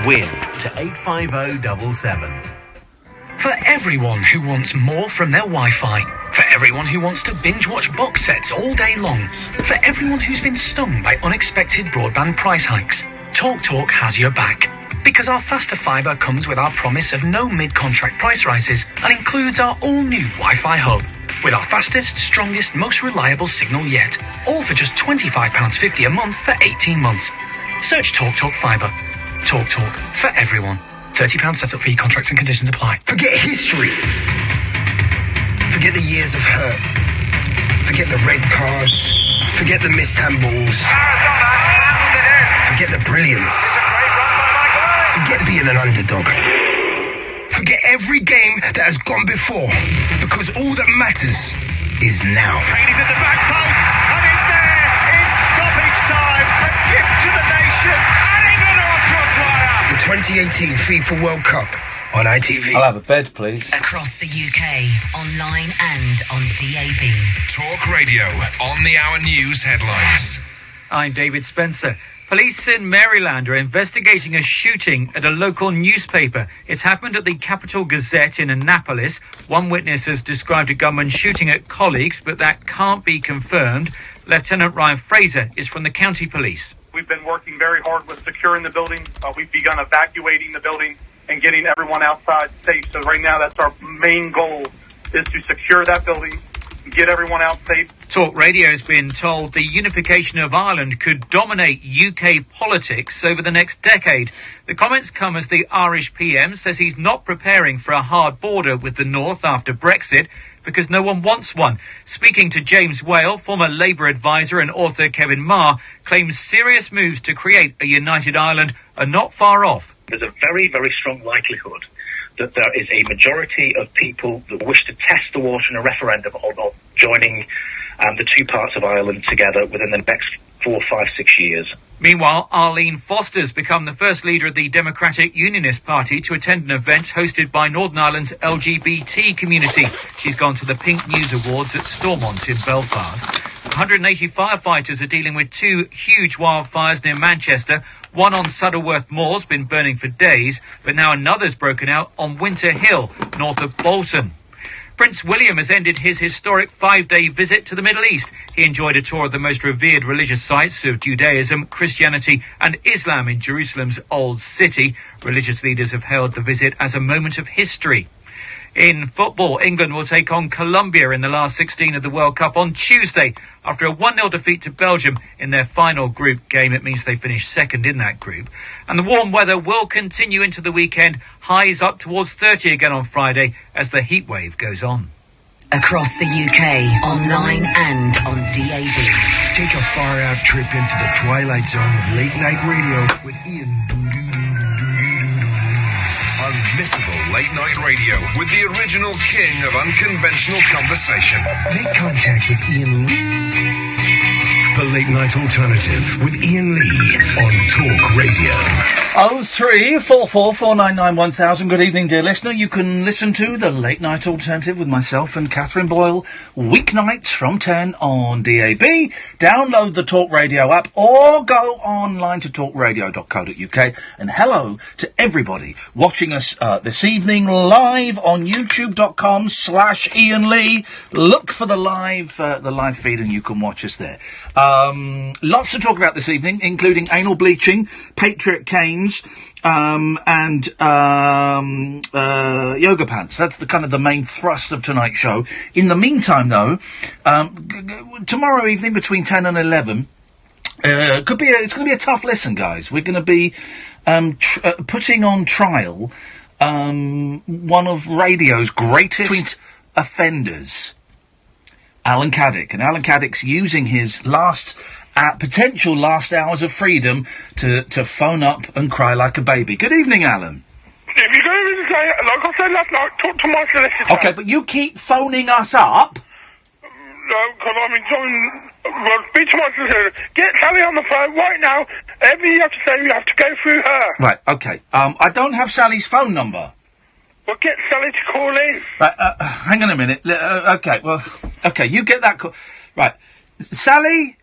WIN to 85077. For everyone who wants more from their Wi-Fi. For everyone who wants to binge-watch box sets all day long. For everyone who's been stung by unexpected broadband price hikes. TalkTalk has your back. Because our faster fibre comes with our promise of no mid-contract price rises and includes our all-new Wi-Fi hub. With our fastest, strongest, most reliable signal yet. All for just £25.50 a month for 18 months. Search TalkTalk Fibre. TalkTalk for everyone. £30 setup fee, contracts and conditions apply. Forget history. Forget the years of hurt. Forget the red cards. Forget the missed handballs. Forget the brilliance. Forget being an underdog. Forget every game that has gone before, because all that matters is now. He's at the back post, and it's there in stoppage time. A gift to the nation, and England are off to a flyer. The 2018 FIFA World Cup on ITV. I'll have a bed, please. Across the UK, online and on DAB. Talk Radio, on the hour news headlines. I'm David Spencer. Police in Maryland are investigating a shooting at a local newspaper. It's happened at the Capital Gazette in Annapolis. One witness has described a gunman shooting at colleagues, but that can't be confirmed. Lieutenant Ryan Fraser is from the county police. We've been working very hard with securing the building. We've begun evacuating the building and getting everyone outside safe. So right now, that's our main goal, is to secure that building, get everyone out safe. Talk Radio has been told the unification of Ireland could dominate UK politics over the next decade. The comments come as the Irish PM says he's not preparing for a hard border with the North after Brexit because no one wants one. Speaking to James Whale, former Labour advisor and author Kevin Marr claims serious moves to create a united Ireland are not far off. There's a very, very strong likelihood that there is a majority of people that wish to test the water in a referendum on joining the two parts of Ireland together within the next 4, 5, 6 years. Meanwhile, Arlene Foster's become the first leader of the Democratic Unionist Party to attend an event hosted by Northern Ireland's LGBT community. She's gone to the Pink News Awards at Stormont in Belfast. 180 firefighters are dealing with 2 huge wildfires near Manchester. One on Saddleworth Moor's been burning for days, but now another's broken out on Winter Hill, north of Bolton. Prince William has ended his historic 5-day visit to the Middle East. He enjoyed a tour of the most revered religious sites of Judaism, Christianity and Islam in Jerusalem's Old City. Religious leaders have hailed the visit as a moment of history. In football, England will take on Colombia in the last 16 of the World Cup on Tuesday. After a 1-0 defeat to Belgium in their final group game, it means they finish second in that group. And the warm weather will continue into the weekend. Highs up towards 30 again on Friday as the heat wave goes on. Across the UK, online and on DAB. Take a far-out trip into the twilight zone of late-night radio with Iain. Unmissable late-night radio with the original king of unconventional conversation. Make contact with Iain Lee. The Late Night Alternative with Iain Lee on Talk Radio. 03444991000. Good evening, dear listener. You can listen to The Late Night Alternative with myself and Katherine Boyle weeknights from 10 on DAB. Download the Talk Radio app or go online to talkradio.co.uk. And hello to everybody watching us this evening live on youtube.com/Iain Lee. Look for the live feed and you can watch us there. Lots to talk about this evening, including anal bleaching, Patriot canes, and yoga pants. That's the main thrust of tonight's show. In the meantime, though, tomorrow evening between 10 and 11, it's going to be a tough listen, guys. We're going to be putting on trial one of radio's greatest offenders, Alan Caddick. And Alan Caddick's using his potential last hours of freedom to phone up and cry like a baby. Good evening, Alan. If you're going to say, like I said last night, talk to my solicitor. Okay, but you keep phoning us up. No, because I'm enjoying... Well, speak to my solicitor. Get Sally on the phone right now. Everything you have to say, you have to go through her. Right, okay. I don't have Sally's phone number. Well, get Sally to call in. Right, hang on a minute. Okay, you get that call. Right. Sally,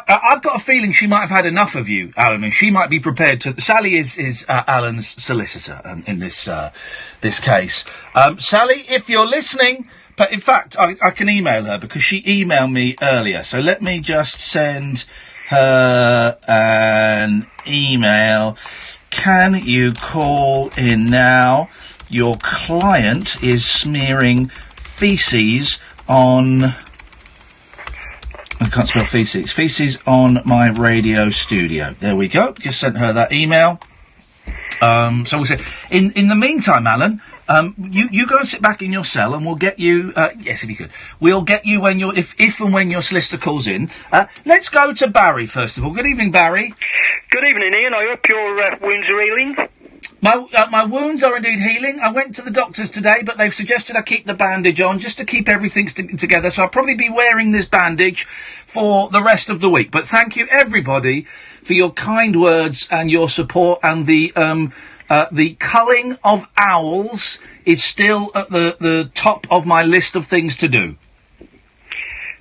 I've got a feeling she might have had enough of you, Alan, and she might be prepared to... Sally is Alan's solicitor in this case. Sally, if you're listening... But in fact, I can email her because she emailed me earlier. So let me just send her an email. Can you call in now? Your client is smearing feces on... I can't spell feces. Feces on my radio studio. There we go. Just sent her that email. So we'll say, in the meantime, Alan, you go and sit back in your cell and we'll get you, yes, if you could, we'll get you when if and when your solicitor calls in. Let's go to Barry, first of all. Good evening, Barry. Good evening, Ian. I hope your wounds are healing. My wounds are indeed healing. I went to the doctors today, but they've suggested I keep the bandage on just to keep everything together. So I'll probably be wearing this bandage for the rest of the week. But thank you, everybody, for your kind words and your support. And the culling of owls is still at the top of my list of things to do.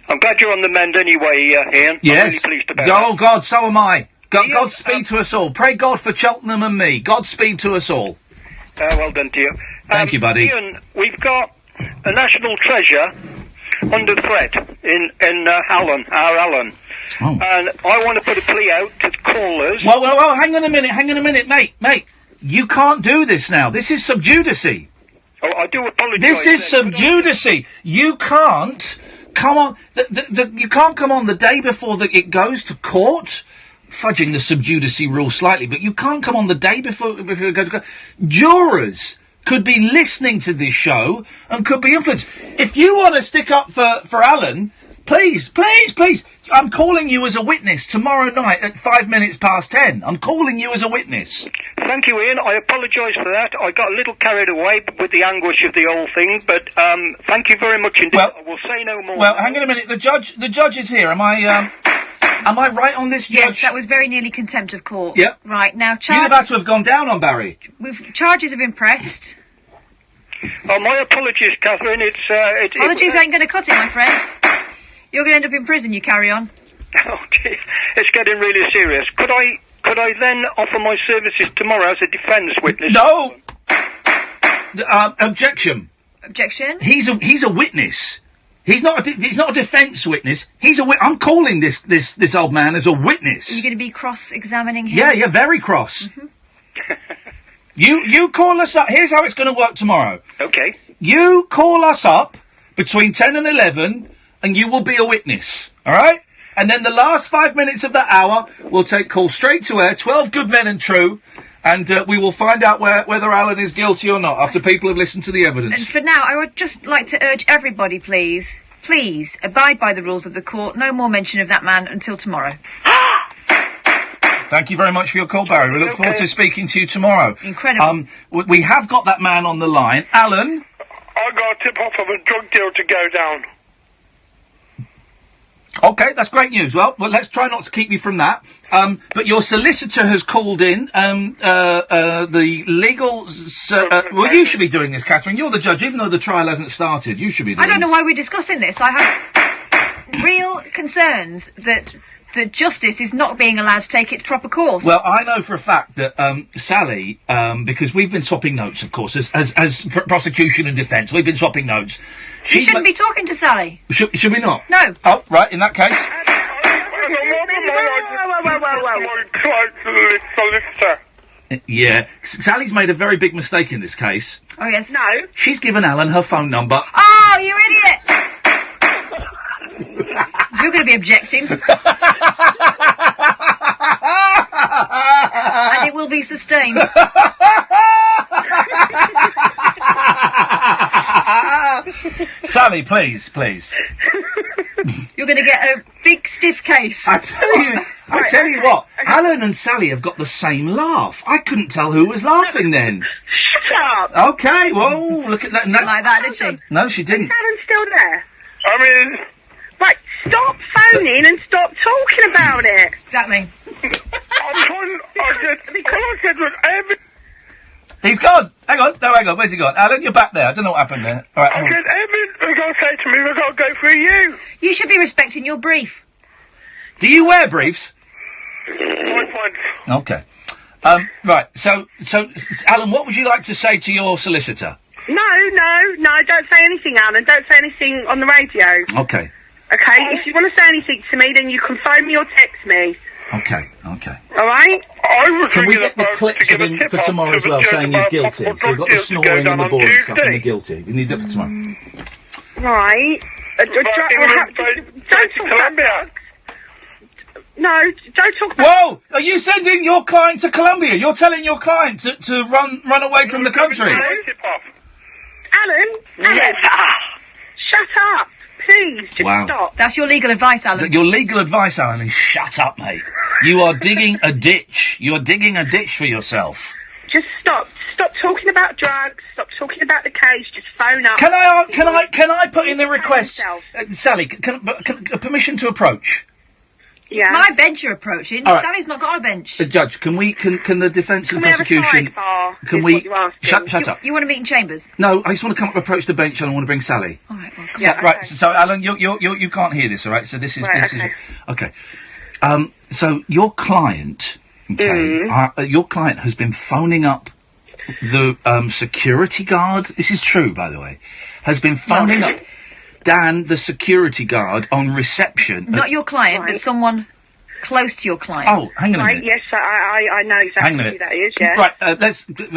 I'm glad you're on the mend anyway, Ian. Yes. I'm really pleased about Oh, that. God, so am I. Godspeed to us all. Pray God for Cheltenham and me. Godspeed to us all. Well done to you. Thank you, buddy. Ian, we've got a national treasure under threat in Alan, our Alan. Oh. And I want to put a plea out to callers. Well, hang on a minute, mate. You can't do this now. This is sub judice. Oh, I do apologise. This is sub judice. You can't come on. You can't come on the day before it goes to court. Fudging the sub judice rule slightly, but you can't come on the day before it goes to court. Jurors could be listening to this show and could be influenced. If you want to stick up for Alan, please, I'm calling you as a witness tomorrow night at 10:05. I'm calling you as a witness. Thank you, Ian. I apologise for that. I got a little carried away with the anguish of the whole thing, but thank you very much indeed. Well, I will say no more. Well, hang on a minute. The judge is here. Am I right on this, Judge? Yes, that was very nearly contempt of court. Yep. Right, now You're about to have gone down on Barry. Charges have been pressed. Oh, my apologies, Catherine. Apologies ain't going to cut it, my friend. You're going to end up in prison, you carry on. Oh, gee, it's getting really serious. Could I then offer my services tomorrow as a defence witness? No! Objection. Objection? He's a witness. He's not a defence witness. I'm calling this old man as a witness. Are you going to be cross-examining him? Yeah, very cross. Mm-hmm. You call us up. Here's how it's going to work tomorrow. Okay. You call us up between 10 and 11, and you will be a witness. All right? And then the last 5 minutes of that hour, we'll take calls straight to air, 12 good men and true, and we will find out whether Alan is guilty or not after people have listened to the evidence. And for now, I would just like to urge everybody, please, abide by the rules of the court. No more mention of that man until tomorrow. Thank you very much for your call, Barry. We look forward to speaking to you tomorrow. Incredible. We have got that man on the line. Alan? I got a tip-off of a drug deal to go down. Okay, that's great news. Well, let's try not to keep you from that. But your solicitor has called in. The legal... well, you should be doing this, Catherine. You're the judge, even though the trial hasn't started. You should be doing I don't know why we're discussing this. I have real concerns that justice is not being allowed to take its proper course. Well, I know for a fact that Sally, because we've been swapping notes, of course, as prosecution and defence, we've been swapping notes. You shouldn't be talking to Sally. Should we not? No. Oh, right, in that case. Yeah, Sally's made a very big mistake in this case. Oh, yes. No. She's given Alan her phone number. Oh, you idiot! You're going to be objecting. And it will be sustained. Sally, please. You're going to get a big stiff case. I tell you what, Alan and Sally have got the same laugh. I couldn't tell who was laughing then. Shut up! Okay, well, look at that. Didn't like that, did she? No, she didn't. Is Alan still there? I mean... Right, stop phoning and stop talking about it. Exactly. I said was every... He's gone. Hang on. Where's he gone? Alan, you're back there. I don't know what happened there. All right. I said everything they're going to say to me, they've got to go through you. You should be respecting your brief. Do you wear briefs? Fine. Okay. Right, so, Alan, what would you like to say to your solicitor? No, don't say anything, Alan. Don't say anything on the radio. Okay. Okay, if you want to say anything to me, then you can phone me or text me. Okay. Alright? Can we get the clips of him for tomorrow as well, saying he's guilty? So you've got the snoring and the boring stuff and the guilty. You need that for tomorrow. Right. Don't talk about drugs. No, don't talk about... Whoa! Are you sending your client to Colombia? You're telling your client to run away from the country? Alan, shut up. Please, just stop. That's your legal advice, Alan. Your legal advice, Alan, is shut up, mate. You are digging a ditch. You are digging a ditch for yourself. Just stop. Stop talking about drugs. Stop talking about the case. Just phone up. Can I put in the request, Sally? Can permission to approach? Yeah. It's my bench you're approaching. All right. Sally's not got a bench. Judge, can the defence and prosecution... Can we... Shut up. You want to meet in chambers? No, I just want to come up, approach the bench, and I want to bring Sally. All right, well, Right, so Alan, you can't hear this, all right? So this is... Okay. So your client, your client has been phoning up the security guard. This is true, by the way. Has been phoning up Dan, the security guard, on reception. Not your client, but someone close to your client. Oh, hang on a minute. Yes, I know exactly who that is, yeah. Right,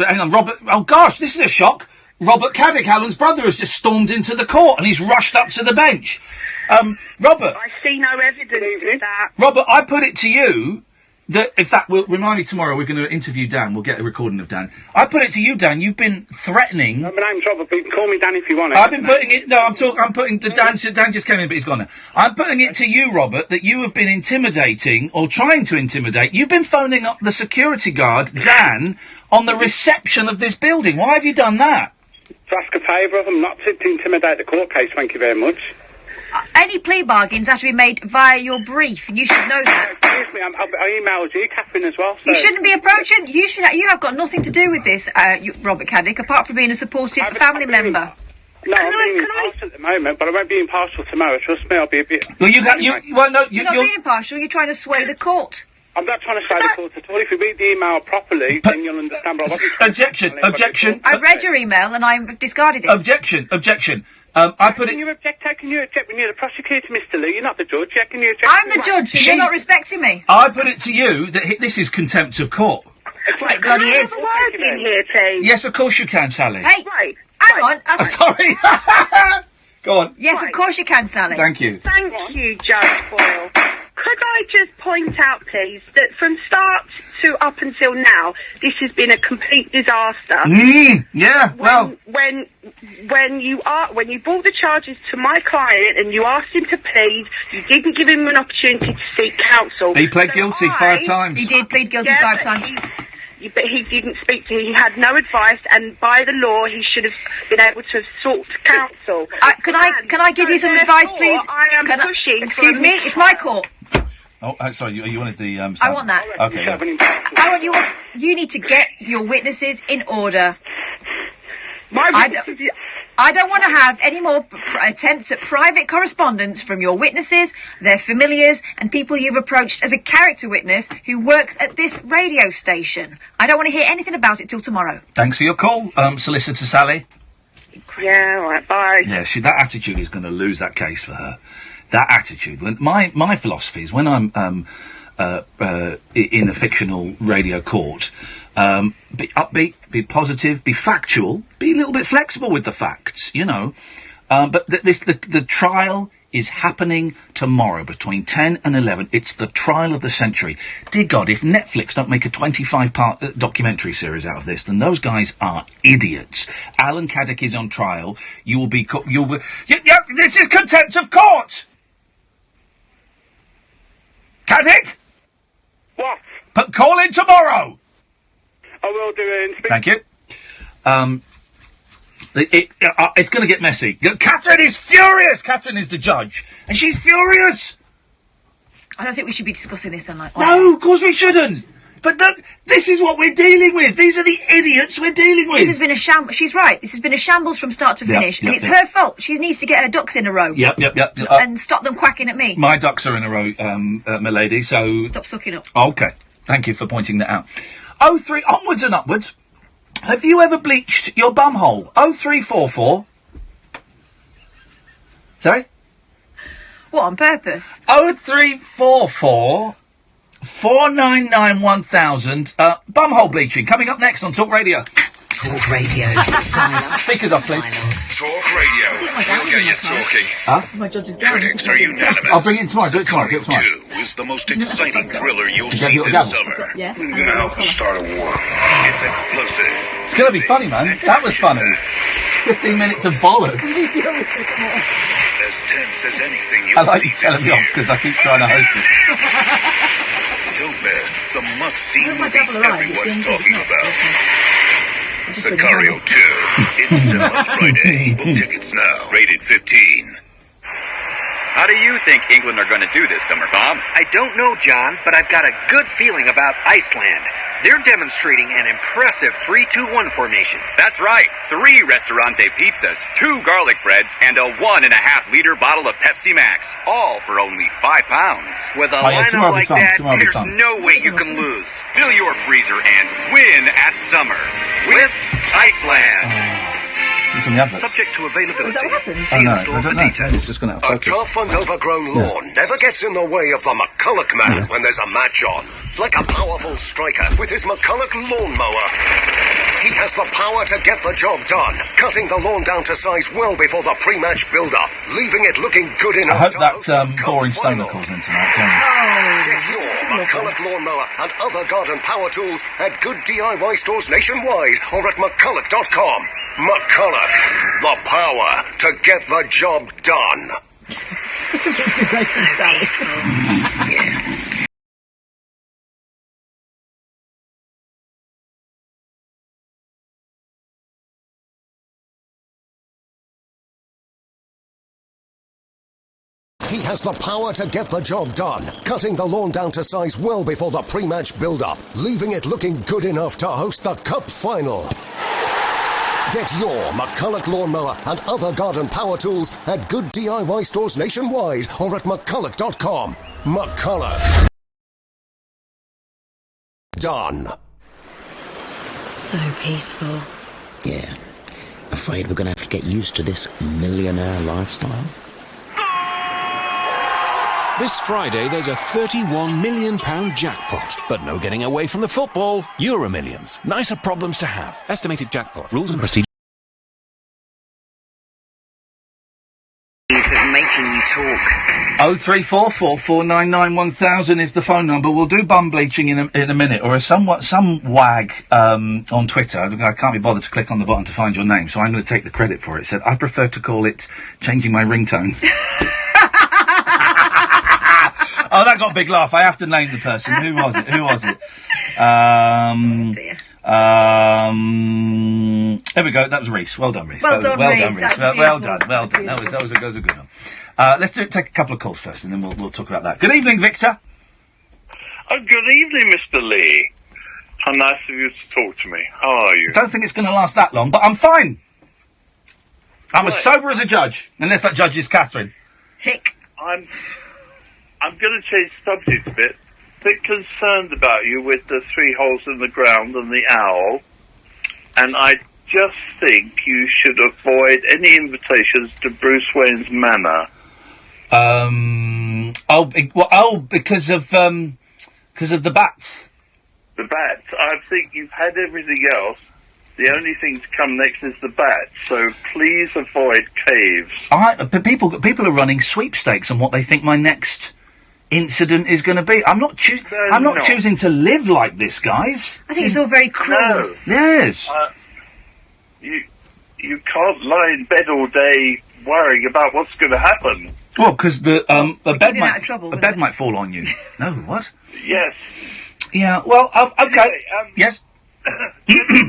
hang on, Robert. Oh, gosh, this is a shock. Robert Caddick, Alan's brother, has just stormed into the court and he's rushed up to the bench. Robert. I see no evidence of that. Robert, I put it to you that, in fact, we'll remind you tomorrow we're going to interview Dan. We'll get a recording of Dan. I put it to you, Dan. You've been threatening. No, my name's Robert, but you can call me Dan if you want. I've been putting it. No, I'm putting the Dan. Dan just came in, but he's gone now. I'm putting it to you, Robert, that you have been intimidating or trying to intimidate. You've been phoning up the security guard, Dan, on the reception of this building. Why have you done that? To ask a favour of them, not to intimidate the court case. Thank you very much. Any plea bargains have to be made via your brief, and you should know that. Excuse me, I emailed you, Catherine, as well. So. You shouldn't be approaching. You have got nothing to do with this, Robert Caddick, apart from being a supportive family member. No, I'm being impartial at the moment, but I won't be impartial tomorrow. Trust me, I'll be a bit. Well, you're not being impartial. You're trying to sway the court. I'm not trying to sway the court at all. If you read the email properly, then you'll understand. But Objection. I read your email and I discarded it. Objection. I put it. Can you object? How can you object when you're the prosecutor, Mr. Lee? You're not the judge. How can you object? I'm the judge, and you're not respecting me. I put it to you that this is contempt of court. It bloody is. Can I have a word in here, please? Yes, of course you can, Sally. Hey, hang on. I'm sorry. Go on. Yes, of course you can, Sally. Thank you. Thank you, Judge Boyle. Could I just point out, please, that from start to up until now, this has been a complete disaster. Yeah, when you brought the charges to my client and you asked him to plead, you didn't give him an opportunity to seek counsel. He pled guilty 5 times. He did plead guilty 5 times. But he didn't speak to. He had no advice, and by the law, he should have been able to have sought counsel. Can I give you some advice, please? I am pushing. Excuse me, it's my court. Oh, sorry. You wanted the. I want that. Okay. Yeah. I want you. You need to get your witnesses in order. I don't want to have any more attempts at private correspondence from your witnesses, their familiars, and people you've approached as a character witness who works at this radio station. I don't want to hear anything about it till tomorrow. Thanks for your call, Solicitor Sally. Yeah, all right, bye. Yeah, that attitude is going to lose that case for her. That attitude. When my philosophy is when I'm in a fictional radio court, be upbeat, be positive, be factual, be a little bit flexible with the facts, you know. But the trial is happening tomorrow between 10 and 11. It's the trial of the century. Dear God, if Netflix don't make a 25-part documentary series out of this, then those guys are idiots. Alan Caddick is on trial. You will be... this is contempt of court! Caddick? What? But call in tomorrow! I will do it. Thank you. It's going to get messy. Catherine is furious! Catherine is the judge. And she's furious! I don't think we should be discussing this tonight. No, of course we shouldn't! But this is what we're dealing with. These are the idiots we're dealing with. This has been a shambles. She's right. This has been a shambles from start to finish, and it's her fault. She needs to get her ducks in a row. Yep. And stop them quacking at me. My ducks are in a row, my lady, so... Stop sucking up. Okay. Thank you for pointing that out. 03, onwards and upwards. Have you ever bleached your bumhole? 0344... Sorry? What, on purpose? 0344... 499 1000. Bumhole bleaching coming up next on Talk Radio. Talk Radio. Speakers off, please. Talk Radio. We'll get you talking. Huh? My judge is Critics are unanimous. I'll bring it in tomorrow. Do it tomorrow. Do it tomorrow. 2 is the most exciting thriller you'll You see got this your gavel? summer. Yes. Now the start of war. It's explosive. It's going to be funny, man. That was funny. 15 minutes of bollocks. As tense as anything you'll I like you see telling this me off year. because I keep trying to host it. Don't miss the must-see movie everyone's talking about. Sicario 2. In cinemas Friday. Book tickets now. Rated 15. How do you think England are going to do this summer, Bob? I don't know, John, but I've got a good feeling about Iceland. They're demonstrating an impressive 3-2-1 formation. That's right. 3 Restaurante pizzas, 2 garlic breads, and a 1.5-liter bottle of Pepsi Max. All for only £5. With a lineup like that, there's no way you can lose. Fill your freezer and win at summer with Iceland. This is on the advert. Subject to availability. Is that what happens? Oh, no, I don't know. It's just going to A tough and overgrown lawn never gets in the way of the McCulloch man when there's a match on. Like a powerful striker with his McCulloch lawnmower. He has the power to get the job done, cutting the lawn down to size well before the pre-match build-up, leaving it looking good enough. I hope that boring stoner calls in tonight. Get your McCulloch lawnmower and other garden power tools at good DIY stores nationwide or at McCulloch.com. McCulloch, the power to get the job done. He has the power to get the job done, cutting the lawn down to size well before the pre-match build-up, leaving it looking good enough to host the Cup Final. Get your McCulloch lawnmower and other garden power tools at good DIY stores nationwide or at McCulloch.com. McCulloch. Done. So peaceful. Yeah. Afraid we're going to have to get used to this millionaire lifestyle. This Friday, there's a £31 million jackpot. But no getting away from the football. Euro Millions. Nicer problems to have. Estimated jackpot. Rules and procedures. Of making you talk. 0344 499 1000 is the phone number. We'll do bum bleaching in a minute, or some wag on Twitter. I can't be bothered to click on the button to find your name, so I'm going to take the credit for it. Said I prefer to call it changing my ringtone. Oh, that got a big laugh. I have to name the person. Who was it? There we go. That was Reese. Well done, Reese. Well done, Reese. Well done. That was a good one. Let's take a couple of calls first, and then we'll talk about that. Good evening, Victor. Oh, good evening, Mr. Lee. How nice of you to talk to me. How are you? I don't think it's going to last that long, but I'm fine. I'm as sober as a judge, unless that judge is Catherine. Hick. I'm going to change subject a bit. A bit concerned about you with the 3 holes in the ground and the owl. And I just think you should avoid any invitations to Bruce Wayne's manor. Because of the bats. The bats. I think you've had everything else. The only thing to come next is the bats. So please avoid caves. People are running sweepstakes on what they think my next incident is going to be. I'm not choosing to live like this, guys. I think it's all very cruel. No. Yes. You can't lie in bed all day worrying about what's going to happen. Well, because a bed might fall on you. No, what? Yes. Yeah. Well, okay. Anyway, Yes.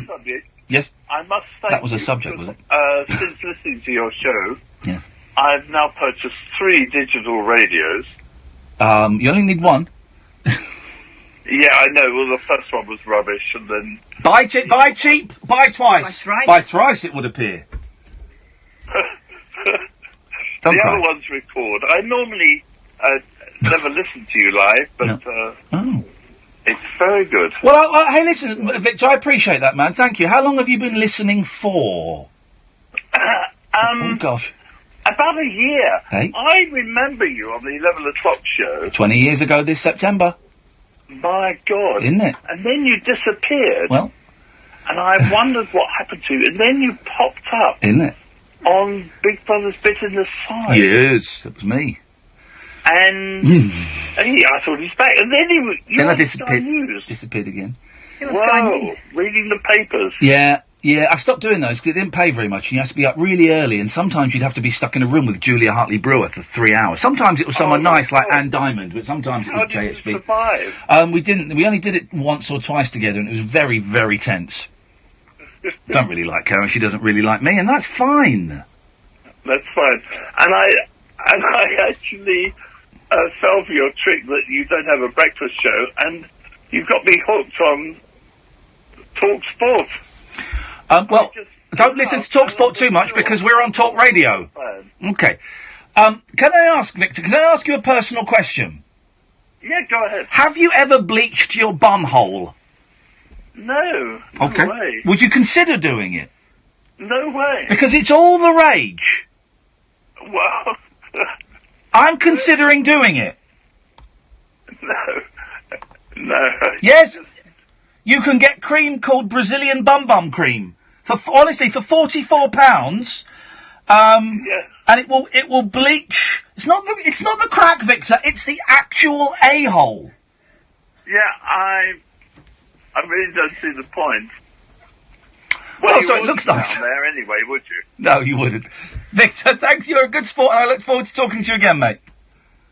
Subject. Yes. I must thank That was a you subject, was it? Since listening to your show, Yes. I've now purchased 3 digital radios. You only need one. Yeah, I know. Well, the first one was rubbish, and then... Buy cheap, buy twice. Buy thrice, it would appear. The other ones record. I normally never listen to you live, but it's very good. Well, hey, listen, Victor, I appreciate that, man. Thank you. How long have you been listening for? Oh, gosh. About a year. Hey? I remember you on the 11 o'clock show. 20 years ago this September. My God. Isn't it? And then you disappeared. Well. And I wondered what happened to you. And then you popped up. Isn't it? On Big Brother's Bit in the Side. Yes, that was me. And I thought he's back. And then then I disappeared again. Wow, reading the papers. Yeah, I stopped doing those because it didn't pay very much and you had to be up really early and sometimes you'd have to be stuck in a room with Julia Hartley-Brewer for 3 hours. Sometimes it was someone nice like Anne Diamond, but sometimes it was JHB. How did you survive? We only did it once or twice together and it was very, very tense. Don't really like her and she doesn't really like me and that's fine. That's fine. And I actually fell for your trick that you don't have a breakfast show and you've got me hooked on Talk Sport. Well, don't listen to Talk Sport too much because we're on Talk Radio. Okay. Can I ask, Victor, you a personal question? Yeah, go ahead. Have you ever bleached your bum hole? No. Okay. No way. Would you consider doing it? No way. Because it's all the rage. Well... I'm considering doing it. No. Yes. You can get cream called Brazilian bum cream for honestly for £44. And it will bleach. It's not the crack, Victor. It's the actual a-hole. Yeah, I really don't see the point. Well, so it looks nice. Down there anyway, would you? No, you wouldn't. Victor, thank you. You're a good sport, and I look forward to talking to you again, mate.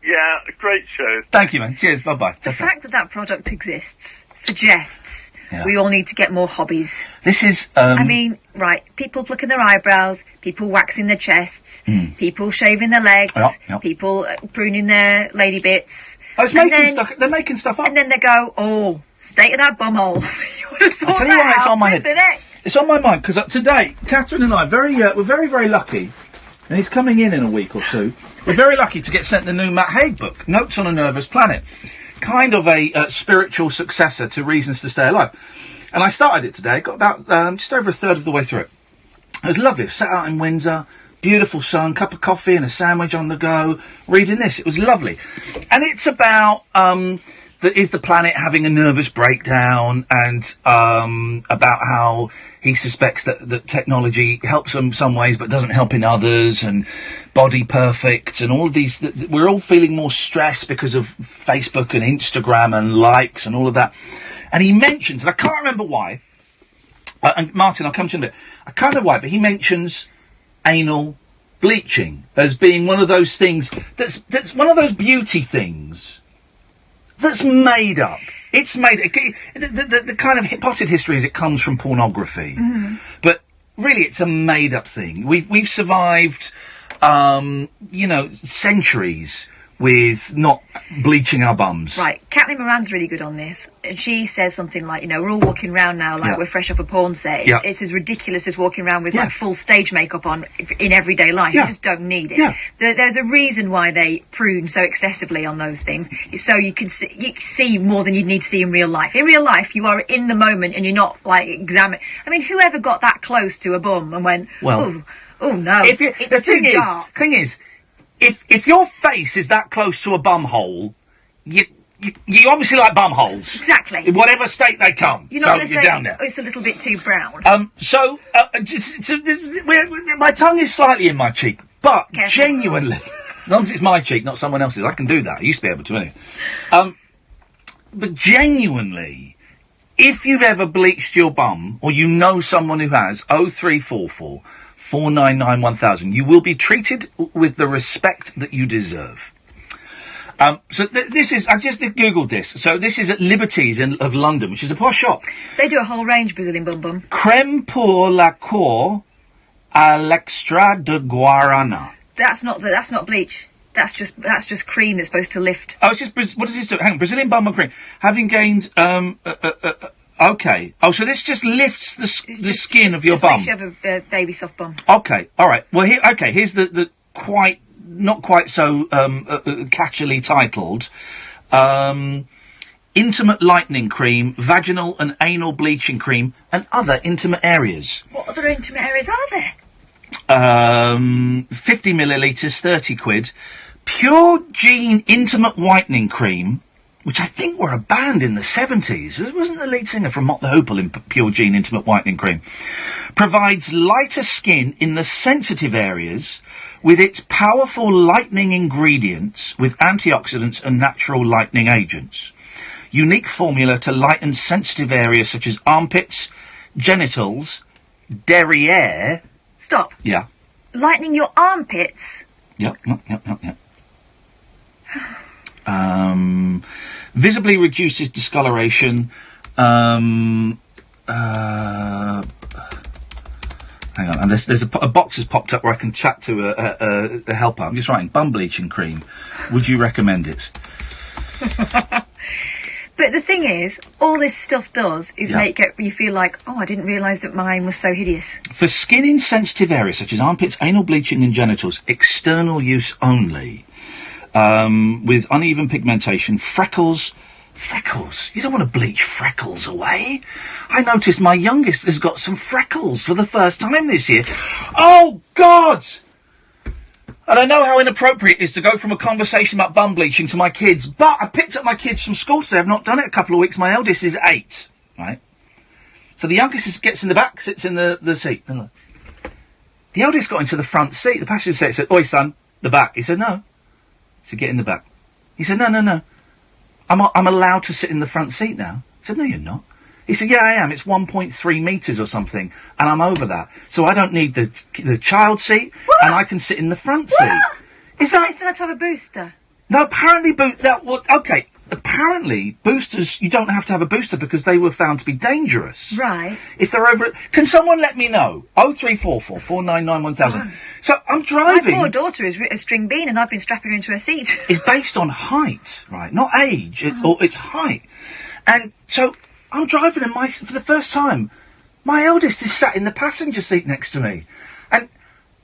Yeah, great show. Thank you, man. Cheers. Bye-bye. The fact that product exists suggests we all need to get more hobbies. This is, I mean, right, people plucking their eyebrows, people waxing their chests, people shaving their legs, people pruning their lady bits. Oh, they're making stuff up. And then they go, state of that bumhole. I'll tell you why it's on my head. It's on my mind, because today, Catherine and I, we're very, very lucky, and he's coming in a week or two, we're very lucky to get sent the new Matt Haig book, Notes on a Nervous Planet. Kind of a spiritual successor to Reasons to Stay Alive. And I started it today, got about just over a third of the way through it. It was lovely. I sat out in Windsor, beautiful sun, cup of coffee and a sandwich on the go, reading this. It was lovely. And it's about... is the planet having a nervous breakdown, and about how he suspects that technology helps in some ways but doesn't help in others, and body perfect, and all of these... we're all feeling more stress because of Facebook and Instagram and likes and all of that. And he mentions, and I can't remember why, and Martin, I'll come to you in a bit, I can't remember why, but he mentions anal bleaching as being one of those things that's one of those beauty things that's made up. It's made... The kind of potted history is it comes from pornography. Mm-hmm. But really, it's a made-up thing. We've survived, centuries with not bleaching our bums. Right. Katherine Moran's really good on this. And she says something like, we're all walking around now like we're fresh off a porn set. It's as ridiculous as walking around with full stage makeup on in everyday life. You just don't need it. There's a reason why they prune so excessively on those things. So you can see more than you'd need to see in real life. In real life, you are in the moment and you're not examining. I mean, whoever got that close to a bum and went, oh no, it's too dark. Thing is, if your face is that close to a bum hole, you obviously like bum holes. Exactly. In whatever state they come. You're not going to say down there. It's a little bit too brown. My tongue is slightly in my cheek, but genuinely, as long as it's my cheek, not someone else's, I can do that. I used to be able to anyway. But genuinely, if you've ever bleached your bum, or you know someone who has, 0344 499 1000, you will be treated with the respect that you deserve. This is, I just googled this. So this is at Liberties of London, which is a posh shop. They do a whole range Brazilian bum bum. Crème pour la cour à l'extra de guarana. That's not bleach. That's just cream that's supposed to lift. Oh, it's just what does this do? Hang on, Brazilian bum cream. Having gained okay. Oh, so this just lifts the skin of your bum. Makes you have a baby soft bum. Okay, all right. Well, here's the not quite so catchily titled intimate lightening cream, vaginal and anal bleaching cream, and other intimate areas. What other intimate areas are there? 50 millilitres, 30 quid. Pure Gene Intimate Whitening Cream, which I think were a band in the 70s. Wasn't the lead singer from Mott the Hoople in Pure Gene Intimate Whitening Cream? Provides lighter skin in the sensitive areas with its powerful lightening ingredients with antioxidants and natural lightening agents. Unique formula to lighten sensitive areas such as armpits, genitals, derriere. Stop. Yeah. Lightening your armpits? Yep. Visibly reduces discoloration. Hang on, and there's a box has popped up where I can chat to a helper. I'm just writing bum bleaching cream. Would you recommend it? But the thing is, all this stuff does is make you feel like, oh, I didn't realise that mine was so hideous. For skin in sensitive areas such as armpits, anal bleaching and genitals, external use only. With uneven pigmentation, freckles. You don't want to bleach freckles away. I noticed my youngest has got some freckles for the first time this year. Oh, God! And I know how inappropriate it is to go from a conversation about bum bleaching to my kids, but I picked up my kids from school today. I've not done it a couple of weeks. My eldest is 8, right? So the youngest gets in the back, sits in the seat. The eldest got into the front seat. The passenger said, "Oi, son, the back." He said, "No." He said, "Get in the back." He said, No. I'm allowed to sit in the front seat now." I said, "No, you're not." He said, "Yeah, I am. It's 1.3 metres or something, and I'm over that. So I don't need the child seat, and I can sit in the front seat." Is that... I still have to have a booster? No, apparently, apparently, boosters, you don't have to have a booster because they were found to be dangerous. Right. If they're over... Can someone let me know? 0344 499 1000. So, I'm driving... My poor daughter is a string bean and I've been strapping her into her seat. It's based on height, right? Not age. It's height. And so, I'm driving and for the first time, my eldest is sat in the passenger seat next to me. And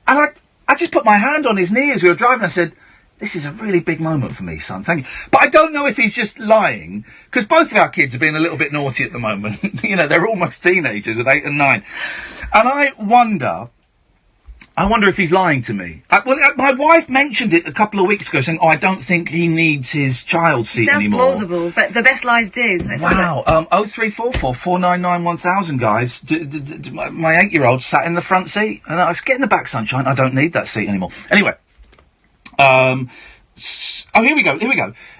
I just put my hand on his knee as we were driving. I said, "This is a really big moment for me, son. Thank you." But I don't know if he's just lying, because both of our kids are being a little bit naughty at the moment. You know, they're almost teenagers with 8 and 9. And I wonder if he's lying to me. My wife mentioned it a couple of weeks ago, saying, "Oh, I don't think he needs his child seat anymore." Sounds plausible, but the best lies do. Wow. 0344 499 1000, guys. My 8-year-old sat in the front seat, and I was getting the back, sunshine. I don't need that seat anymore. Anyway. Here we go.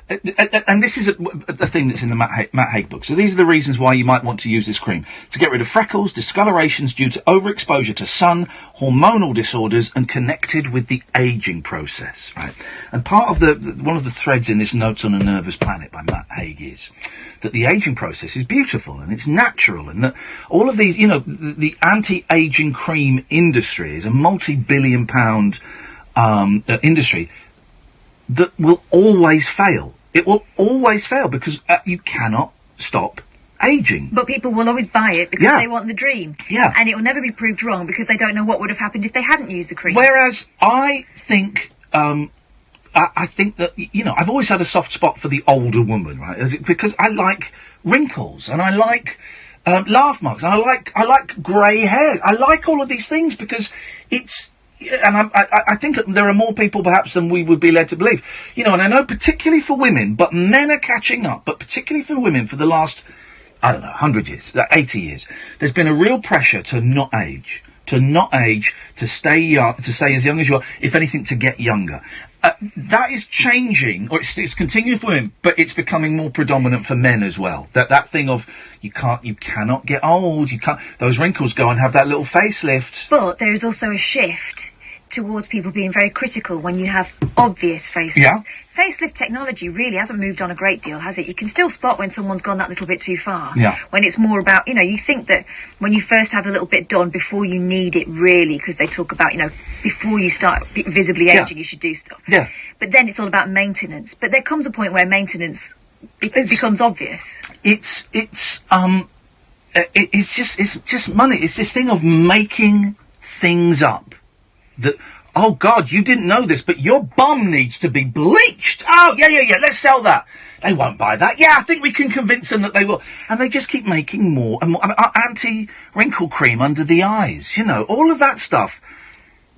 And this is a thing that's in the Matt Haig book. So these are the reasons why you might want to use this cream. To get rid of freckles, discolorations due to overexposure to sun, hormonal disorders, and connected with the ageing process, right? And part of one of the threads in this Notes on a Nervous Planet by Matt Haig is that the ageing process is beautiful and it's natural, and that all of these, the anti-aging cream industry is a multi-billion pound industry that will always fail. It will always fail because you cannot stop aging. But people will always buy it because they want the dream. Yeah. And it will never be proved wrong because they don't know what would have happened if they hadn't used the cream. Whereas I think, I think that, I've always had a soft spot for the older woman, right? Because I like wrinkles and I like laugh marks and I like grey hairs. I like all of these things because it's... And I think there are more people perhaps than we would be led to believe. And I know particularly for women, but men are catching up, but particularly for women for the last, 100 years, 80 years, there's been a real pressure to not age, to stay young, to stay as young as you are, if anything, to get younger. That is changing, or it's continuing for women, but it's becoming more predominant for men as well. That thing of, you cannot get old, those wrinkles go and have that little facelift. But there is also a shift towards people being very critical when you have obvious facelifts. Yeah. Facelift technology really hasn't moved on a great deal, has it? You can still spot when someone's gone that little bit too far. Yeah. When it's more about, you think that when you first have a little bit done before you need it really, because they talk about, before you start visibly aging, you should do stuff. Yeah. But then it's all about maintenance. But there comes a point where maintenance becomes obvious. It's just money. It's this thing of making things up. That, oh God, you didn't know this, but your bum needs to be bleached. Oh, yeah, let's sell that. They won't buy that. Yeah, I think we can convince them that they will. And they just keep making more and more. Anti-wrinkle cream under the eyes, all of that stuff.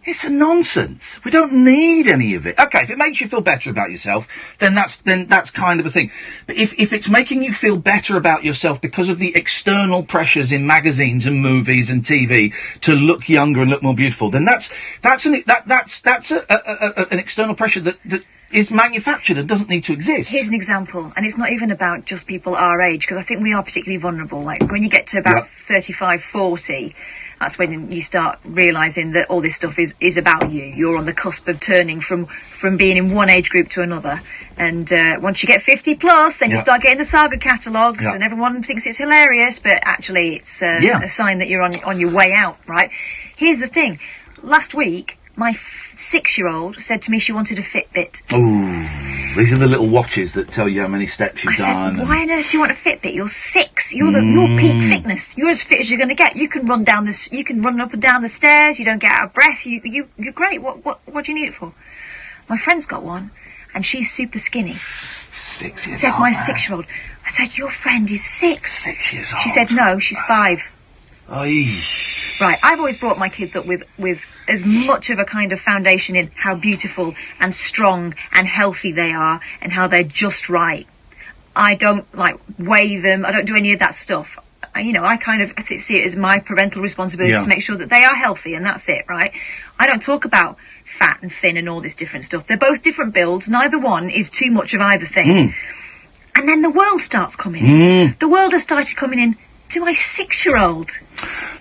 It's a nonsense. We don't need any of it. Okay, if it makes you feel better about yourself, then that's kind of a thing. But if it's making you feel better about yourself because of the external pressures in magazines and movies and TV to look younger and look more beautiful, then that's an external pressure that is manufactured and doesn't need to exist. Here's an example, and it's not even about just people our age, because I think we are particularly vulnerable. Like when you get to about 35, 40, that's when you start realising that all this stuff is about you. You're on the cusp of turning from being in one age group to another. And once you get 50 plus, then you start getting the saga catalogues, and everyone thinks it's hilarious, but actually it's a sign that you're on your way out, right? Here's the thing. Last week, my 6-year-old said to me she wanted a Fitbit. Ooh, these are the little watches that tell you how many steps you've done. I said, why on earth do you want a Fitbit? You're 6. You're peak fitness. You're as fit as you're going to get. You can run you can run up and down the stairs. You don't get out of breath. You're great. What do you need it for? My friend's got one, and she's super skinny. 6 years said old. my 6-year-old. I said, your friend is 6. 6 years old. She said, no, she's 5. Aye. Right, I've always brought my kids up with as much of a kind of foundation in how beautiful and strong and healthy they are and how they're just right. I don't, weigh them. I don't do any of that stuff. I kind of see it as my parental responsibility to make sure that they are healthy, and that's it, right? I don't talk about fat and thin and all this different stuff. They're both different builds. Neither one is too much of either thing. And then the world starts coming in. The world has started coming in to my 6-year-old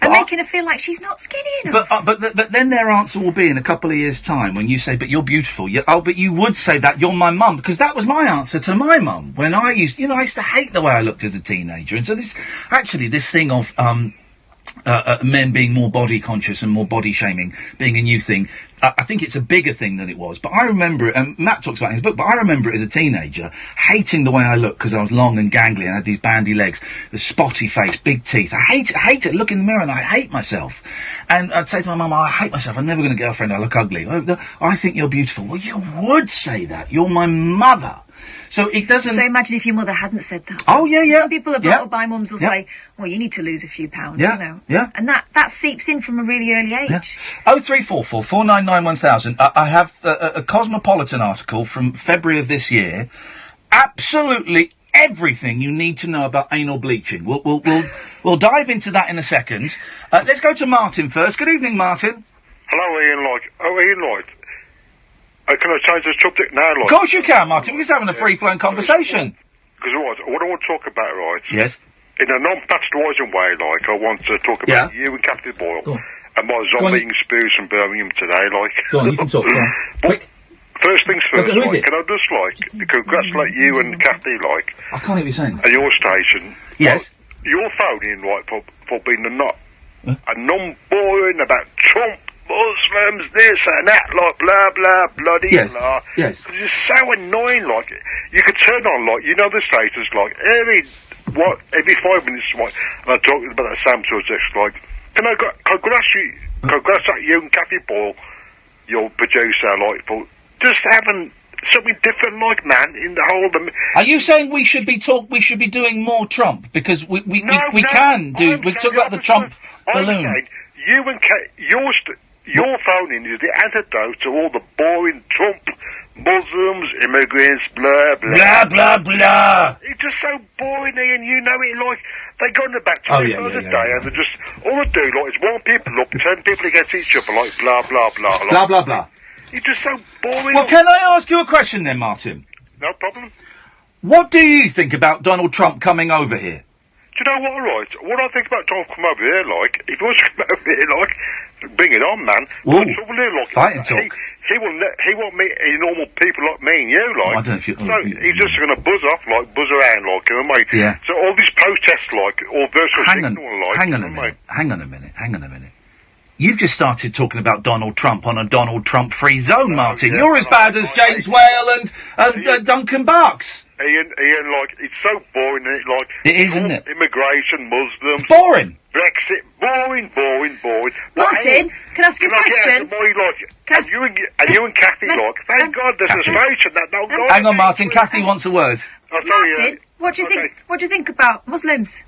and making her feel like she's not skinny enough. But then their answer will be in a couple of years' time when you say, but you're beautiful. But you would say that you're my mum, because that was my answer to my mum when I used to hate the way I looked as a teenager. And so this thing of men being more body conscious and more body shaming being a new thing, I think it's a bigger thing than it was. But I remember it, and Matt talks about it in his book, but I remember it as a teenager, hating the way I looked because I was long and gangly and had these bandy legs, the spotty face, big teeth. I hate it. Look in the mirror and I hate myself. And I'd say to my mum, I hate myself. I'm never going to get a girlfriend. I look ugly. I think you're beautiful. Well, you would say that. You're my mother. So it doesn't... So imagine if your mother hadn't said that. Oh, yeah. Some people are brought up by mums will say, well, you need to lose a few pounds, Yeah. And that seeps in from a really early age. Yeah. 0344 499 1000. I have a Cosmopolitan article from February of this year. Absolutely everything you need to know about anal bleaching. We'll dive into that in a second. Let's go to Martin first. Good evening, Martin. Hello, Ian Lloyd. Ian Lloyd. Can I change the subject now, Lloyd? Of course you can, Martin. We're just having a free-flowing conversation. Because what I want to talk about, right? Yes. In a non-patronising way, I want to talk about you and Katherine Boyle and my zombieing spews from Birmingham today, Go on, you can talk. Go on. Quick. First things first, who is it? can I just, congratulate you and Kathy, I can't hear you saying that. at your station. Yes. You're phoning, for being a non-boring about Trump, Muslims, this and that, blah, blah, bloody blah. Yes. It's just so annoying, you could turn on, the status, every 5 minutes, and I talk about that same subject, can I congratulate you and Kathy Boyle, your producer, for just having something different, man, in the whole... Are you saying we should be doing more Trump? Because we can do... We talk about the Trump balloon. I'm saying, you and your phoning is the antidote to all the boring Trump, Muslims, immigrants, blah, blah. Blah, blah, blah. It's just so boring, Ian, you know it, they go in the back 20 hours a day, and they just, all they do, is warm people up, turn people against each other, blah, blah, blah. Blah, blah, blah. It's just so boring. Well, can I ask you a question then, Martin? No problem. What do you think about Donald Trump coming over here? you know what, right? What I think about Tom come over here, like, if he wants to come over here, like, bring it on, man. Ooh, The trouble here, like, fighting talk. He won't meet any normal people like me and you, like. I don't know if you... So he's just going to buzz off, like, buzz around, like, you know what I mean? Yeah. So all these protests, like, all virtual Hang on, signal, like... hang on a minute. You've just started talking about Donald Trump on a Donald Trump-free zone, Martin. You're as bad as James Whale and Duncan Bucks. Ian, like, it's so boring, isn't it? Like... It is, isn't it? Immigration, Muslims... It's boring. Brexit, boring. Martin, can I ask you a question? And you and Kathy, like, thank God there's a station that don't go... Hang on, Martin. Kathy wants a word. Martin, what do you think? What do you think about Muslims?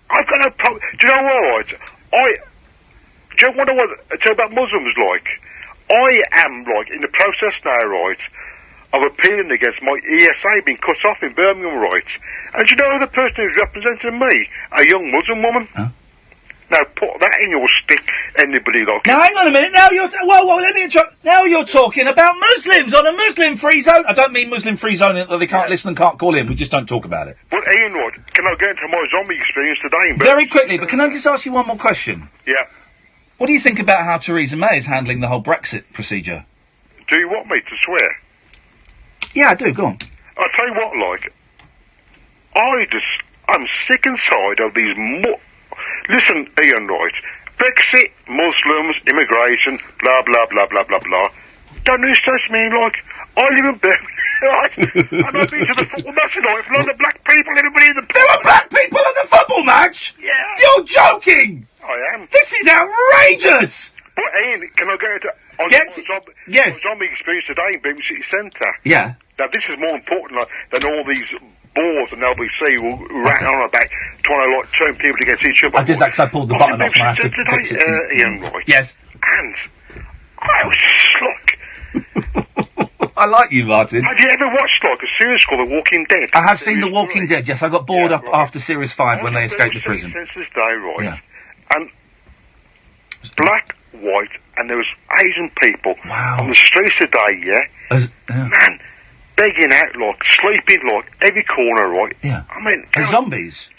I've got no problem. Do you know what? Do you know what I tell about Muslims, like? I am, like, in the process now, right, of appealing against my ESA being cut off in Birmingham, right? And do you know the person who's representing me? A young Muslim woman. Huh? Now, put that in your stick, anybody, like... Now, hang on a minute. Now you're... let me interrupt. Now you're talking about Muslims on a Muslim-free zone. I don't mean Muslim-free zone that they can't listen and can't call in. We just don't talk about it. But, Ian, what? Can I get into my zombie experience today? Very quickly, but can I just ask you one more question? Yeah. What do you think about how Theresa May is handling the whole Brexit procedure? Do you want me to swear? Yeah, I do. Go on. I'll tell you what, like... I'm sick and tired of these... Listen, Ian, right? Brexit, Muslims, immigration, blah, blah, blah, blah, blah, blah. Don't you stress me, like... I live in Birmingham, right? And I've been to the football match tonight. A lot of black people, everybody in the... There were black people at the football match? Yeah. You're joking! I am. This is outrageous! But, Ian, can I go to... Yes. Zombie experience today in Birmingham City Centre. Yeah. Now, this is more important than all these bores and LBC who ran on about trying to, like, turn people against each other. I did that because I pulled the button off and I had to fix it. Ian, right? Yes. And I was just like... I like you, Martin. Have you ever watched, like, a series called The Walking Dead? I have seen The Walking Dead, yes. I got bored up after Series 5 when they escaped the prison. Since this day, right? Yeah. And black, white, and there was Asian people on the streets today, yeah? Man, begging out, like, sleeping, like, every corner, right? Yeah. I mean... As zombies?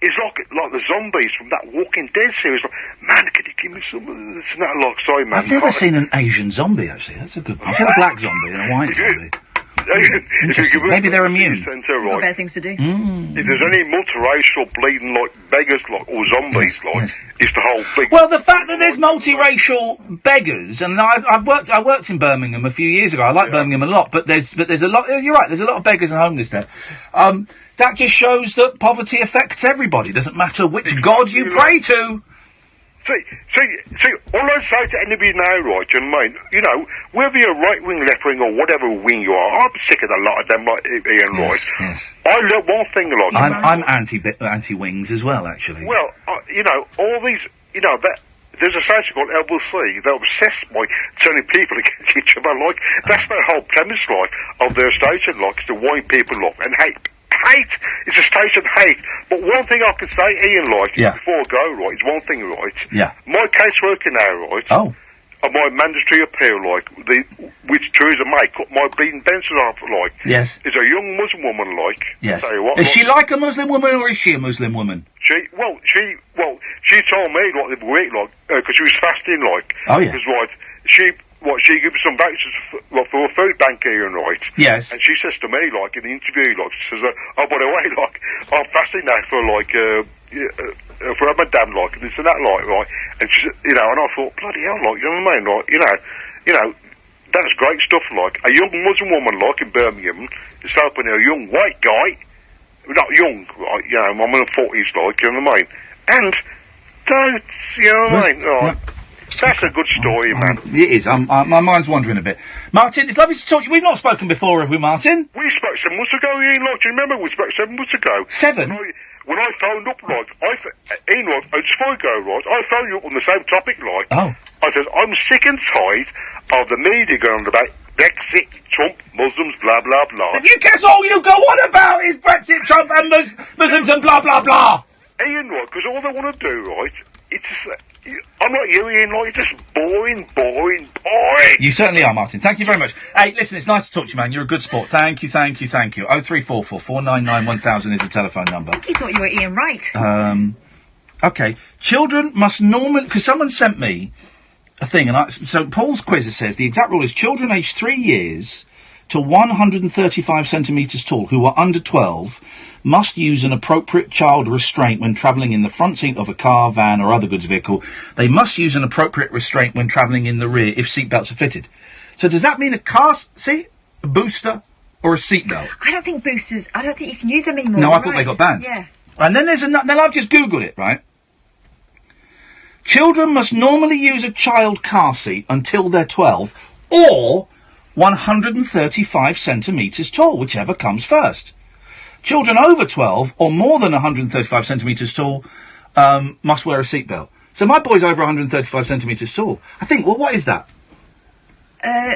It's like the zombies from that Walking Dead series. Like, man, can you give me some of this and that? Like, sorry, man. I've never seen an Asian zombie, actually. That's a good one. I've seen a black zombie and a white zombie. Interesting. Maybe they're immune. Got better things to do. If there's any multiracial bleeding, like, beggars, like, or zombies, it's the whole big... Well, the fact that there's multiracial beggars, and I worked in Birmingham a few years ago. I like Birmingham a lot, but there's a lot... You're right, there's a lot of beggars and homeless there. That just shows that poverty affects everybody. Doesn't matter which god you pray to. See, all I say to anybody now, right, you know what I mean? You know, whether you're right-wing, left-wing, or whatever wing you are, I'm sick of a lot of them, like, Ian, right? Yes. I learned one thing, like... I'm anti-wings as well, actually. Well, you know, all these, you know, there's a station called LBC. They're obsessed by turning people against each other, like, that's their whole premise, like, of their station, like, is to wind people up and hate. It's a station hate. But one thing I can say, Ian, like, before I go, right, is one thing, right? Yeah. My caseworker now, right? Oh. And my mandatory appeal, like, which Theresa May cut my bleeding benches off, like. Yes. Is a young Muslim woman, like. Yes. Tell you what, Is she like a Muslim woman or is she a Muslim woman? She told me, like, the week, like, because she was fasting, like. Oh, yeah. Because, right, she gives me some vouchers for a food bank here, right? Yes. And she says to me, like, in the interview, like, she says, oh, by the way, like, I'm fasting now for, like, for Ramadan, like, and this and that, like, right? And she, you know, and I thought, bloody hell, like, you know what I mean? Like, you know, that's great stuff, like. A young Muslim woman, like, in Birmingham, is helping a young white guy, not young, right, you know, I'm in the 40s, like, you know what I mean? And, don't, you know what I mean? Right. That's a good story, man. It is. My mind's wandering a bit. Martin, it's lovely to talk to you. We've not spoken before, have we, Martin? We spoke 7 months ago, Ian, like, do you remember? We spoke 7 months ago. 7? When I phoned up, like, Ian, like, just before I go, right, I phoned you up on the same topic, like. Oh. I says, I'm sick and tired of the media going on about Brexit, Trump, Muslims, blah, blah, blah. You guess all you go on about is Brexit, Trump, and Muslims and blah, blah, blah. Ian, right, because all they want to do, right, it's just, I'm like you, Ian, like, you're just boring. You certainly are, Martin. Thank you very much. Hey, listen, it's nice to talk to you, man. You're a good sport. Thank you. 0344 499 1000 is the telephone number. You thought you were Ian Wright. Okay. Children must normally... Because someone sent me a thing, and so Paul's quiz says the exact rule is children aged 3 years to 135 centimetres tall who are under 12 must use an appropriate child restraint when travelling in the front seat of a car, van or other goods vehicle. They must use an appropriate restraint when travelling in the rear if seatbelts are fitted. So does that mean a car seat, a booster, or a seatbelt? I don't think you can use them anymore. No, I thought they got banned. Yeah. And then then I've just Googled it, right? Children must normally use a child car seat until they're 12 or 135 centimetres tall, whichever comes first. Children over 12 or more than 135 centimetres tall must wear a seatbelt. So my boy's over 135 centimetres tall. I think, well, what is that?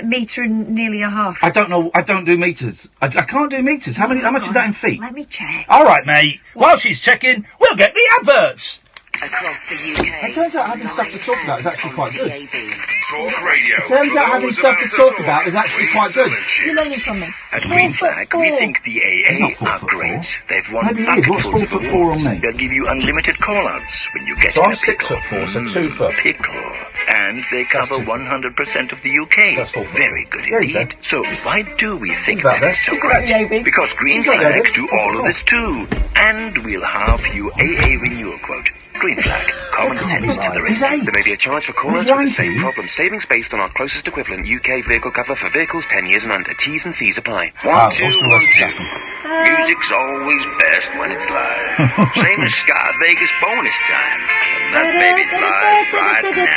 Metre and nearly a half. I don't know. I don't do metres. I can't do metres. How much is that in feet? Let me check. All right, mate. While she's checking, we'll get the adverts. Across the UK. It turns out having stuff to talk about is actually quite good. Talk Radio. It turns out having stuff to talk about is actually quite good. You're learning from me. At Green Flag, we think the AA are great. They've won bucketfuls of awards. They'll give you unlimited call-outs when you get So in I'm a pickle. 6'4", so 2 foot. Pickle. And they cover 100% of the UK. Very good indeed. So why do we think they're so great? Because Green Flags do all of this too. And we'll have you AA renewal quote. Green Flag. Common sense to the rest. There may be a charge for call-outs with the same problem. Savings based on our closest equivalent UK vehicle cover for vehicles 10 years and under. T's and C's apply. 1, 2, 1, 2. Music's always best when it's live. Same as Sky Vegas bonus time. That baby's live right now.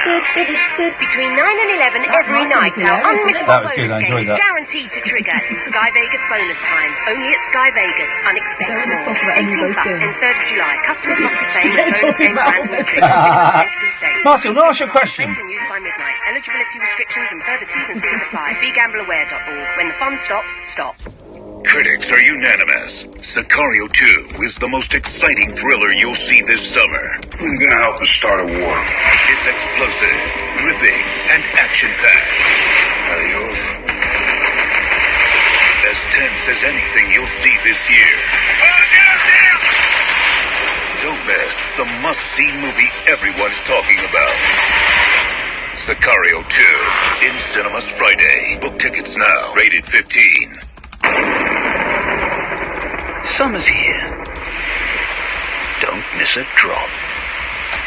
Between 9 and 11 every night, our unmissable That was good, I bonus enjoyed game is that. guaranteed to trigger in Sky Vegas bonus time. Only at Sky Vegas. Unexpected. Don't talk about any of 18 those plus things. ends 3rd of July. Customers must be Don't paying their talk bonus games about randomly it. triggered. Identity state. Martin, can I ask you a question? And used by midnight. Eligibility restrictions and further T's and C's apply. BeGambleAware.org. When the fun stops, stop. Critics are unanimous. Sicario 2 is the most exciting thriller you'll see this summer. Who's gonna help us start a war? It's explosive, gripping, and action-packed. Adios. As tense as anything you'll see this year. Don't miss the must-see movie everyone's talking about. Sicario 2 in cinemas Friday. Book tickets now. Rated 15. Summer's here. Don't miss a drop.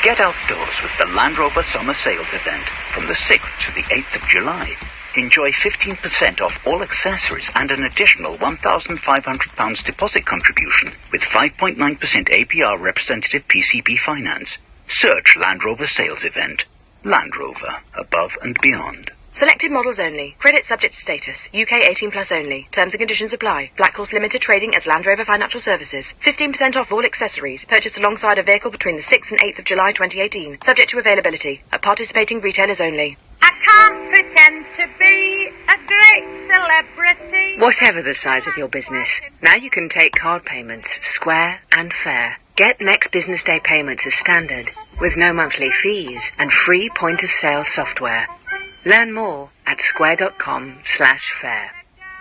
Get outdoors with the Land Rover Summer Sales Event from the 6th to the 8th of July. Enjoy 15% off all accessories and an additional £1,500 deposit contribution with 5.9% APR representative PCP finance. Search Land Rover Sales Event. Land Rover, above and beyond. Selected models only. Credit subject to status. UK 18 plus only. Terms and conditions apply. Black Horse Limited trading as Land Rover Financial Services. 15% off all accessories. Purchased alongside a vehicle between the 6th and 8th of July 2018. Subject to availability. At participating retailers only. I can't pretend to be a great celebrity. Whatever the size of your business, now you can take card payments square and fair. Get next business day payments as standard, with no monthly fees and free point-of-sale software. Learn more at square.com/fair.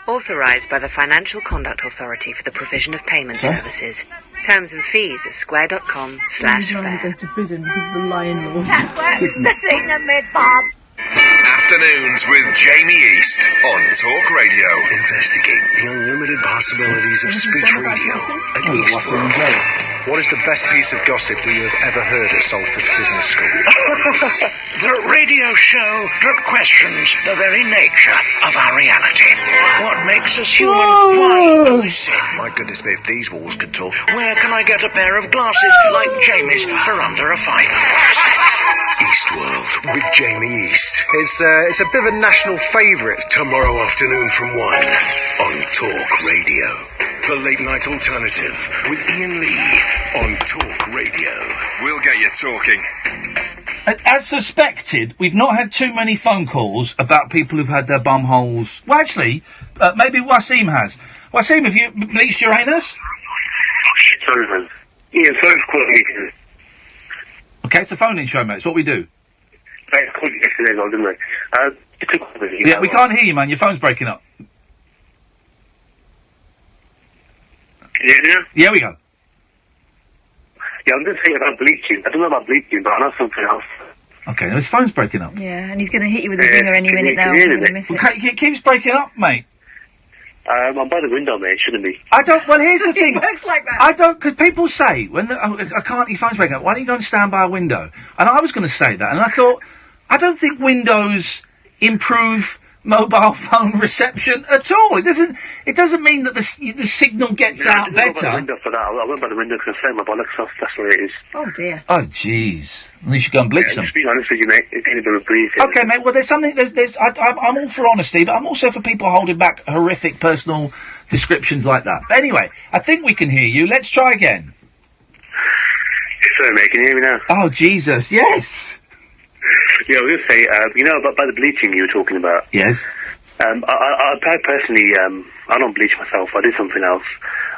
Authorised by the Financial Conduct Authority for the provision of payment services. Terms and fees at square.com/fair. Go to prison because of the lion law. That's what's the thing of me, Bob. Afternoons with Jamie East on Talk Radio. Investigate the unlimited possibilities of speech radio at Eastwood. What is the best piece of gossip that you have ever heard at Salford Business School? The radio show that questions the very nature of our reality. What makes us human? Why do we sin? My goodness me, if these walls could talk. Where can I get a pair of glasses like Jamie's for under a £5? Eastworld with Jamie East. It's a bit of a national favourite tomorrow afternoon from 1 on Talk Radio. The late night alternative with Iain Lee on Talk Radio. We'll get you talking. As suspected, we've not had too many phone calls about people who've had their bum holes. Well, actually, maybe Wasim has. Wasim, have you bleached your anus? Ian, first quality. Okay, it's the phone-in show, mate. It's what we do. I called you yesterday, though, didn't I? Yeah, we can't hear you, man. Your phone's breaking up. Yeah, yeah? Yeah, we go. Yeah, I'm just saying about bleaching. I don't know about bleaching, but I know something else. Okay, now his phone's breaking up. Yeah, and he's going to hit you with a zinger any minute now. can you hear You're me? going to miss it. Okay, it keeps breaking up, mate. I'm by the window, mate. Shouldn't be. I don't. Well, here's the thing. It works like that. I don't, because people say when I can't. Your phone's breaking up. Why don't you go and stand by a window? And I was going to say that, and I thought I don't think windows improve mobile phone reception at all. It doesn't mean that the signal gets out I didn't go by the better. window for that. I went by the window because I set my bollocks off. That's what it is. Oh dear. Oh jeez. At least you go and bleach them. Just being honest with you, mate. It's getting a bit of a breeze here. Okay, mate. Well, there's something. I'm all for honesty, but I'm also for people holding back horrific personal descriptions like that. But anyway, I think we can hear you. Let's try again. Sorry, mate. Can you hear me now? Oh Jesus, yes. Yeah, I was going to say, you know, about the bleaching you were talking about. Yes. I personally, I don't bleach myself. I do something else.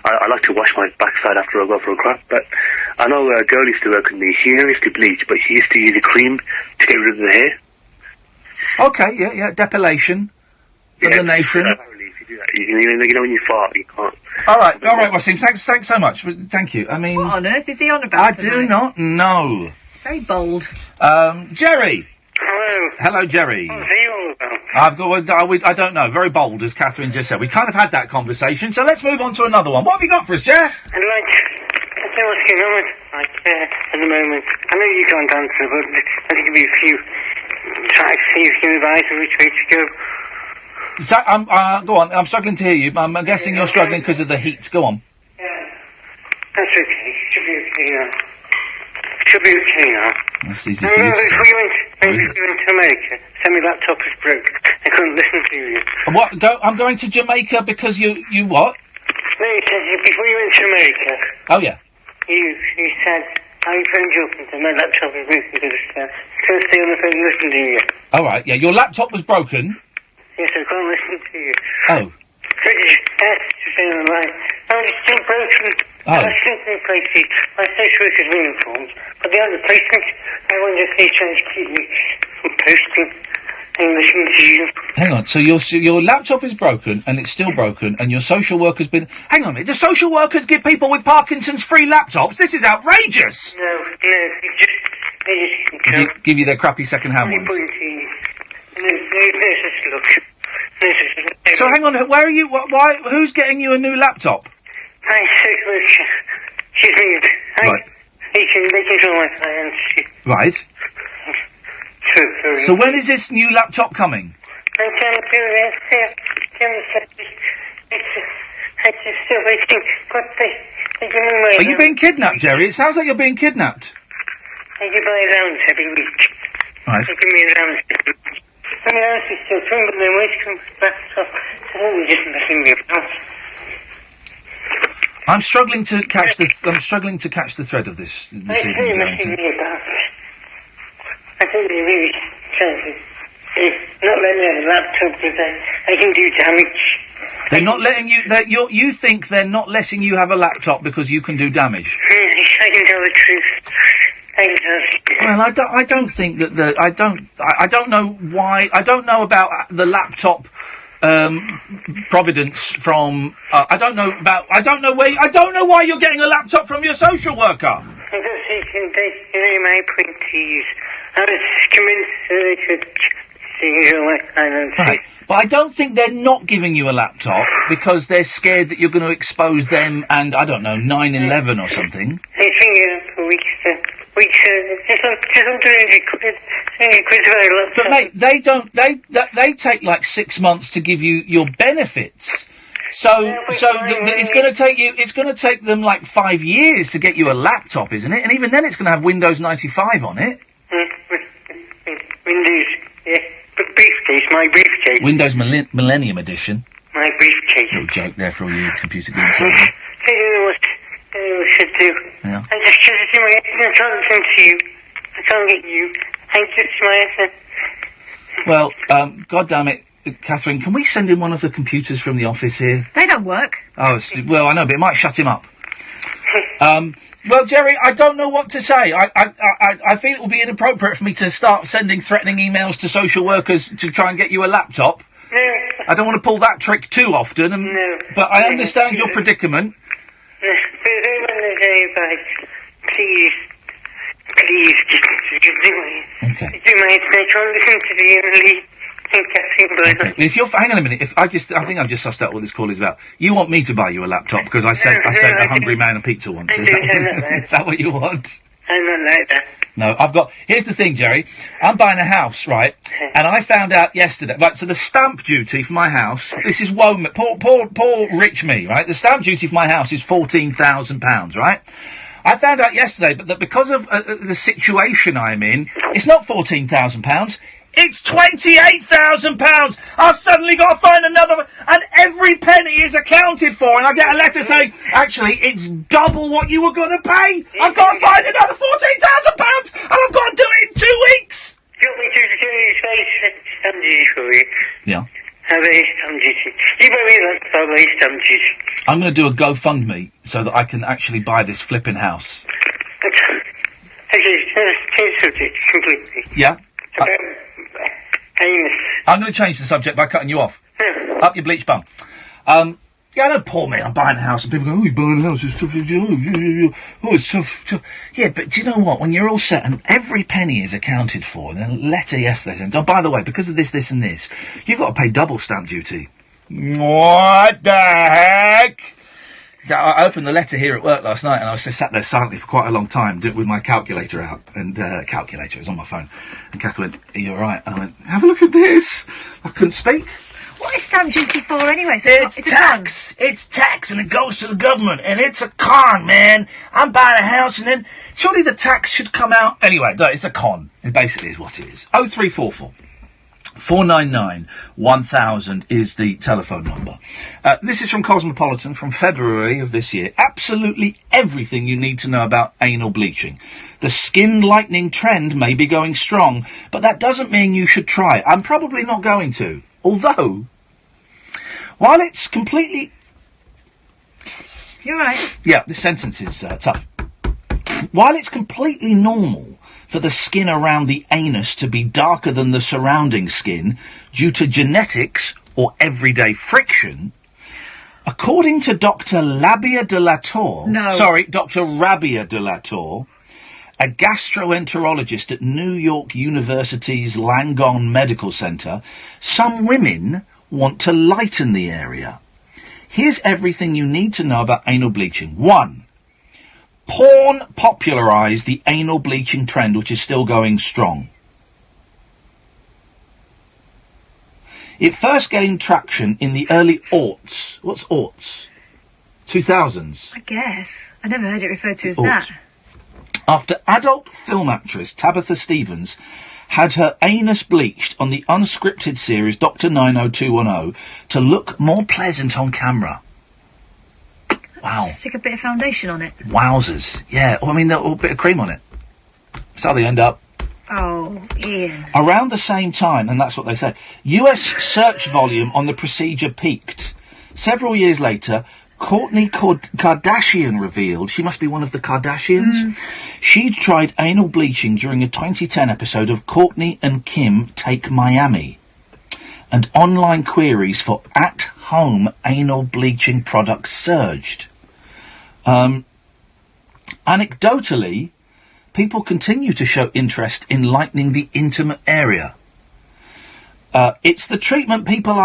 I like to wash my backside after I go for a crap. But I know a girl used to work with me. She never used to bleach, but she used to use a cream to get rid of the hair. Okay, yeah, depilation for the nation. Apparently, if you do that, you know when you fart, you can't. All right, Wasim. Thanks so much. Thank you. I mean, What on earth is he on about I tonight? do not know. Very bold. Jerry. Hello. Hello, Jerry. What's he all about? I've got. I don't know. Very bold, as Catherine just said. We kind of had that conversation, so let's move on to another one. What have you got for us, Jeff? I'd like to tell what's going on at the moment. I know you can't answer, but I'll give you a few tracks, see if you can advise me which way to go. So, go on. I'm struggling to hear you. I'm guessing you're struggling because of the heat. Go on. Yeah. That's okay. Should be okay now. Should be okay now. That's easy for you to say. Before you went to America, said my laptop was broke. I couldn't listen to you. What? I'm going to Jamaica because you what? No, you said before you went to America, Oh yeah. you said how you phoned you up and said my laptop was broken because I couldn't stay on the phone and listen to you. All right. Yeah. Your laptop was broken. Yes, I can't listen to you. Oh. So you asked to stay on the line. Oh, it's still broken. Oh. I sent me places. My social worker's uniforms. But the other placement, I wonder if they're trying to keep me from posting and listening to you. Hang on. So your laptop is broken and it's still broken, and your social worker's been. Hang on a minute. Do social workers give people with Parkinson's free laptops? This is outrageous. No, they just Give you their crappy second-hand ones. So hang on. Where are you? Why? Who's getting you a new laptop? My social worker. She's moved. Right. They control my finances. Right. So when is this new laptop coming? Still waiting, but they give me my Are you being kidnapped, Jerry? It sounds like you're being kidnapped. I give my allowance every week. Right. They give me allowance. My allowance is still true, but my wage comes back, so they're just messing me about. I'm struggling to catch the thread of this They're evening, messing Darrington. me about. I think they're really trying to not let me have a laptop because I can do damage. They're not letting you. You think they're not letting you have a laptop because you can do damage? I can tell the truth. I can tell. Well, I don't think that I don't know why. I don't know about the laptop providence from. I don't know why you're getting a laptop from your social worker. Because you can take my pointies. I was convinced that they could see my finances. Right. But I don't think they're not giving you a laptop because they're scared that you're going to expose them and, I don't know, 9/11 or something. They think for weeks, just under 300 quid for a laptop. But mate, they take like 6 months to give you your benefits. It's going to take them like 5 years to get you a laptop, isn't it? And even then it's going to have Windows 95 on it. Windows, yeah. Briefcase, my briefcase. Windows Millennium Edition. My briefcase. Little joke there for all you computer geeks. I don't know what I should do. Yeah. I'm just trying to do my accent. I can't listen to you. I can't get you. I'm just my accent. Well, God damn it, Catherine, can we send in one of the computers from the office here? They don't work. Oh, well, I know, but it might shut him up. Well, Jerry, I don't know what to say. I feel it would be inappropriate for me to start sending threatening emails to social workers to try and get you a laptop. No. I don't want to pull that trick too often, but I understand your predicament. Please, do my try listen to the Iain Lee and Katherine Boyle. Okay. If you're, hang on a minute. I think I've just sussed out what this call is about. You want me to buy you a laptop because I sent a hungry man a pizza once. Is that what you want? I'm not like that. No, here's the thing, Jerry. I'm buying a house, right? And I found out yesterday, right, so the stamp duty for my house, this is poor rich me, right? The stamp duty for my house is £14,000, right? I found out yesterday that because of the situation I'm in, it's not £14,000, it's £28,000! I've suddenly got to find another, and every penny is accounted for, and I get a letter saying, actually, it's double what you were going to pay! I've got to find another £14,000, and I've got to do it in 2 weeks! Do you want me to say stamp duty for you? Yeah. How about stamp duty? You very like about stamp duty. I'm going to do a GoFundMe so that I can actually buy this flipping house. Actually, change the subject completely. Yeah? Anus. I'm going to change the subject by cutting you off. Yeah. Up your bleach bum. Yeah, don't pour me. I'm buying a house, and people go, "Oh, you're buying a house? It's tough. Oh, it's tough. Yeah, but do you know what? When you're all set and every penny is accounted for, and then a letter yesterday saying, "Oh, by the way, because of this, this, and this, you've got to pay double stamp duty." What the heck? I opened the letter here at work last night, and I was just sat there silently for quite a long time with my calculator out, and calculator was on my phone. And Kath went, "Are you all right?" And I went, "Have a look at this." I couldn't speak. What is stamp duty for anyway? So it's tax. It's tax, and it goes to the government, and it's a con, man. I'm buying a house, and then surely the tax should come out anyway. No, it's a con. It basically is what it is. 0344 499 1000 is the telephone number. This is from Cosmopolitan from February of this year. Absolutely everything you need to know about anal bleaching. The skin lightening trend may be going strong, but that doesn't mean you should try it. I'm probably not going to. Although, while it's completely... You're right. Yeah, this sentence is tough. While it's completely normal for the skin around the anus to be darker than the surrounding skin due to genetics or everyday friction, according to Dr. Labia de la Tour... No. Sorry, Dr. Rabia de la Tour, a gastroenterologist at New York University's Langone Medical Center, some women want to lighten the area. Here's everything you need to know about anal bleaching. 1. Porn popularised the anal bleaching trend, which is still going strong. It first gained traction in the early aughts. What's aughts? 2000s. I guess. I never heard it referred to as Aughts. that. After adult film actress Tabitha Stevens had her anus bleached on the unscripted series Dr. 90210 to look more pleasant on camera. Wow. Stick a bit of foundation on it. Wowzers. Yeah, well, I mean, a bit of cream on it. That's how they end up. Oh, Ian. Around the same time, and that's what they say, US search volume on the procedure peaked. Several years later, Kourtney Kardashian revealed she must be one of the Kardashians. She'd tried anal bleaching during a 2010 episode of Kourtney and Kim Take Miami. And online queries for at-home anal bleaching products surged. Anecdotally, people continue to show interest in lightening the intimate area. It's the treatment people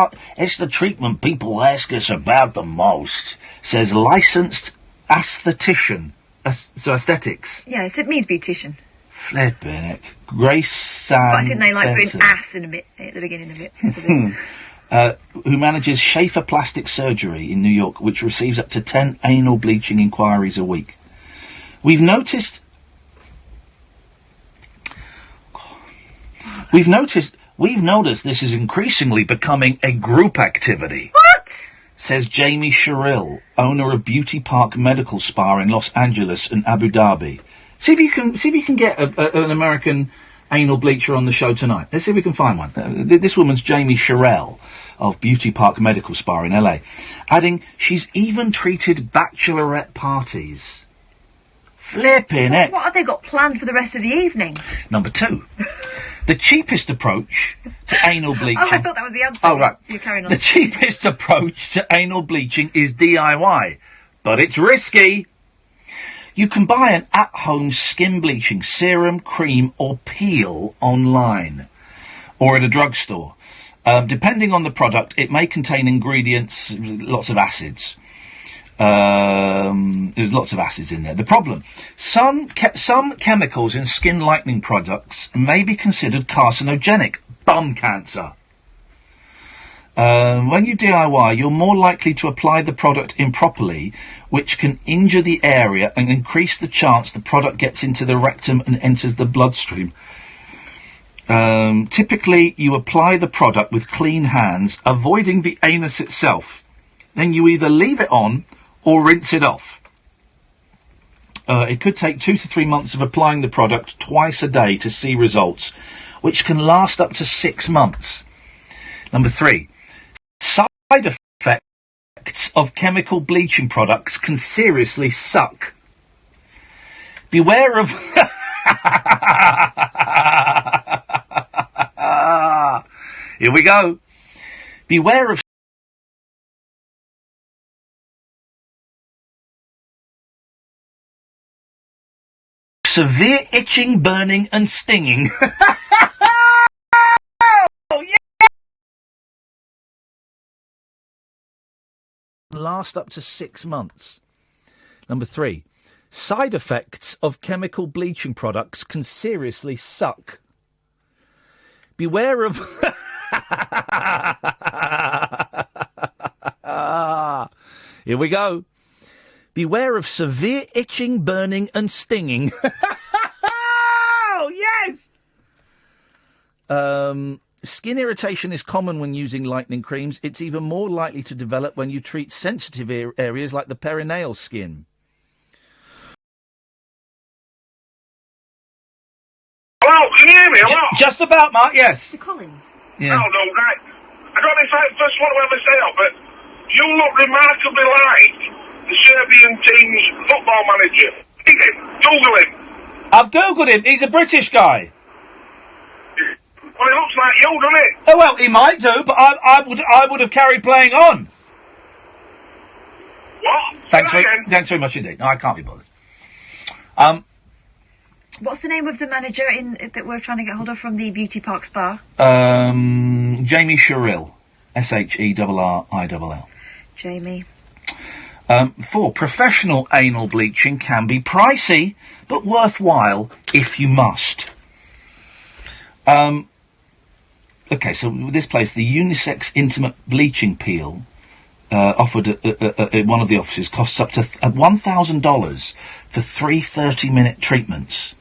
ask us about the most, says licensed aesthetician. So aesthetics. Yeah, it means beautician. Flipping it. Grace San But I think they like Spencer, putting ass in a bit at the beginning of it. who manages Schaefer Plastic Surgery in New York, which receives up to 10 anal bleaching inquiries a week. We've noticed this is increasingly becoming a group activity. What? Says Jamie Sherrill, owner of Beauty Park Medical Spa in Los Angeles and Abu Dhabi. See if you can get an American anal bleacher on the show tonight. Let's see if we can find one. This woman's Jamie Sherrill of Beauty Park Medical Spa in LA, adding she's even treated bachelorette parties Flipping it. What have they got planned for the rest of the evening? Number 2. The cheapest approach to anal bleaching... Oh, I thought that was the answer. Oh, right. You're carrying on. The cheapest approach to anal bleaching is DIY, but it's risky. You can buy an at-home skin bleaching serum, cream or peel online or at a drugstore. Depending on the product, it may contain ingredients, lots of acids. There's lots of acids in there. The problem, some chemicals in skin lightening products may be considered carcinogenic. Bum cancer. When you DIY, you're more likely to apply the product improperly, which can injure the area and increase the chance the product gets into the rectum and enters the bloodstream. Typically, you apply the product with clean hands, avoiding the anus itself. Then you either leave it on or rinse it off. It could take 2 to 3 months of applying the product twice a day to see results, which can last up to 6 months. Number 3. Side effects of chemical bleaching products can seriously suck. Beware of... Here we go. Beware of severe itching, burning and stinging. Oh, yeah. Last up to 6 months. Number 3. Side effects of chemical bleaching products can seriously suck. Beware of... Here we go. Beware of severe itching, burning and stinging. Oh, yes! Skin irritation is common when using lightening creams. It's even more likely to develop when you treat sensitive areas like the perineal skin. Hello, can you hear me? Hello? Just about, Mark, yes. Mr. Collins. Yeah. Oh, no, right. I don't know if I first want to ever say it, but you look remarkably like the Serbian team's football manager. Google him. I've Googled him. He's a British guy. Well, he looks like you, doesn't it? Oh, well, he might do, but I would have carried playing on. What? Thanks very much indeed. No, I can't be bothered. What's the name of the manager that we're trying to get hold of from the Beauty Park Spa? Jamie Sherrill. Sherrill. Jamie. 4. Professional anal bleaching can be pricey, but worthwhile if you must. Okay, so this place, the unisex intimate bleaching peel, offered at one of the offices, costs up to $1,000 for 3 30-minute treatments.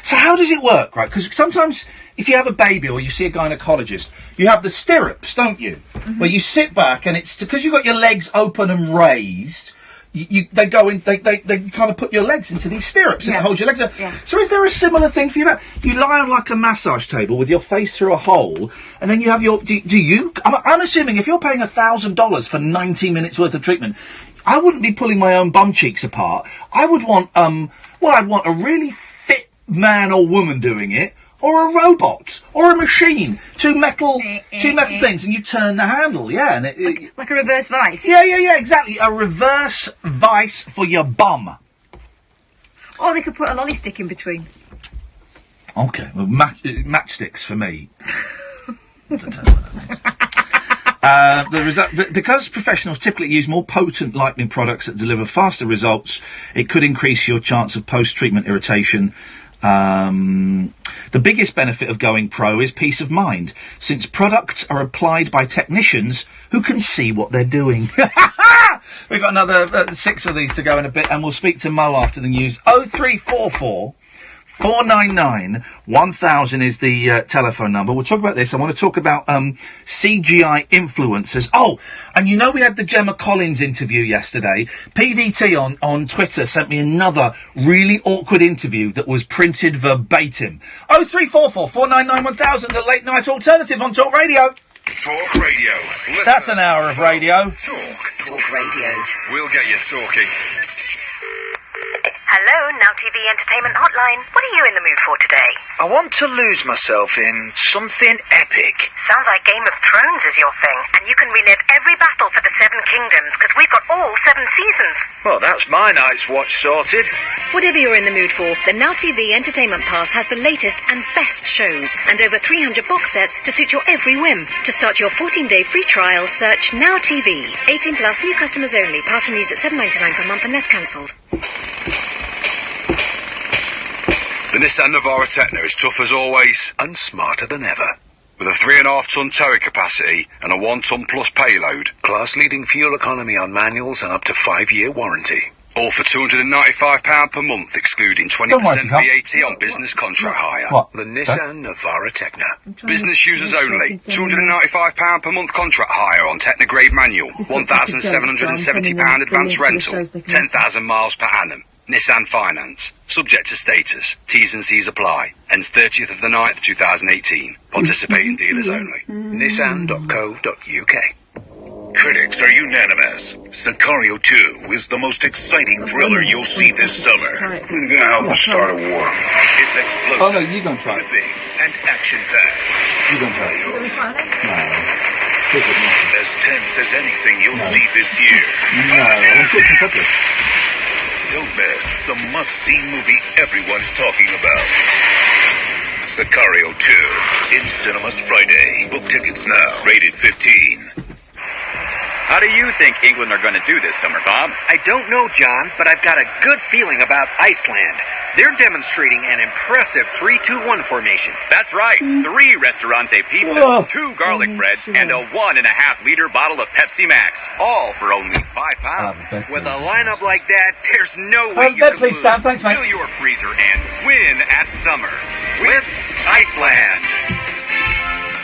So how does it work, right? Because sometimes if you have a baby or you see a gynaecologist, you have the stirrups, don't you? Mm-hmm. Where you sit back and it's because you've got your legs open and raised. They go in. They kind of put your legs into these stirrups and it holds your legs up. Yeah. So is there a similar thing for you? You lie on like a massage table with your face through a hole, and then you have your. Do you? I'm assuming if you're paying $1,000 for 90 minutes worth of treatment, I wouldn't be pulling my own bum cheeks apart. I would want I'd want a really fit man or woman doing it, or a robot, or a machine, two metal things, and you turn the handle, and like a reverse vice. Yeah, exactly, a reverse vice for your bum. Or they could put a lolly stick in between. Okay, well, matchsticks for me. I don't know what that means. Because professionals typically use more potent lightening products that deliver faster results, it could increase your chance of post-treatment irritation. The biggest benefit of going pro is peace of mind, since products are applied by technicians who can see what they're doing. We've got another 6 of these to go in a bit, and we'll speak to Mo after the news. 0344 499 1000 is the telephone number. We'll talk about this. I want to talk about CGI influencers. Oh, and you know we had the Gemma Collins interview yesterday. PDT on Twitter sent me another really awkward interview that was printed verbatim. 0344 499 1000, the late night alternative on Talk Radio. Talk Radio. Listen. That's an hour of radio. Talk Radio. We'll get you talking. Hello, Now TV Entertainment Hotline. What are you in the mood for today? I want to lose myself in something epic. Sounds like Game of Thrones is your thing, and you can relive every battle for the Seven Kingdoms, because we've got all 7 seasons. Well, that's my night's watch sorted. Whatever you're in the mood for, the Now TV Entertainment Pass has the latest and best shows and over 300 box sets to suit your every whim. To start your 14-day free trial, search Now TV. 18 plus, new customers only. Pass renews at $7.99 per month unless cancelled. The Nissan Navara Tecna is tough as always and smarter than ever. With a 3.5-ton towing capacity and a 1-ton plus payload. Class-leading fuel economy on manuals and up to 5-year warranty. All for £295 per month, excluding 20% VAT on business contract hire. What? The Nissan Navara Tecna. Business users only. £295 per month contract hire on Tecna grade manual. £1,770 advance rental. 10,000 miles per annum. Nissan Finance. Subject to status. T's and C's apply. Ends 30th of the 9th, 2018. Participating dealers only. Nissan.co.uk. Critics are unanimous. Sicario 2 is the most exciting thriller you'll see this summer. Who's gonna help us start a war? It's explosive. Oh, no, you gonna try it. Gripping, and action-packed. You gonna try it. As tense as anything you'll see this year. Don't miss the must-see movie everyone's talking about. Sicario 2 in cinemas Friday. Book tickets now. Rated 15. How do you think England are going to do this summer, Bob? I don't know, John, but I've got a good feeling about Iceland. They're demonstrating an impressive 3-2-1 formation. That's right. 3 Restaurante pizzas, 2 garlic breads, and a 1.5-liter bottle of Pepsi Max. All for only £5. With a lineup like that, there's no way you can please, lose. Sam. Thanks, mate. Fill your freezer and win at summer with Iceland.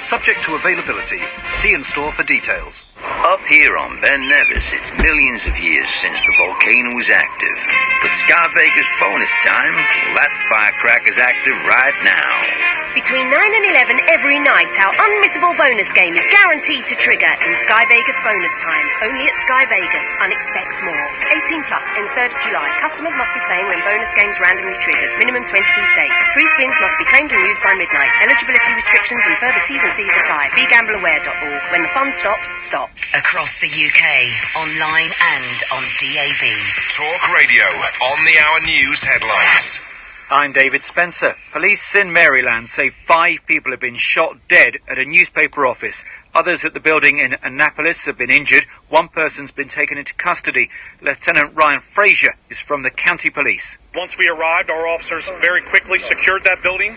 Subject to availability. See in store for details. Up here on Ben Nevis, it's millions of years since the volcano was active. But Sky Vegas bonus time, well, that firecracker's active right now. Between 9 and 11 every night, our unmissable bonus game is guaranteed to trigger in Sky Vegas bonus time. Only at Sky Vegas. Unexpect more. 18 plus, ends 3rd of July. Customers must be playing when bonus games randomly triggered. Minimum 20p stake. 3 spins must be claimed and used by midnight. Eligibility restrictions and further T's and C's apply. BeGambleAware.org. When the fun stops, stop. Across the UK, online and on DAB. Talk Radio, on the hour news headlines. I'm David Spencer. Police in Maryland say 5 people have been shot dead at a newspaper office. Others at the building in Annapolis have been injured. 1 person's been taken into custody. Lieutenant Ryan Frazier is from the county police. Once we arrived, our officers very quickly secured that building.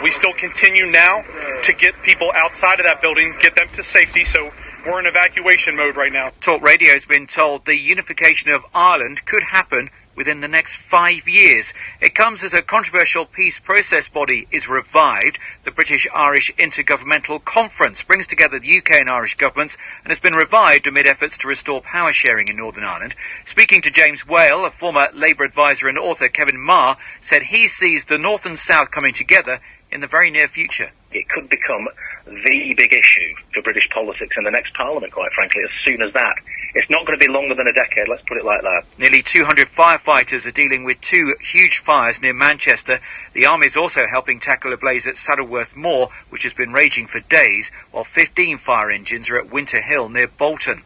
We still continue now to get people outside of that building, get them to safety, so we're in evacuation mode right now. Talk Radio has been told the unification of Ireland could happen within the next 5 years. It comes as a controversial peace process body is revived. The British-Irish Intergovernmental Conference brings together the UK and Irish governments and has been revived amid efforts to restore power sharing in Northern Ireland. Speaking to James Whale, a former Labour advisor and author Kevin Marr said he sees the North and South coming together in the very near future. It could become the big issue for British politics in the next Parliament, quite frankly, as soon as that. It's not going to be longer than a decade, let's put it like that. Nearly 200 firefighters are dealing with 2 huge fires near Manchester. The Army is also helping tackle a blaze at Saddleworth Moor, which has been raging for days, while 15 fire engines are at Winter Hill near Bolton.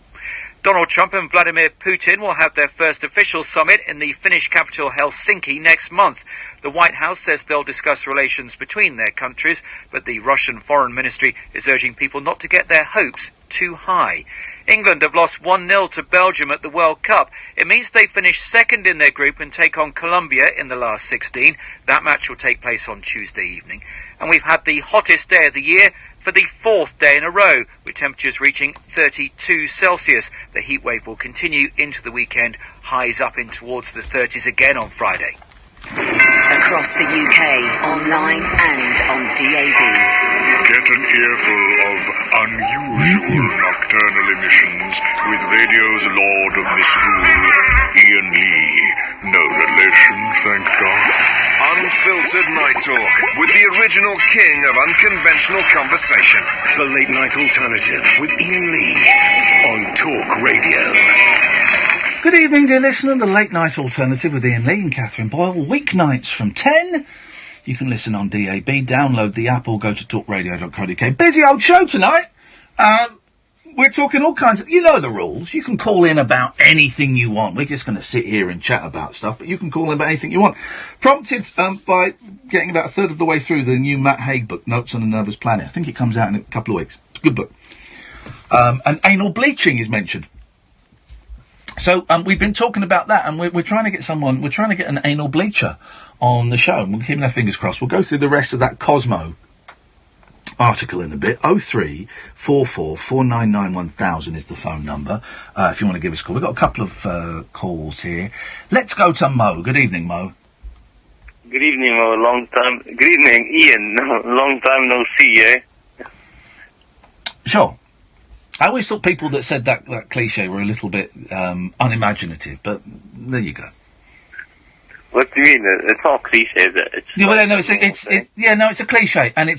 Donald Trump and Vladimir Putin will have their first official summit in the Finnish capital Helsinki next month. The White House says they'll discuss relations between their countries, but the Russian Foreign Ministry is urging people not to get their hopes too high. England have lost 1-0 to Belgium at the World Cup. It means they finish second in their group and take on Colombia in the last 16. That match will take place on Tuesday evening. And we've had the hottest day of the year for the 4th day in a row, with temperatures reaching 32 Celsius. The heat wave will continue into the weekend, highs up in towards the 30s again on Friday. Across the UK, online and on DAB. Get an earful of unusual nocturnal emissions with radio's Lord of Misrule, Iain Lee. No relation, thank God. Unfiltered Night Talk with the original king of unconventional conversation. The Late Night Alternative with Iain Lee on Talk Radio. Good evening, dear listener. The Late Night Alternative with Iain Lee and Katherine Boyle. Weeknights from 10. You can listen on DAB, download the app, or go to talkradio.co.uk. Busy old show tonight. We're talking all kinds of... You know the rules. You can call in about anything you want. We're just going to sit here and chat about stuff, but you can call in about anything you want. Prompted by getting about a third of the way through the new Matt Haig book, Notes on a Nervous Planet. I think it comes out in a couple of weeks. It's a good book. And anal bleaching is mentioned. So, we've been talking about that, and we're trying to get an anal bleacher on the show, and we're keeping our fingers crossed. We'll go through the rest of that Cosmo article in a bit. 0344 499 1000 is the phone number, if you want to give us a call. We've got a couple of calls here. Let's go to Mo. Good evening, Mo. Good evening, Mo. Long time. Good evening, Ian. Long time no see, eh? Sure. I always thought people that said that cliche were a little bit unimaginative, but there you go. What do you mean? It's not cliche, is it? It's a cliche, and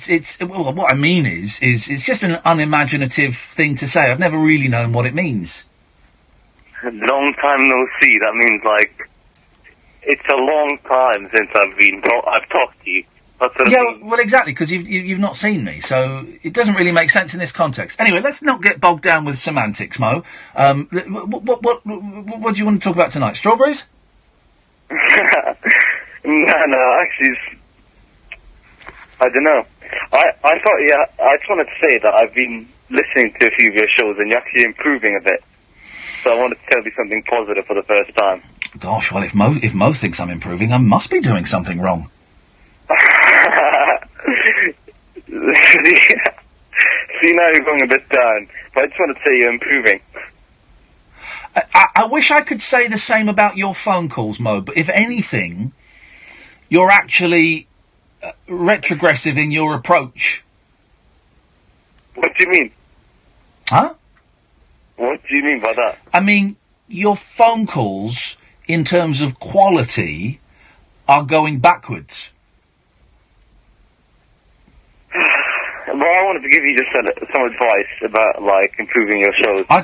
well, what I mean is it's just an unimaginative thing to say. I've never really known what it means. Long time no see. That means it's a long time since I've talked to you. Well, exactly, because you've not seen me, so it doesn't really make sense in this context. Anyway, let's not get bogged down with semantics, Mo. What do you want to talk about tonight? Strawberries? No, actually, I don't know. I just wanted to say that I've been listening to a few of your shows, and you're actually improving a bit. So I wanted to tell you something positive for the first time. Gosh, well, if Mo thinks I'm improving, I must be doing something wrong. See, now you're going a bit down, but I just want to say you're improving. I wish I could say the same about your phone calls, Mo, but if anything, you're actually retrogressive in your approach. What do you mean? Huh? What do you mean by that? I mean, your phone calls, in terms of quality, are going backwards. Well, I wanted to give you just some advice about, improving your shows. I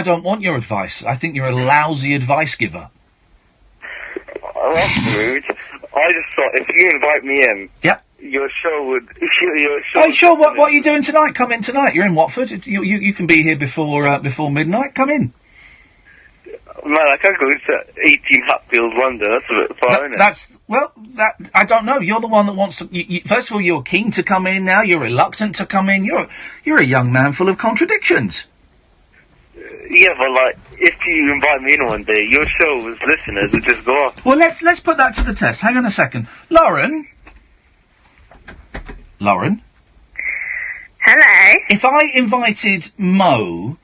don't want your advice. I think you're a lousy advice giver. Oh, that's rude. I just thought if you invite me in, your show would... Oh, sure, what are you doing tonight? Come in tonight. You're in Watford. You can be here before midnight. Come in. Man, I can't go into 18 Hatfield, London. That's a bit far, isn't it? I don't know. You're the one that wants to... first of all, you're keen to come in now. You're reluctant to come in. You're a young man full of contradictions. Yeah, but, if you invite me in one day, your show's listeners would just go off. Well, let's put that to the test. Hang on a second. Lauren? Hello? If I invited Mo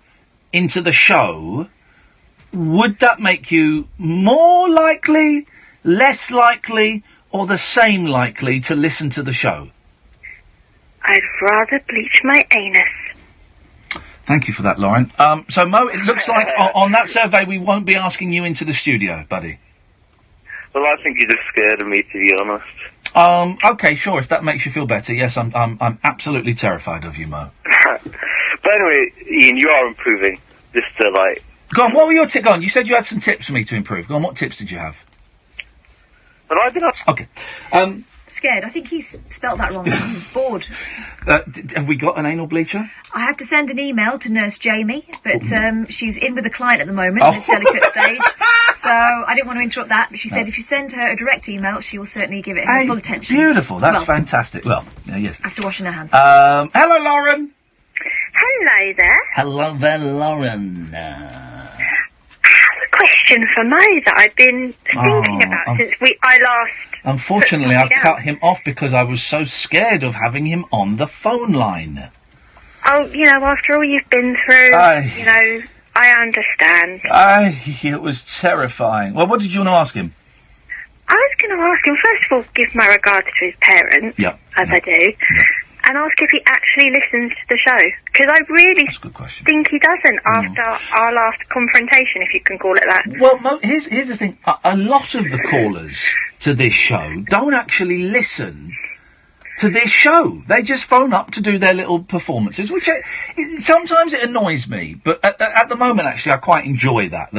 into the show... would that make you more likely, less likely, or the same likely to listen to the show? I'd rather bleach my anus. Thank you for that, Lauren. So, Mo, it looks like on that survey we won't be asking you into the studio, buddy. Well, I think you're just scared of me, to be honest. Okay, sure, if that makes you feel better. Yes, I'm absolutely terrified of you, Mo. But anyway, Ian, you are improving. Just to, Go on, what were your tips? Go on, you said you had some tips for me to improve. Go on, what tips did you have? But I don't know. Okay. Scared. I think he's spelt that wrong. I'm bored. Have we got an anal bleacher? I had to send an email to Nurse Jamie, but she's in with a client at the moment in this delicate stage. So I didn't want to interrupt that, but she said if you send her a direct email, she will certainly give it her full attention. Beautiful. That's fantastic. Well, yes. After washing her hands. Hello, Lauren. Hello there. Hello there, Lauren. Question for Mo that I've been thinking about since I last... Unfortunately, I've cut him off because I was so scared of having him on the phone line. Oh, after all you've been through, I understand. It was terrifying. Well, what did you want to ask him? I was going to ask him, first of all, give my regards to his parents, as I do, and ask if he actually listens to the show. Because I really think he doesn't after our last confrontation, if you can call it that. Well, Mo, here's the thing. A lot of the callers to this show don't actually listen to this show. They just phone up to do their little performances, which sometimes it annoys me, but at the moment, actually, I quite enjoy that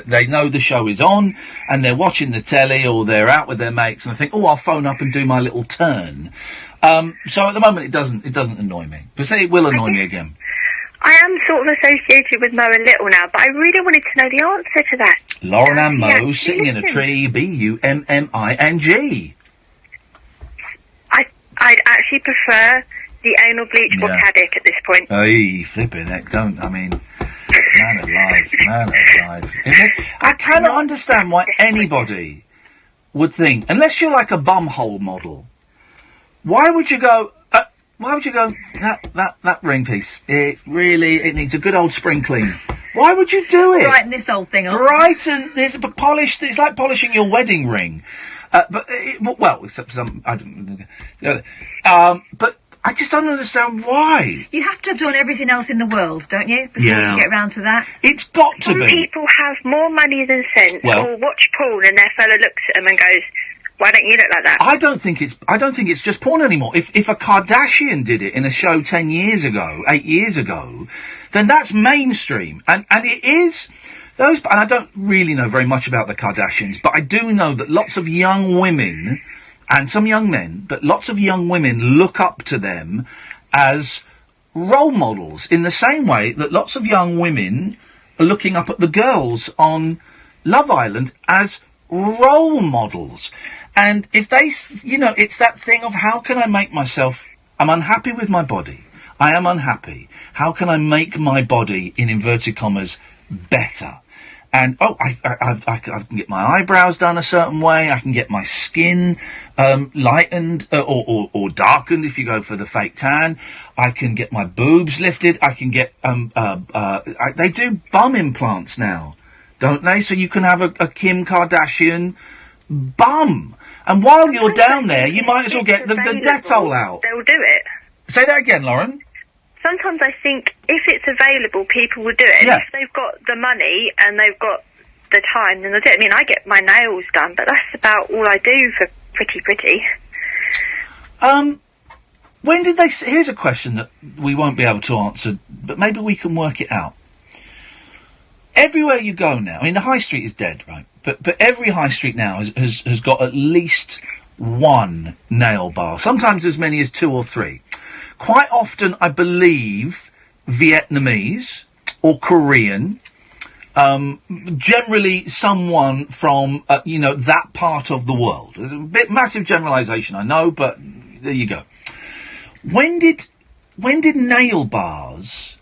they know the show is on, and they're watching the telly, or they're out with their mates, and I think, oh, I'll phone up and do my little turn. So at the moment, it doesn't annoy me. But say it will annoy me again. I am sort of associated with Mo a little now, but I really wanted to know the answer to that. Lauren and Mo sitting in a tree, Bumming. I'd actually prefer the anal bleach or Caddick at this point. Hey, flipping heck, don't, I mean, man alive. I cannot understand why anybody would think, unless you're like a bumhole model, why would you go, that ring piece, it needs a good old spring clean. Why would you do it? Brighten this old thing up. Brighten this, but polish, it's like polishing your wedding ring. Except for some, I don't, but I just don't understand why. You have to have done everything else in the world, don't you? Before you get round to that. It's got to Some be. people have more money than sense, Well- or watch porn and their fella looks at them and goes, why don't you look like that? I don't think it's just porn anymore. If a Kardashian did it in a show 8 years ago, then that's mainstream. And it is those, and I don't really know very much about the Kardashians, but I do know that lots of young women, and some young men, but lots of young women look up to them as role models, in the same way that lots of young women are looking up at the girls on Love Island as role models. And if they, it's that thing of, how can I make myself, I'm unhappy with my body. I am unhappy. How can I make my body, in inverted commas, better? And, I can get my eyebrows done a certain way. I can get my skin lightened or darkened if you go for the fake tan. I can get my boobs lifted. I can get, they do bum implants now, don't they? So you can have a Kim Kardashian bum. And while you're down there, you might as well get the Dettol out. They'll do it. Say that again, Lauren. Sometimes I think if it's available, people will do it. Yeah. If they've got the money and they've got the time, then they'll do it. I mean, I get my nails done, but that's about all I do for pretty. When did they... Here's a question that we won't be able to answer, but maybe we can work it out. Everywhere you go now, I mean, the high street is dead, right? But every high street now has got at least one nail bar, sometimes as many as 2 or 3. Quite often, I believe, Vietnamese or Korean, generally someone from, that part of the world. It's a bit massive generalisation, I know, but there you go. When did nail bars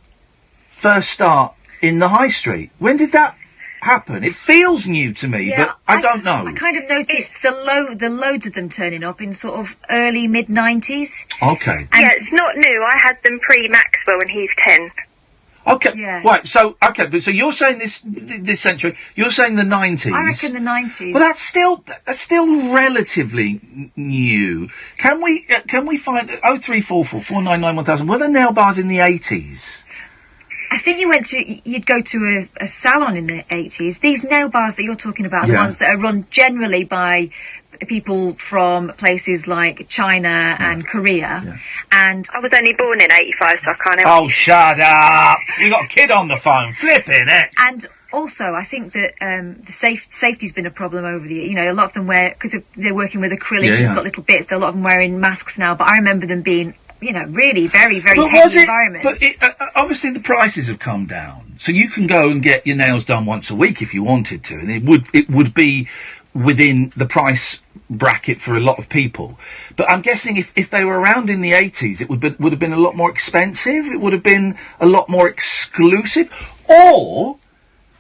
first start in the high street? When did that happen? It feels new to me, but I don't know. I kind of noticed the loads of them turning up in sort of early mid-90s. Okay. It's not new. I had them pre-Maxwell when he's 10. Okay. Yeah. Right. So so you're saying this century. You're saying the 90s. I reckon the 90s. Well, that's still relatively new. Can we find 0344 499 1000? Were there nail bars in the 80s? I think you'd go to a salon in the 80s. These nail bars that you're talking about are the ones that are run generally by people from places like China and Korea. Yeah. And I was only born in 85, so I can't help. Oh, shut up! You got a kid on the phone, flipping it. And also, I think that the safety's been a problem over the years. A lot of them because they're working with acrylic, it's got little bits. A lot of them wearing masks now, but I remember them being, really very, very heavy environments. But obviously the prices have come down, so you can go and get your nails done once a week if you wanted to, and it would be within the price bracket for a lot of people. But I'm guessing if they were around in the 80s, it would have been a lot more expensive. It would have been a lot more exclusive, or.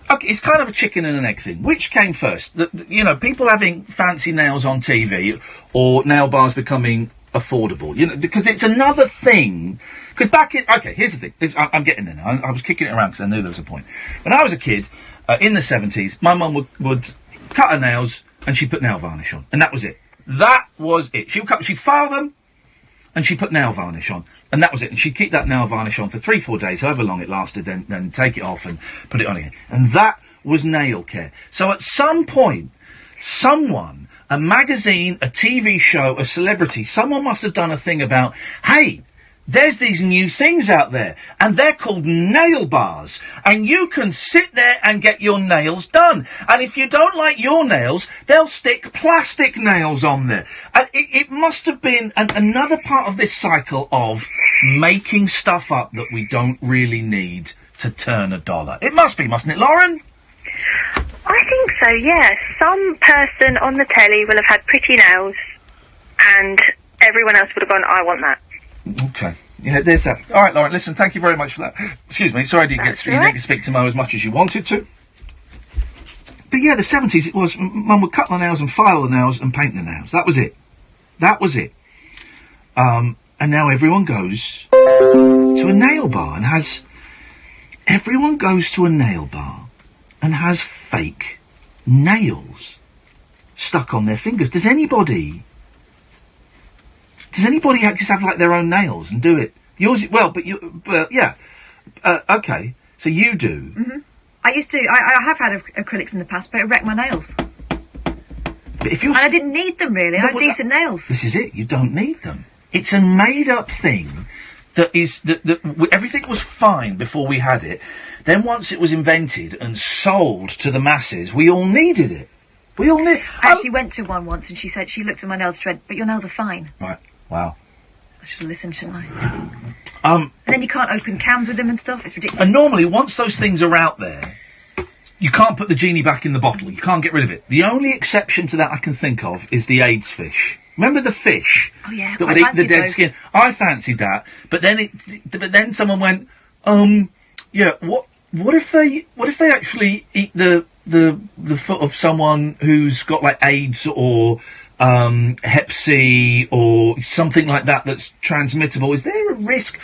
Okay, it's kind of a chicken and an egg thing. Which came first? People having fancy nails on TV, or nail bars becoming affordable, because it's another thing. Because here's the thing. I'm getting there now. I was kicking it around because I knew there was a point. When I was a kid, in the 70s, my mum would cut her nails and she'd put nail varnish on. And that was it. That was it. She'd file them and she'd put nail varnish on. And that was it. And she'd keep that nail varnish on for 3-4 days, however long it lasted, then take it off and put it on again. And that was nail care. So at some point, someone a magazine, a TV show, a celebrity, someone must have done a thing about, hey, there's these new things out there, and they're called nail bars, and you can sit there and get your nails done. And if you don't like your nails, they'll stick plastic nails on there. And it must have been another part of this cycle of making stuff up that we don't really need to turn a dollar. It must be, mustn't it, Lauren? I think so, yeah. Some person on the telly will have had pretty nails, and everyone else would have gone, I want that. Okay. Yeah, there's that. All right, Lauren, listen, thank you very much for that. Excuse me, sorry I didn't you didn't speak to Mo as much as you wanted to. But yeah, the 70s, it was, Mum would cut the nails and file the nails and paint the nails. That was it. That was it. And now everyone goes to a nail bar and has... Everyone goes to a nail bar and has fake nails stuck on their fingers. Does anybody just have, like, their own nails and do it? Yours, well, yeah. Okay, so you do. Mm-hmm. I used to, I have had acrylics in the past, but it wrecked my nails. But if you're... And I didn't need them, really. I had decent nails. This is it, you don't need them. It's a made-up thing that everything was fine before we had it. Then once it was invented and sold to the masses, we all needed it. We all need... I actually went to one once and she said, she looked at my nails and went, but your nails are fine. Right. Wow. I should have listened, shouldn't I? And then you can't open cans with them and stuff. It's ridiculous. And normally, once those things are out there, you can't put the genie back in the bottle. You can't get rid of it. The only exception to that I can think of is the AIDS fish. Remember the fish? Oh yeah, that would eat the dead skin. I fancied that, but then someone went, yeah. What if they actually eat the foot of someone who's got like AIDS or Hep C or something like that that's transmittable? Is there a risk?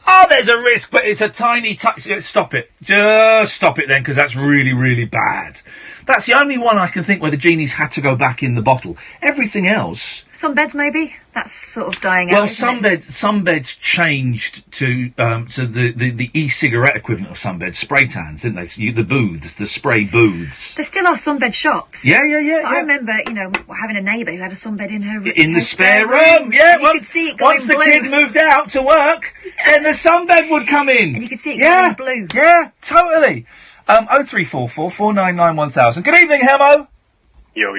Oh, there's a risk, but it's a tiny... Stop it. Just stop it then, because that's really, really bad. That's the only one I can think where the genies had to go back in the bottle. Everything else... Sunbeds, maybe? That's sort of dying well, out, sunbeds changed to the e-cigarette equivalent of sunbeds, spray tans, didn't they? The booths, the spray booths. There still are sunbed shops. Yeah. I remember, having a neighbour who had a sunbed in her in the spare room. Yeah, you could see it going once blue. the kid moved out to work, then the sunbed would come in. And you could see it going blue. Yeah, totally. 0344 499 1000. Good evening, Hemo. Yo.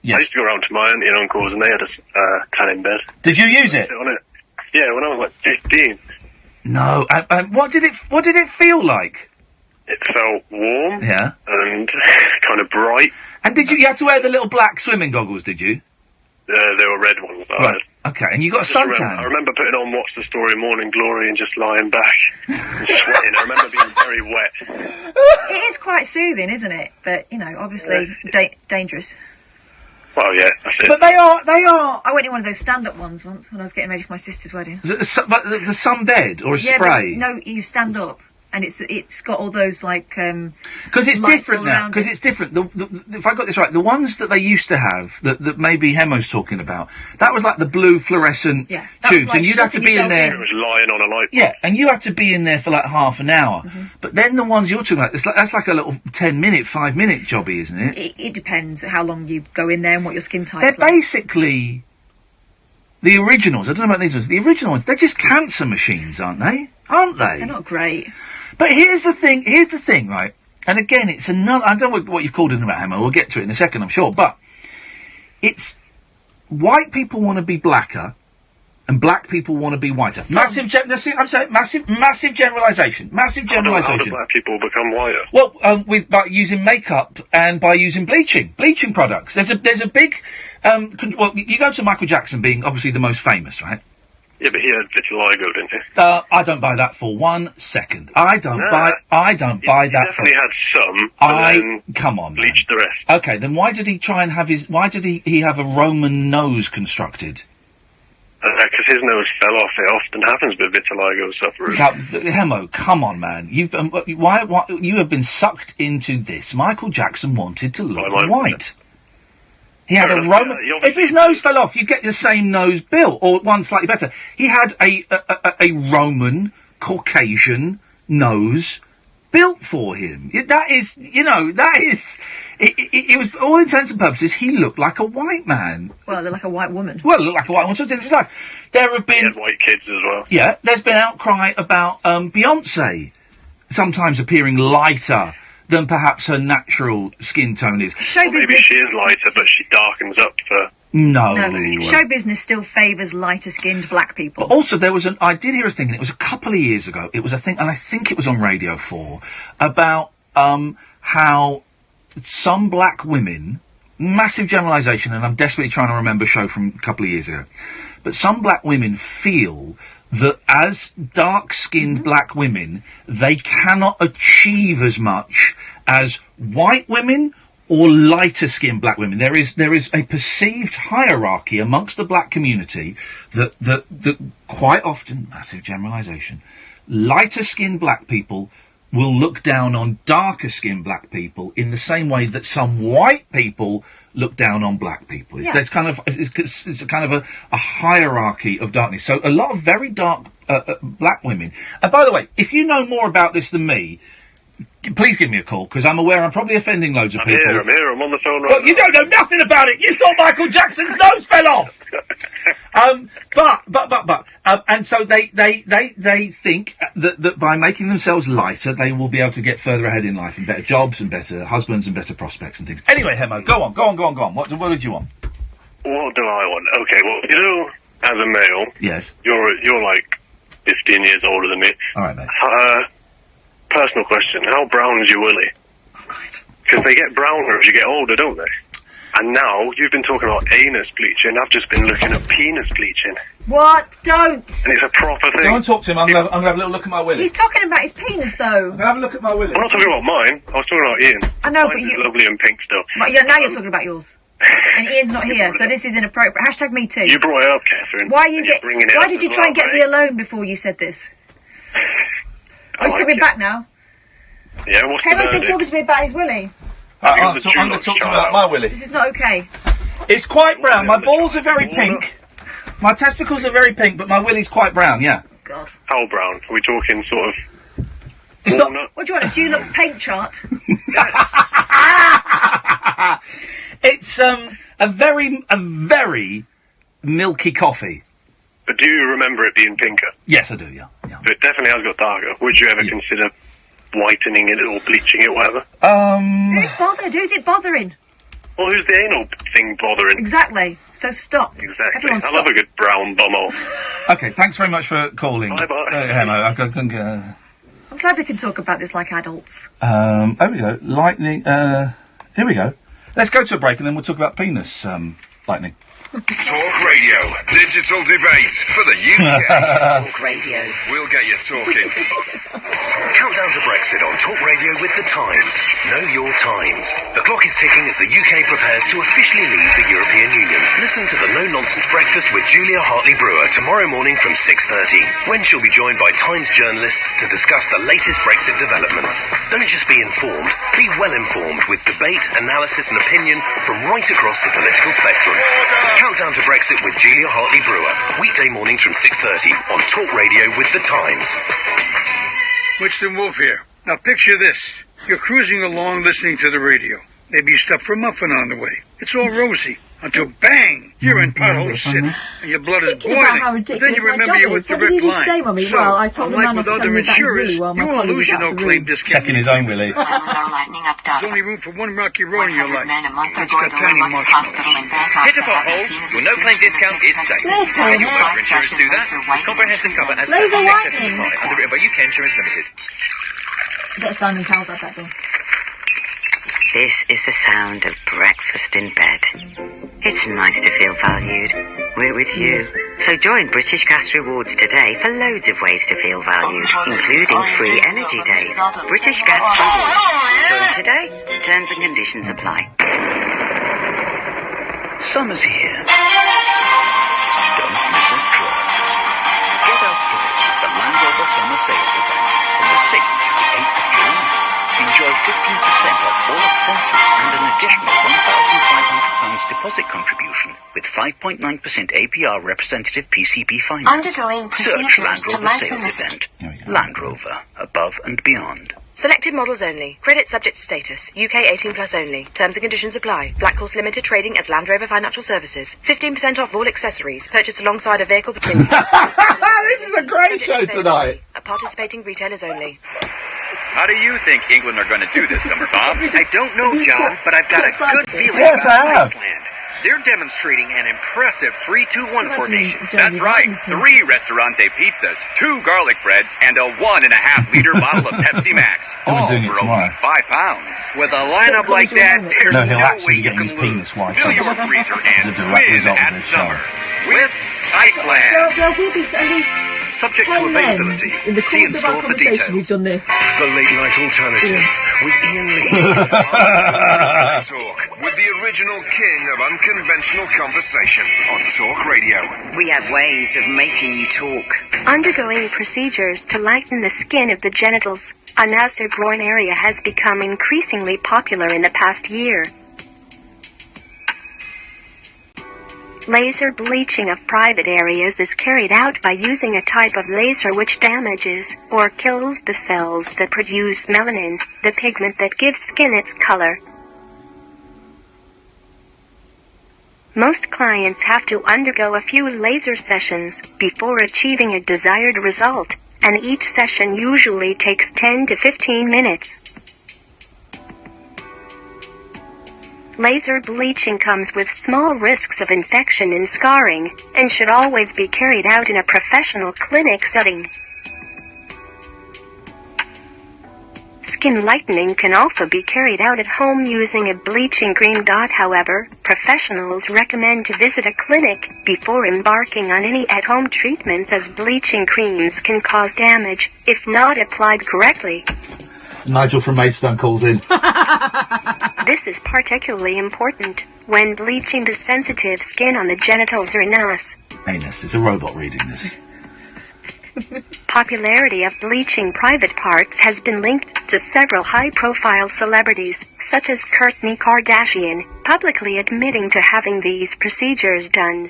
Yes. I used to go around to my auntie and uncles and they had a tanning bed. Did you use it? On it. Yeah, when I was like 15. No, and what did it feel like? It felt warm. Yeah. And kind of bright. And you had to wear the little black swimming goggles, did you? They were red ones. Right. Okay, and you got a suntan. I remember putting on What's the Story Morning Glory and just lying back and sweating. I remember being very wet. It is quite soothing, isn't it? But, obviously dangerous. Well, yeah, that's it. But they are... I went in one of those stand-up ones once when I was getting ready for my sister's wedding. The sunbed or a spray? But, no, you stand up. And it's got all those, like, because it's different now. Because it's different. If I got this right, the ones that they used to have, that maybe Hemo's talking about, that was like the blue fluorescent tubes, like and you'd have to be in there. It was lying on a light bulb. Yeah, and you had to be in there for like half an hour. Mm-hmm. But then the ones you're talking about, that's like a little 10-minute, 5-minute jobby, isn't it? It depends how long you go in there and what your skin type is. They're like. Basically the originals. I don't know about these ones. The original ones, they're just cancer machines, aren't they? Aren't they? They're not great. But here's the thing, right? And again, it's another... I don't know what you've called it about, Hammer. We'll get to it in a second, I'm sure. But it's... White people want to be blacker, and black people want to be whiter. Massive generalisation. Massive generalisation. How do black people become whiter? Well, by using makeup and by using bleaching products. There's a big... well, you go to Michael Jackson being obviously the most famous, right? Yeah, but he had vitiligo, didn't he? I don't buy that for 1 second. I don't buy that. He definitely had some, then come on, bleached the rest. Okay, then why did he try and have why did he have a Roman nose constructed? Because his nose fell off. It often happens with vitiligo sufferers. Hemo, come on, man. Why you have been sucked into this. Michael Jackson wanted to look white. He had a Roman... if his nose fell off, you get the same nose built, or one slightly better. He had a Roman, Caucasian nose built for him. That is, it was, for all intents and purposes, he looked like a white man. Well, like a white woman. Well, looked like a white woman. So it's like, there have been... He had white kids as well. Yeah, there's been outcry about, Beyonce sometimes appearing lighter than perhaps her natural skin tone is. Well, maybe she is lighter, but she darkens up for... No. Show business still favours lighter-skinned black people. But also, I did hear a thing, and it was a couple of years ago, it was a thing, and I think it was on Radio 4, about, how some black women, massive generalisation, and I'm desperately trying to remember a show from a couple of years ago, but some black women feel that as dark-skinned black women, they cannot achieve as much as white women or lighter-skinned black women. There is a perceived hierarchy amongst the black community that quite often, massive generalisation, lighter-skinned black people will look down on darker-skinned black people in the same way that some white people look down on black people. Yeah. It's kind of a hierarchy of darkness. So a lot of very dark black women. And by the way, if you know more about this than me, please give me a call, because I'm aware I'm probably offending loads of people. I'm here, I'm on the phone right Well, you don't know nothing about it! You thought Michael Jackson's nose fell off! And so they think that by making themselves lighter, they will be able to get further ahead in life, and better jobs, and better husbands, and better prospects, and things. Anyway, Hemo, go on. What did you want? What do I want? Okay, well, you know, as a male... Yes. You're like 15 years older than me. All right, mate. Personal question. How brown is your willy? Because they get browner as you get older, don't they? And now, you've been talking about anus bleaching. I've just been looking at penis bleaching. What? Don't! And it's a proper thing. Go and talk to him. I'm going to have a little look at my willy. He's talking about his penis, though. I'm going to have a look at my willy. I'm not talking about mine. I was talking about Ian. I know, Mine but is lovely and pink still. Right, now you're talking about yours. And Ian's not here, so this is inappropriate. Hashtag me too. You brought it up, Catherine. Why Why did you try and get me alone before you said this? He's going to be back now. Yeah, what's the Hemo's been verdict? talking to me about his willy. I'm going to talk to him about my willy. This is not okay. It's quite brown. My balls are very pink. My testicles are very pink, but my willy's quite brown, yeah. God. How brown? Are we talking sort of... It's walnut? What do you want, a Dulux paint chart? It's a very milky coffee. But do you remember it being pinker? Yes, I do, yeah. So it definitely has got darker. Would you ever consider whitening it or bleaching it, whatever? Who's bothered? Who's it bothering? Well, who's the anal thing bothering? Exactly. So stop. Exactly. Everyone I stop. love a good brown bumhole. Okay, thanks very much for calling. Bye-bye. Hemo, I'm glad we can talk about this like adults. there we go. Lightning, here we go. Let's go to a break and then we'll talk about penis, lightning. Talk Radio, digital debate for the UK. Talk Radio. We'll get you talking. Countdown to Brexit on Talk Radio with The Times. Know your times. The clock is ticking as the UK prepares to officially leave the European Union. Listen to the No Nonsense Breakfast with Julia Hartley-Brewer tomorrow morning from 6:30, when she'll be joined by Times journalists to discuss the latest Brexit developments. Don't just be informed, be well informed with debate, analysis and opinion from right across the political spectrum. Countdown to Brexit with Julia Hartley-Brewer, weekday mornings from 6:30 on Talk Radio with The Times. Winston Wolfe here. Now picture this. You're cruising along listening to the radio. Maybe you stop for a muffin on the way. It's all rosy. Until bang, you're in Pothole City, and your blood is boiling. But then you remember you're with Direct Line. So, unlike with other insurers, you won't lose your no-claim discount. Checking his own willy. There's only room for one rocky road in your life. It's got tiny marshmallows. Hit a pothole, your no-claim discount is safe. Provided your motor insurance do that. Comprehensive cover and excess supply underwritten by UK Insurance Limited. Get Simon Cowles out that door. This is the sound of breakfast in bed. It's nice to feel valued. We're with you. So join British Gas Rewards today for loads of ways to feel valued, including free energy days. British Gas Rewards. Join today. Terms and conditions apply. Summer's here. Don't miss a drop. Get outdoors with the Land Rover Summer Sales Event from the 6th to the 8th of July. Enjoy 15% off all accessories and an additional £1,500 deposit contribution with 5.9% APR representative PCP finance. Undergoing Search Land procedures to Rover lengthen Sales the Event. Land Rover, above and beyond. Selected models only. Credit subject to status. UK 18 plus only. Terms and conditions apply. Black Horse Limited trading as Land Rover Financial Services. 15% off all accessories. Purchased alongside a vehicle between... This is a great show tonight. At participating retailers only. How do you think England are going to do this summer, Bob? I don't know, John, but I've got a good feeling Yes, I about have. Iceland. They're demonstrating an impressive 3-2-1 formation. That's right. 3 Restaurante pizzas, 2 garlic breads, and a 1.5-liter bottle of Pepsi Max. All doing it for only tomorrow. £5. With a lineup like that, there's No, he'll no way actually you get can his lose. penis wiped Fill your off. freezer As a and direct win result of at this summer show. with Iceland. There will be at least Subject to 10 men availability. in the See in course of our store for conversation details. who've done this. The Late Night Alternative with Iain Lee. Talk with the original king of unconventional conversation on Talk Radio. We have ways of making you talk. Undergoing procedures to lighten the skin of the genitals, a nasal groin area has become increasingly popular in the past year. Laser bleaching of private areas is carried out by using a type of laser which damages or kills the cells that produce melanin, the pigment that gives skin its color. Most clients have to undergo a few laser sessions before achieving a desired result, and each session usually takes 10 to 15 minutes. Laser bleaching comes with small risks of infection and scarring, and should always be carried out in a professional clinic setting. Skin lightening can also be carried out at home using a bleaching cream. However, professionals recommend to visit a clinic before embarking on any at-home treatments, as bleaching creams can cause damage if not applied correctly. Nigel from Maidstone calls in. This is particularly important when bleaching the sensitive skin on the genitals or anus. Anus. It's a robot reading this. Popularity of bleaching private parts has been linked to several high-profile celebrities, such as Kourtney Kardashian, publicly admitting to having these procedures done.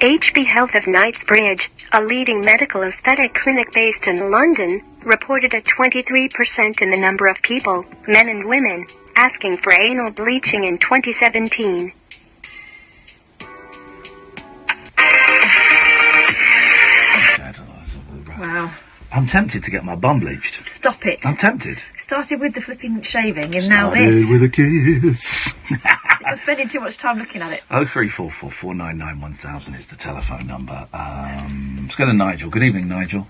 HB Health of Knightsbridge, a leading medical aesthetic clinic based in London, reported a 23% in the number of people, men and women, asking for anal bleaching in 2017. Wow. I'm tempted to get my bum bleached. Stop it. I'm tempted. Started with the flipping shaving and now Started this. with a kiss. You're spending too much time looking at it. 0344 499 1000 is the telephone number. Let's go to Nigel. Good evening, Nigel.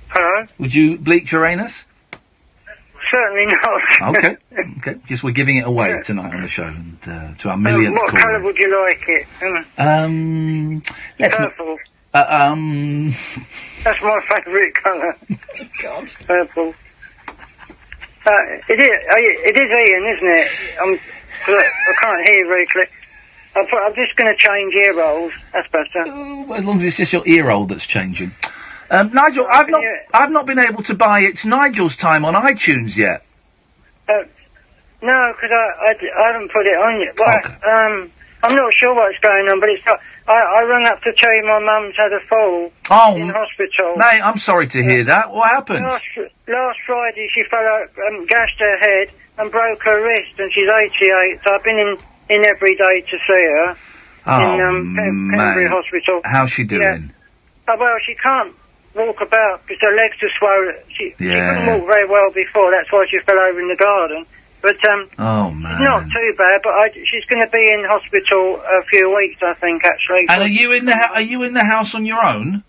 Hello? Would you bleach your anus? Certainly not. Okay. Okay. Just we're giving it away tonight on the show, and to our millionth what caller. colour would you like it? Let's not- Purple. That's my favourite colour. God. Purple. It is Ian, isn't it? I can't hear you very clear. I'm just going to change ear rolls. That's better. As long as it's just your ear roll that's changing. Nigel, I've not been able to buy It's Nigel's Time on iTunes yet. No, because I haven't put it on yet. Well, Okay. I'm not sure what's going on, but it's not. I rang up to tell you my mum's had a fall in hospital. Mate, I'm sorry to hear that. What happened? Last Friday she fell out, gashed her head and broke her wrist, and she's 88, so I've been in every day to see her in Pembury Hospital. How's she doing? Yeah. Well, she can't walk about because her legs are swollen. She Yeah. couldn't walk very well before, that's why she fell over in the garden. But Oh, man. it's not too bad, but she's going to be in hospital a few weeks, I think, actually. And are you in the house on your own?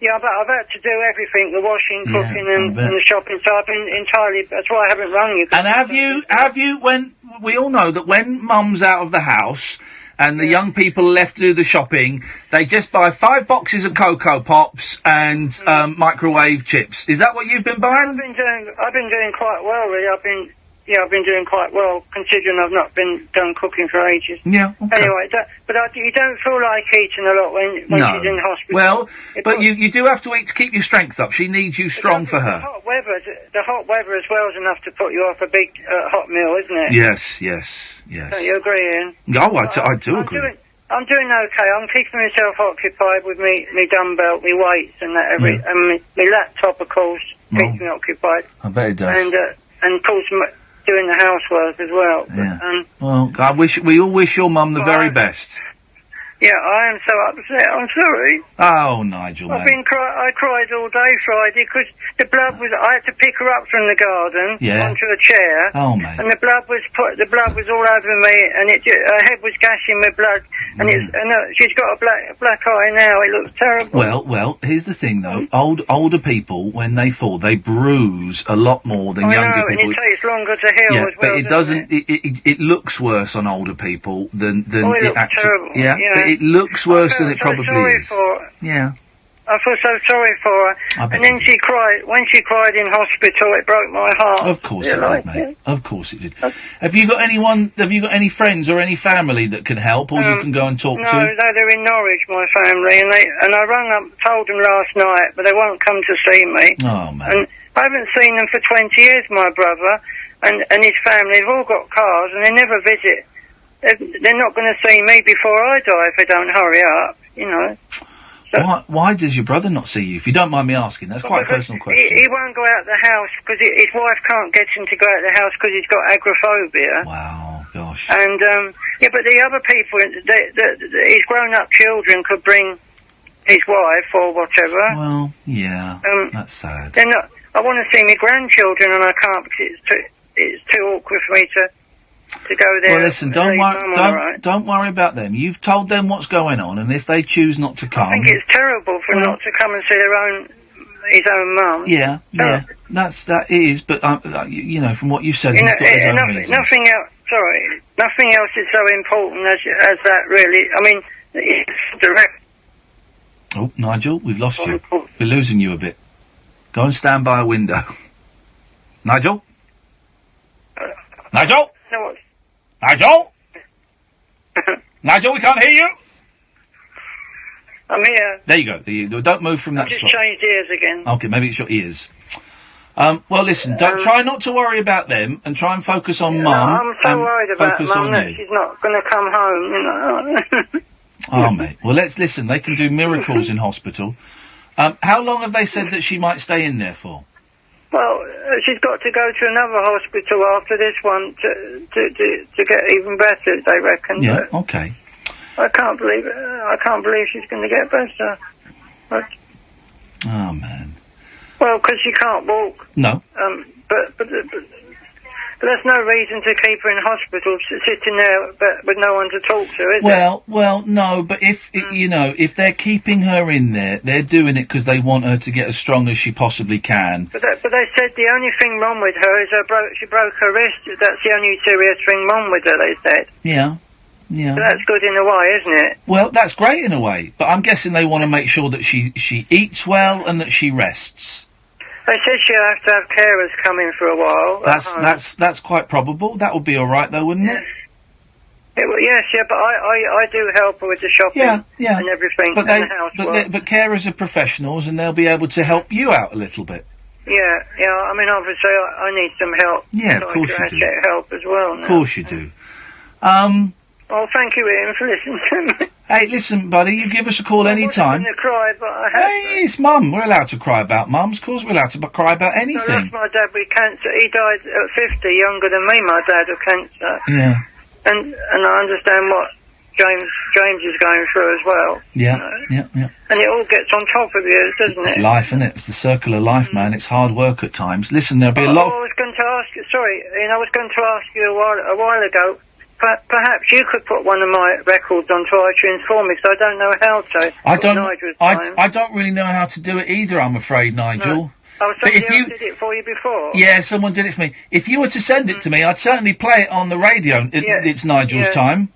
Yeah, but I've had to do everything, the washing, cooking and the shopping, so I've been entirely, that's why I haven't rung you. And have you, when, we all know that when Mum's out of the house and the young people are left to do the shopping, they just buy 5 boxes of Cocoa Pops and, microwave chips. Is that what you've been buying? I've been doing quite well, really. I've been doing quite well, considering I've not been done cooking for ages. Yeah, okay. Anyway, you don't feel like eating a lot when No. she's in hospital. Well, but you do have to eat to keep your strength up. She needs you strong for The her. hot weather as well is enough to put you off a big hot meal, isn't it? Yes. Don't you agree, Ian? Oh, I do agree. I'm doing okay. I'm keeping myself occupied with me dumbbell, me weights and that and my laptop, of course, keeps me occupied. I bet it does. And of course, doing the housework as well. Yeah. Well, we all wish your mum the very best. Yeah, I am so upset. I'm sorry. Oh, Nigel, I mate. cried all day Friday because the blood was. I had to pick her up from the garden onto a chair. Oh, mate. And the blood was all over me, and her head was gashing with blood, and she's got a black eye now. It looks terrible. Well. Here's the thing, though. Older people, when they fall, they bruise a lot more than younger people. And it takes longer to heal as well. But it doesn't. It looks worse on older people than it actually. Terrible. Yeah. But it looks worse than it probably is. Yeah. I feel so sorry for her. And then she cried. When she cried in hospital, it broke my heart. Of course it did, mate. Of course it did. Have you got any friends or any family that can help, or you can go and talk to? No, they're in Norwich, my family, and I rang up, told them last night, but they won't come to see me. Oh, man. And I haven't seen them for 20 years, my brother, and his family. They've all got cars, and they never visit. They're not going to see me before I die if they don't hurry up, you know. Why does your brother not see you? If you don't mind me asking, that's quite a personal question. He won't go out the house because his wife can't get him to go out the house because he's got agoraphobia. Wow, gosh. And but the other people, his grown-up children could bring his wife or whatever. Well, yeah, that's sad. They're not. I want to see my grandchildren, and I can't because it's too awkward for me to go there. Well, listen, don't worry about them. You've told them what's going on, and if they choose not to come, I think it's terrible for not to come and see his own mum. Yeah, that is. But you know, from what you said, he's got his own reasons. Nothing else. Sorry, nothing else is so important as that. Really, I mean, it's direct. Oh, Nigel, we've lost you. We're losing you a bit. Go and stand by a window. Nigel. Nigel. No, Nigel? Nigel, we can't hear you. I'm here. There you go. Don't move from that I've spot. just changed ears again. Okay, maybe it's your ears. Well, listen, try not to worry about them and try and focus on Mum. I'm so worried about Mum that she's not going to come home, you know. Oh, mate. Well, let's listen. They can do miracles in hospital. How long have they said that she might stay in there for? Well, she's got to go to another hospital after this one to get even better, they reckon. Yeah, okay. I can't believe it. I can't believe she's going to get better. But, oh, man. Well, because she can't walk. No. But there's no reason to keep her in hospital sitting there with no one to talk to, is there? Well, no, but if they're keeping her in there, they're doing it because they want her to get as strong as she possibly can. But they said the only thing wrong with her is she broke her wrist. That's the only serious thing wrong with her, they said. Yeah. So that's good in a way, isn't it? Well, that's great in a way, but I'm guessing they want to make sure that she eats well and that she rests. They said she'll have to have carers come in for a while. That's quite probable. That would be all right, though, wouldn't it? Yes, but I do help her with the shopping and everything, and the housework. But carers are professionals, and they'll be able to help you out a little bit. Yeah. I mean, obviously, I need some help. Yeah, so of course I you do. get help as well now. Of course you do. Well, thank you, Ian, for listening to me. Hey, listen, buddy, you give us a call any time. I wasn't going to cry, but I had Hey, it's Mum. We're allowed to cry about mums. Of course we're allowed to cry about anything. I lost my dad with cancer. He died at 50, younger than me, my dad, of cancer. Yeah. And I understand what James is going through as well. Yeah, yeah. And it all gets on top of you, doesn't it? It's life, isn't it? It's the circle of life, man. It's hard work at times. Listen, there'll be a lot... I was going to ask you, sorry, Ian, I was going to ask you a while ago, perhaps you could put one of my records onto iTunes for me, because I don't know how to. I don't really know how to do it either, I'm afraid, Nigel. No. Oh, somebody else did it for you before? Yeah, someone did it for me. If you were to send it to me, I'd certainly play it on the radio. It's Nigel's time.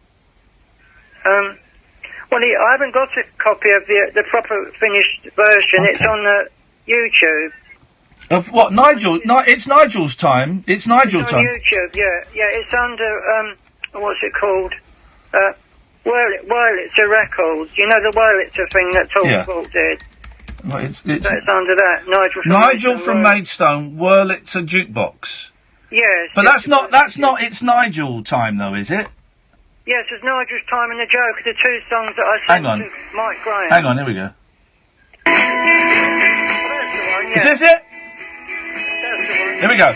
Well, I haven't got a copy of the proper finished version. Okay. It's on YouTube. Of what, Nigel? It's Nigel's time. It's Nigel's time. On YouTube, yeah. It's under, what's it called? Wurlitzer Records. You know the Wurlitzer thing that Talk did? Well, it's under that. Nigel from Maidstone, Wurlitzer Jukebox. Yes. But that's not it's Nigel time though, is it? Yes, it's Nigel's Time and the Joker, the two songs that I sent to Mike Graham. Hang on, here we go. That's the one, yeah. Is this it? That's the one. Here we go.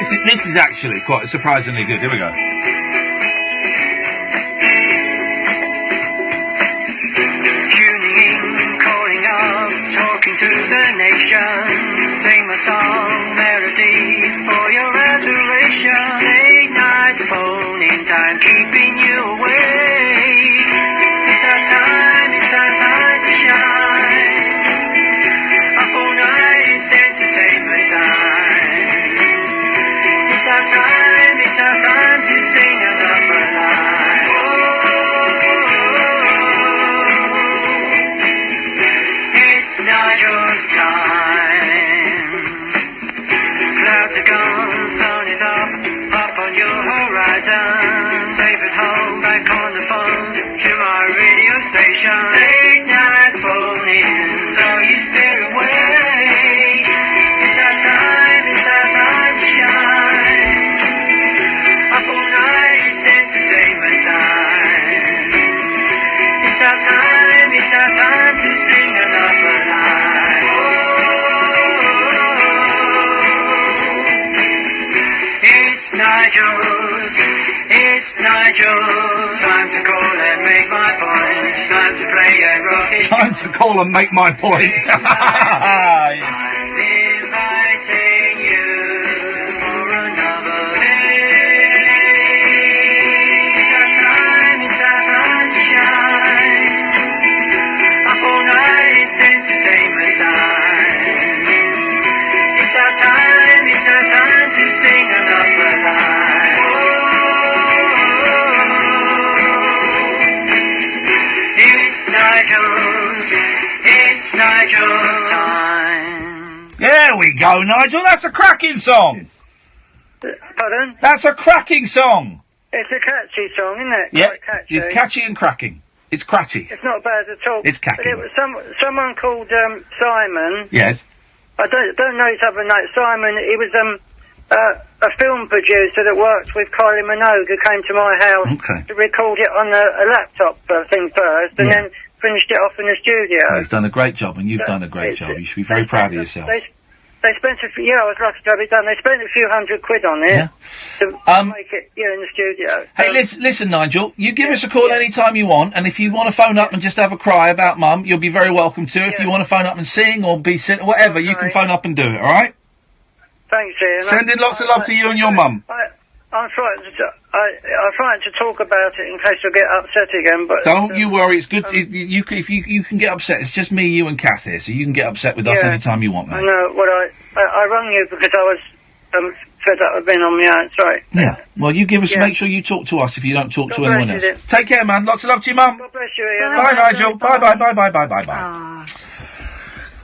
This is actually quite surprisingly good. Here we go. Tuning in, calling up, talking to the nation. Sing my song, melody for your adoration. Late night phone in time, keeping you awake. It's our time to shine. Up all night, it's entertainment time. It's our time to sing another line. It's Nigel's time. Clouds are gone, sun is up on your horizon. Safe at home, back on the phone to my radio station. Late night phone in, so you stay away. It's our time to shine. Up all night, it's entertainment time. It's our time to sing another line. It's Nigel's time to call and make my point. Time to play and rock it. Time to call and make my point. I'm inviting you for another day. It's our time to shine. Up all night, it's entertainment time. It's our time to sing another line. It's Nigel's time. There we go, Nigel. That's a cracking song. Pardon? That's a cracking song. It's a catchy song, isn't it? Yeah, Quite catchy. it's catchy and cracking. It's cratchy. It's not bad at all. It's catchy. But it was someone called Simon. Yes. I don't know his other name. Simon. He was a film producer that worked with Kylie Minogue, who came to my house to record it on a laptop thing first, and then finished it off in the studio. Well, he's done a great job, and you've done a great job. You should be very proud of yourself. They spent I was lucky to have it done. They spent a few £100 on it to make it in the studio. Hey, listen, Nigel, you give us a call any time you want, and if you want to phone up and just have a cry about Mum, you'll be very welcome to. If you want to phone up and sing or be whatever, you can phone up and do it, all right? Thanks, Ian. Sending lots of love to you and your mum. I'm frightened to talk about it in case I get upset again. But don't you worry. It's good. If you can get upset, it's just me, you, and Kath here, so you can get upset with us anytime you want, mate. I know. Well, I rang you because I was fed up of being on my own. Sorry. Yeah. Well, you give us. Make sure you talk to us if you don't talk to anyone else. Take care, man. Lots of love to you, Mum. God bless you, Ian. Bye, Nigel. Bye.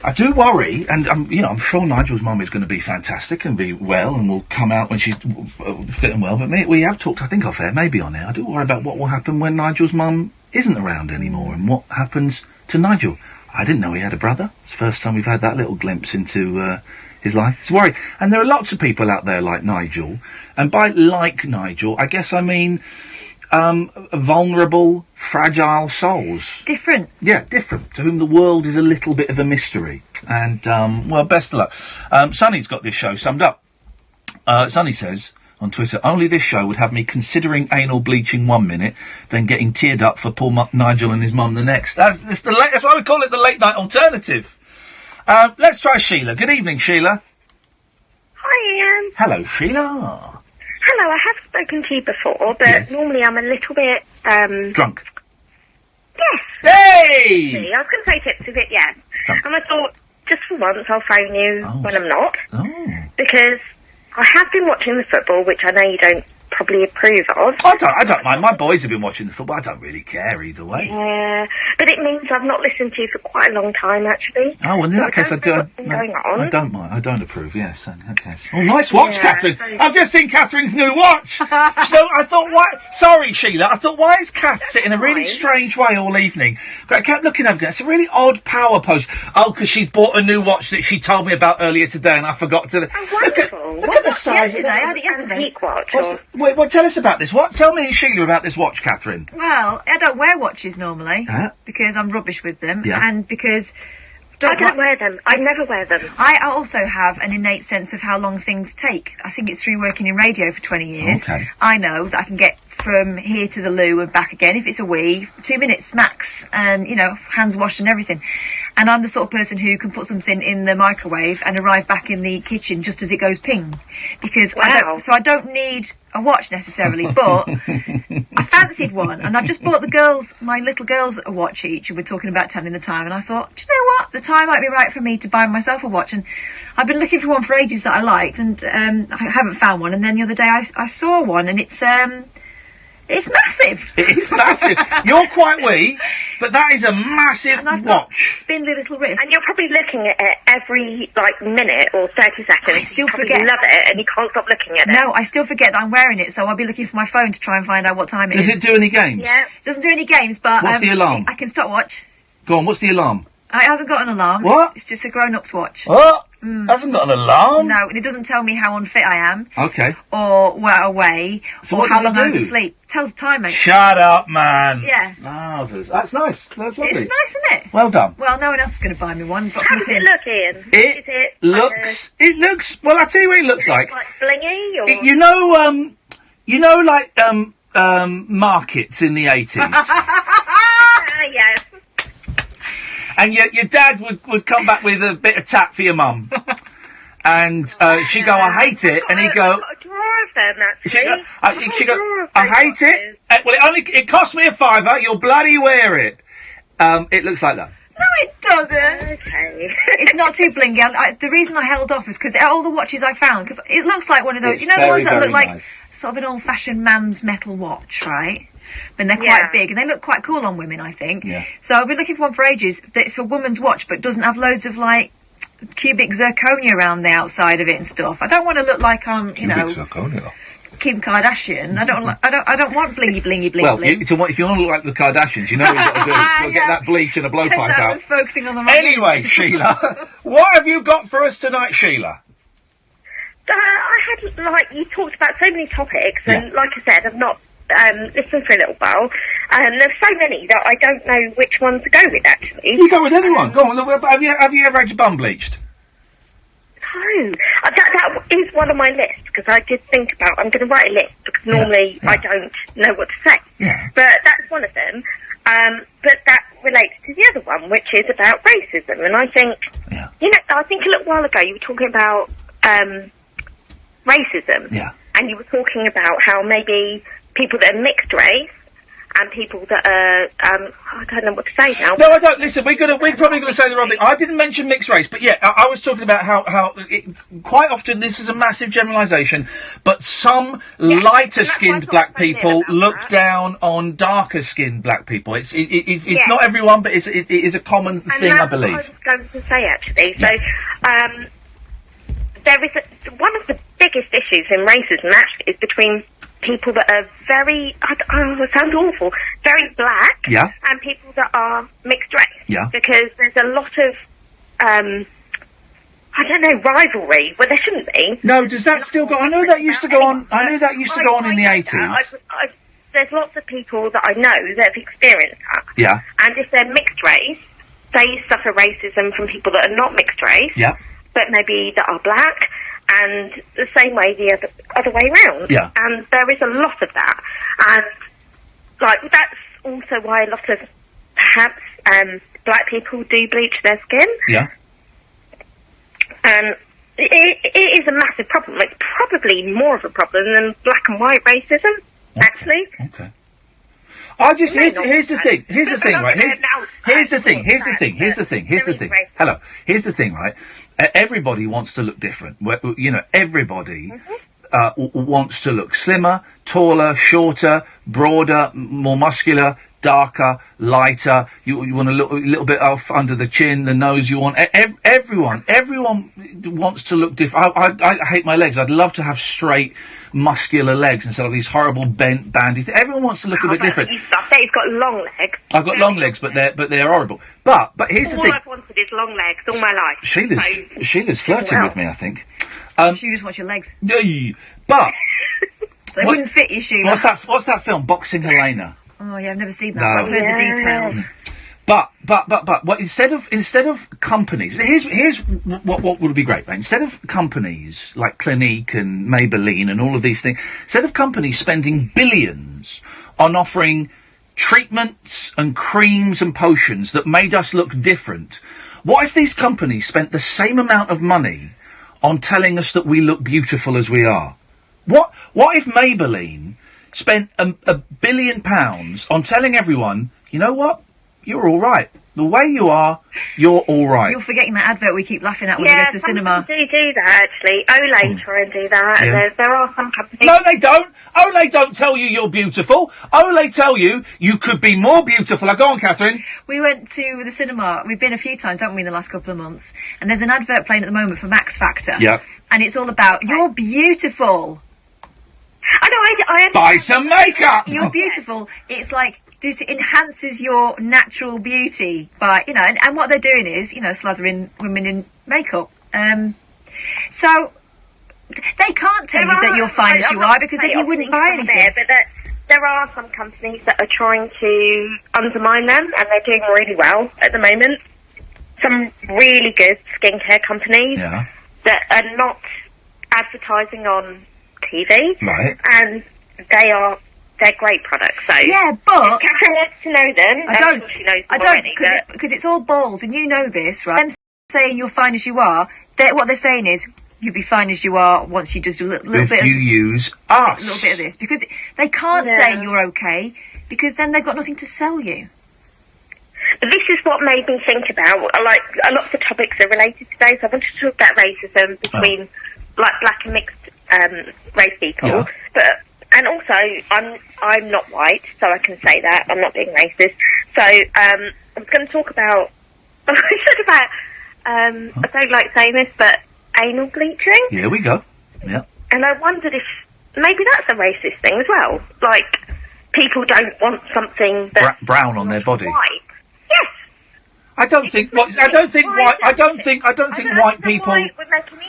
I do worry, and I'm sure Nigel's mum is going to be fantastic and be well and will come out when she's fit and well. But we have talked, I think, off air, maybe on air. I do worry about what will happen when Nigel's mum isn't around anymore and what happens to Nigel. I didn't know he had a brother. It's the first time we've had that little glimpse into his life. It's a worry. And there are lots of people out there like Nigel, and by like Nigel, I guess I mean vulnerable, fragile souls. Different. Yeah, different. To whom the world is a little bit of a mystery. And, well, best of luck. Sonny's got this show summed up. Sonny says on Twitter, only this show would have me considering anal bleaching 1 minute, then getting teared up for poor Nigel and his mum the next. That's why we call it the late night alternative. Let's try Sheila. Good evening, Sheila. Hi, Ian. Hello, Sheila. Hello, I have spoken to you before, but normally I'm a little bit, drunk. Yes. Hey! I was going to say tipsy, but yeah. Drunk. And I thought, just for once, I'll phone you when I'm not. Oh. Because I have been watching the football, which I know you don't probably approve of. I don't mind. My boys have been watching the football. I don't really care either way. Yeah, but it means I've not listened to you for quite a long time, actually. Oh, well, in that case, I do. Going on. I don't mind. I don't approve. Yes. Okay. Oh, nice watch, Catherine. so- I've just seen Catherine's new watch. So I thought, why? Sorry, Sheila. I thought, why is Kath sitting in a really strange way all evening? I kept looking over. It's a really odd power pose. Oh, because she's bought a new watch that she told me about earlier today, and I forgot to. Oh, wonderful. Look at the size. Yesterday, I had it yesterday. Antique watch. Wait, tell us about this. Tell me and Sheila about this watch, Catherine. Well, I don't wear watches normally Huh? because I'm rubbish with them, Yeah. and because I don't wear them. I never wear them. I also have an innate sense of how long things take. I think it's through working in radio for 20 years. Okay. I know that I can get from here to the loo and back again if it's a wee, 2 minutes max, and hands washed and everything. And I'm the sort of person who can put something in the microwave and arrive back in the kitchen just as it goes ping, because I don't need a watch necessarily, but I fancied one, and I've just bought my little girls a watch each, and we're talking about telling the time, and I thought, do you know what, the time might be right for me to buy myself a watch. And I've been looking for one for ages that I liked, and I haven't found one, and then the other day I saw one, and it's massive. It is massive. You're quite wee, but that is a massive and I've got watch. Spindly little wrists. And you're probably looking at it every, minute or 30 seconds. I still you probably forget. love it, and you can't stop looking at it. No, I still forget that I'm wearing it, so I'll be looking for my phone to try and find out what time it is. Does it do any games? Yeah. It doesn't do any games, but... What's the alarm? I can stopwatch. Go on, what's the alarm? It hasn't got an alarm. What? It's just a grown-up's watch. What? Hasn't got an alarm? No, and it doesn't tell me how unfit I am. Okay. Or where away. So or what how does it long I was do? asleep. It tells the time, mate. Shut up, man. Yeah. Wowzers. That's nice. That's lovely. It's nice, isn't it? Well done. Well, no one else is going to buy me one. How does it look, Ian? It Is it looks. Well, I'll tell you what it looks like. like blingy or? Markets in the 80s. Yeah. And your dad would come back with a bit of tat for your mum. And she'd go, I hate it. And he'd go, I've got a drawer of them, actually. she'd go, I hate it. Well, it cost me $5. You'll bloody wear it. It looks like that. No, it doesn't. Okay. It's not too blingy. The reason I held off is because all the watches I found, because it looks like one of those, It's the ones that very, look like very nice. sort of an old-fashioned man's metal watch, right? And they're quite big, and they look quite cool on women, I think. Yeah. So I've been looking for one for ages. It's a woman's watch, but doesn't have loads of, cubic zirconia around the outside of it and stuff. I don't want to look like I'm, Zirconia. Kim Kardashian. I don't want blingy, blingy, bling, Well, bling. if you want to look like the Kardashians, you know what you've got to do. You've got to get that bleach and a blowpipe Turns out I out. was focusing on the wrong Anyway, Sheila, what have you got for us tonight, Sheila? I had, you talked about so many topics, and like I said, I've not listened for a little while. There's so many that I don't know which one to go with, actually. You go with anyone. Go on. Have you ever had your bum bleached? No. That is one on my list, because I did think about, I'm going to write a list, because normally I don't know what to say. Yeah. But that's one of them. But that relates to the other one, which is about racism. And I think, I think a little while ago you were talking about racism. Yeah. And you were talking about how maybe people that are mixed race and people that are, I don't know what to say now. No, I don't. Listen, we're probably going to say the wrong thing. I didn't mention mixed race, but yeah, I was talking about how quite often this is a massive generalisation, but some lighter-skinned black people look down on darker-skinned black people. It's not everyone, but it is a common thing, I believe. What I was going to say, actually. So, there is one of the biggest issues in racism, actually, is between people that are very, it sounds awful, very black, and people that are mixed race. Yeah. Because there's a lot of, rivalry, where there shouldn't be. No, does that still go? I know that used to go on. I know that used to go on in the 80s. There's lots of people that I know that have experienced that. Yeah. And if they're mixed race, they suffer racism from people that are not mixed race. Yeah. But maybe that are black, and the same way the other way round. Yeah. And there is a lot of that. And, that's also why a lot of, perhaps, black people do bleach their skin. Yeah. And it is a massive problem. It's probably more of a problem than black and white racism, actually. Okay. Here's the thing, right? Here's the thing, Hello. Here's the thing, right? Everybody wants to look different. Everybody wants to look slimmer, taller, shorter, broader, more muscular, darker, lighter. You want to look a little bit off under the chin, the nose. You want everyone wants to look different. I hate my legs. I'd love to have straight, muscular legs instead of these horrible bent bandies. Everyone wants to look a bit different. I bet you've got long legs. I've got long legs, but they're horrible. But here's the thing. All I've wanted is long legs all my life. Sheilah's flirting with me, I think. She just wants your legs. But they wouldn't fit you, Sheila. What's that film? Boxing Helena. Oh yeah, I've never seen that. No. But I've heard the details. But well, instead of companies, here's what would be great, right? Instead of companies like Clinique and Maybelline and all of these things, instead of companies spending billions on offering treatments and creams and potions that made us look different, what if these companies spent the same amount of money on telling us that we look beautiful as we are? What if Maybelline spent £1 billion on telling everyone, you know what? You're all right. The way you are, you're all right. You're forgetting that advert we keep laughing at when we go to the cinema. Yeah, do that, actually. Olay try and do that. Yeah. There are some companies... No, they don't. Olay don't tell you you're beautiful. Olay tell you could be more beautiful. Now, go on, Catherine. We went to the cinema. We've been a few times, haven't we, in the last couple of months? And there's an advert playing at the moment for Max Factor. Yeah. And it's all about, you're beautiful. I know, I buy some makeup. You're beautiful. It's like, this enhances your natural beauty by, and what they're doing is, slathering women in makeup. So they can't tell you that you're fine as you are, because then you wouldn't buy anything. But there are some companies that are trying to undermine them, and they're doing really well at the moment. Some really good skincare companies that are not advertising on TV, right? And they're great products. So yeah, but if Catherine wants to know them. I don't, because it's all balls, and you know this, right? Them saying you're fine as you are. What they're saying is you'll be fine as you are once you just do a little bit. If you use us, a little bit of this, because they can't say you're okay, because then they've got nothing to sell you. But this is what made me think about, like, a lot of the topics are related today. So I wanted to talk about racism between black and mixed race people, and also I'm not white, so I can say that I'm not being racist. So I was going to talk about I don't like saying this, but anal bleaching. Here we go. Yeah. And I wondered if maybe that's a racist thing as well. Like, people don't want something that brown on their body. White. Yes. I don't think white people.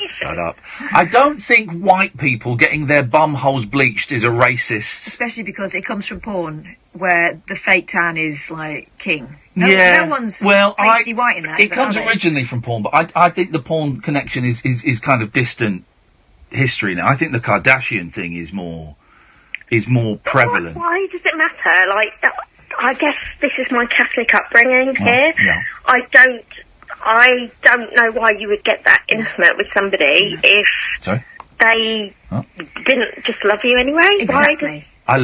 Shut up. I don't think white people getting their bum holes bleached is a racist. Especially because it comes from porn, where the fake tan is like king. No one's pasty white in that. It comes originally from porn, but I think the porn connection is kind of distant history now. I think the Kardashian thing is more prevalent. Why does it matter? Like, I guess this is my Catholic upbringing here. Yeah. I don't know why you would get that intimate with somebody if they didn't just love you anyway. Exactly. I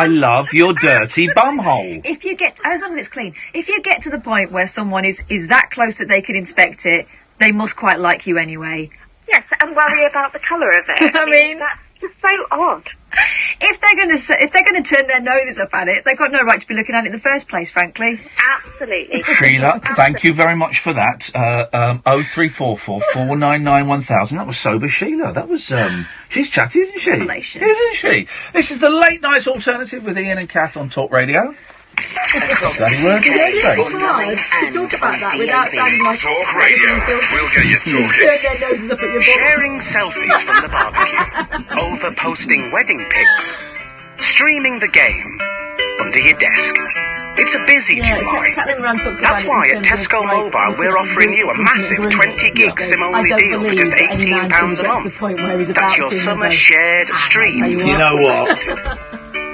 love your dirty bumhole. If you get, as long as it's clean, if you get to the point where someone is that close that they can inspect it, they must quite like you anyway. Yes, and worry about the colour of it. I mean, that's just so odd. If they're going to turn their noses up at it, they've got no right to be looking at it in the first place, frankly. Absolutely. Sheila, thank you very much for that. 0344 499 1000. That was sober Sheila. That was, she's chatty, isn't she? Revelation. Isn't she? This is the Late Night Alternative with Iain and Kath on Talk Radio. Bloody word Talk about that without sounding like Talk Radio. We'll get you talking. Turn their noses up at your Sharing selfies from the barbecue. Over-posting wedding pics. Streaming the game under your desk. It's a busy July. That's why at Tesco Mobile we're offering you a massive 20 gig SIM-only deal for just £18 a month. That's your summer shared stream. You know what?